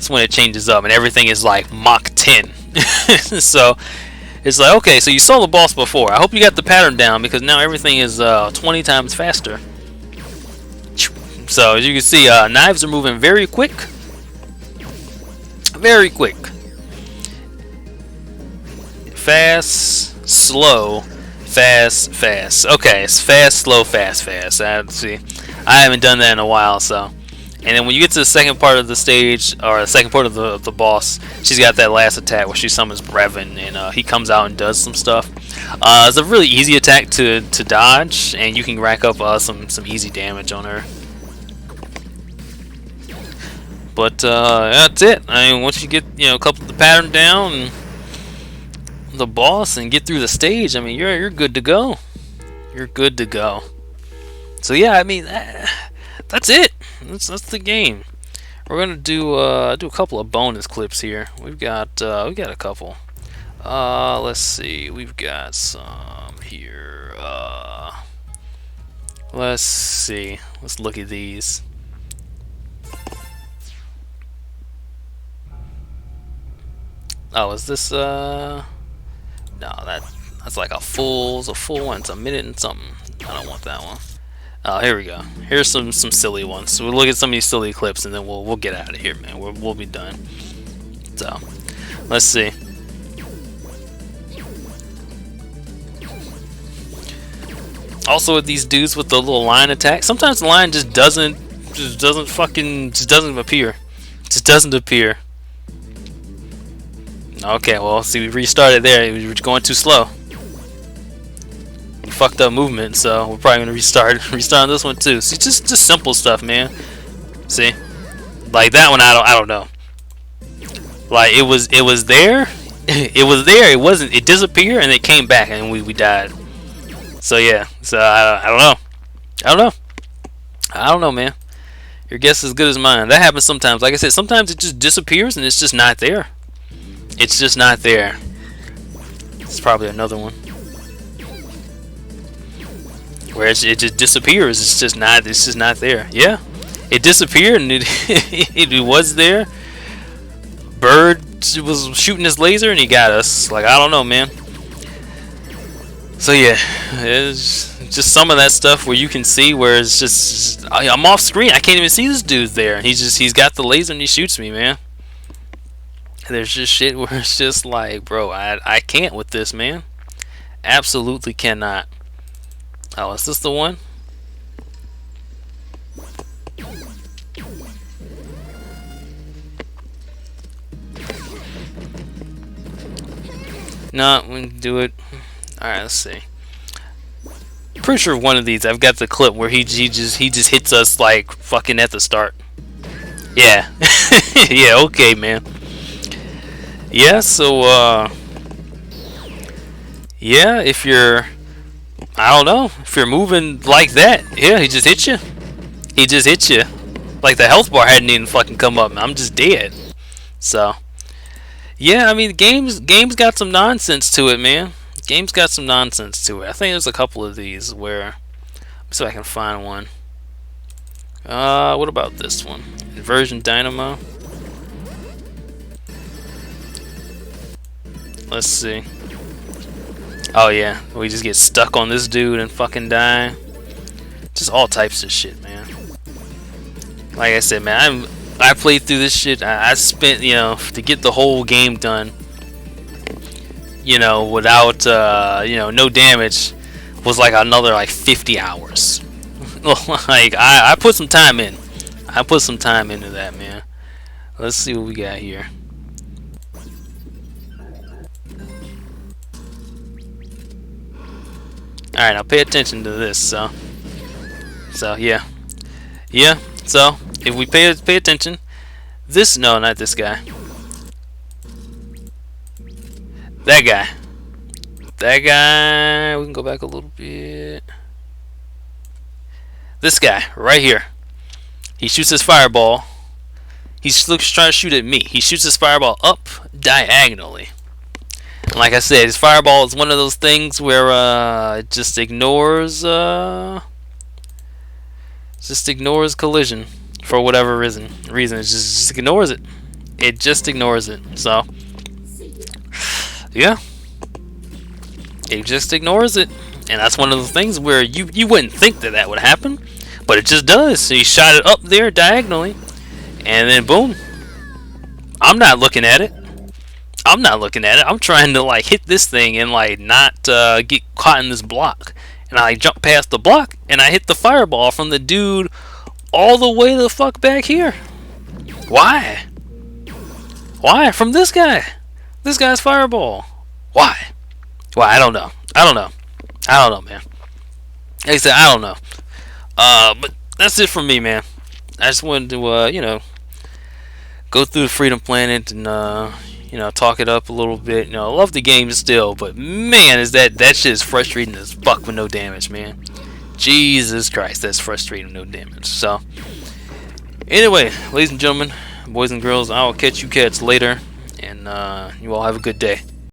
when it changes up and everything is Mach 10. So it's okay, so you saw the boss before. I hope you got the pattern down, because now everything is 20 times faster. So as you can see, knives are moving very quick. Very quick. Fast, slow, fast, fast. Okay, it's fast, slow, fast, fast. See, I haven't done that in a while, so. And then when you get to the second part of the stage, or the second part of the boss, she's got that last attack where she summons Brevin, and he comes out and does some stuff. It's a really easy attack to dodge, and you can rack up some easy damage on her. But that's it. I mean, once you get a couple of the pattern down, and the boss, and get through the stage, I mean, you're good to go. You're good to go. So yeah, I mean, that's it. That's the game. We're gonna do a couple of bonus clips here. We've got a couple. Let's see. We've got some here. Let's see. Let's look at these. Oh, is this no, that's like a full one. It's a minute and something. I don't want that one. Oh, here we go. Here's some silly ones. So we'll look at some of these silly clips, and then we'll get out of here, man. We'll be done. So let's see. Also, with these dudes with the little line attack, sometimes the line just doesn't appear. Just doesn't appear. Okay, well, see, we restarted there. We were going too slow. fucked up movement, so we're probably gonna restart on this one too. See, just simple stuff, man. See, like that one, I don't know. Like it was there, it was there. It wasn't. It disappeared and it came back and we died. So yeah. So I don't know. I don't know, man. Your guess is as good as mine. That happens sometimes. Like I said, sometimes it just disappears and it's just not there. It's just not there. It's probably another one where it just disappears. It's just not. It's just not there. Yeah, it disappeared and it it was there. Bird was shooting his laser and he got us. Like I don't know, man. So yeah, it's just some of that stuff where you can see where it's just I'm off screen. I can't even see this dude there. He's got the laser and he shoots me, man. There's just shit where it's just like, bro, I can't with this, man. Absolutely cannot. Oh, is this the one? No, we can do it. Alright, let's see. Pretty sure one of these I've got the clip where he just hits us like fucking at the start. Yeah. Yeah, okay, man. Yeah, so yeah, if you're I don't know, if you're moving like that, yeah, he just hits you. He just hits you. Like the health bar hadn't even fucking come up. I'm just dead. So yeah, I mean, games got some nonsense to it, man. Game's got some nonsense to it. I think there's a couple of these where, so I can find one. What about this one? Inversion Dynamo. Let's see. Oh yeah, we just get stuck on this dude and fucking die. Just all types of shit, man. Like I said, man, I played through this shit. I spent, you know, to get the whole game done, you know, without, you know, no damage, was like another like 50 hours. Like I put some time in. I put some time into that, man. Let's see what we got here. Alright, now pay attention to this, so yeah. Yeah, so if we pay attention, this, no, not this guy. That guy. That guy, we can go back a little bit. This guy, right here. He shoots his fireball. He's trying to shoot at me. He shoots his fireball up diagonally. And like I said, his fireball is one of those things where it just ignores collision for whatever reason. It just ignores it. It just ignores it. So yeah, it just ignores it, and that's one of the things where you wouldn't think that would happen, but it just does. So he shot it up there diagonally, and then boom. I'm not looking at it. I'm trying to like hit this thing and like not get caught in this block. And I jump past the block and I hit the fireball from the dude all the way the fuck back here. Why? Why? From this guy. This guy's fireball. Why? Why? I don't know. I don't know, man. Like I said, I don't know. But that's it from me, man. I just wanted to, you know, go through the Freedom Planet and, you know, talk it up a little bit. You know, I love the game still, but man, is that shit is frustrating as fuck with no damage, man. Jesus Christ, that's frustrating with no damage. So, anyway, ladies and gentlemen, boys and girls, I'll catch you cats later, and you all have a good day.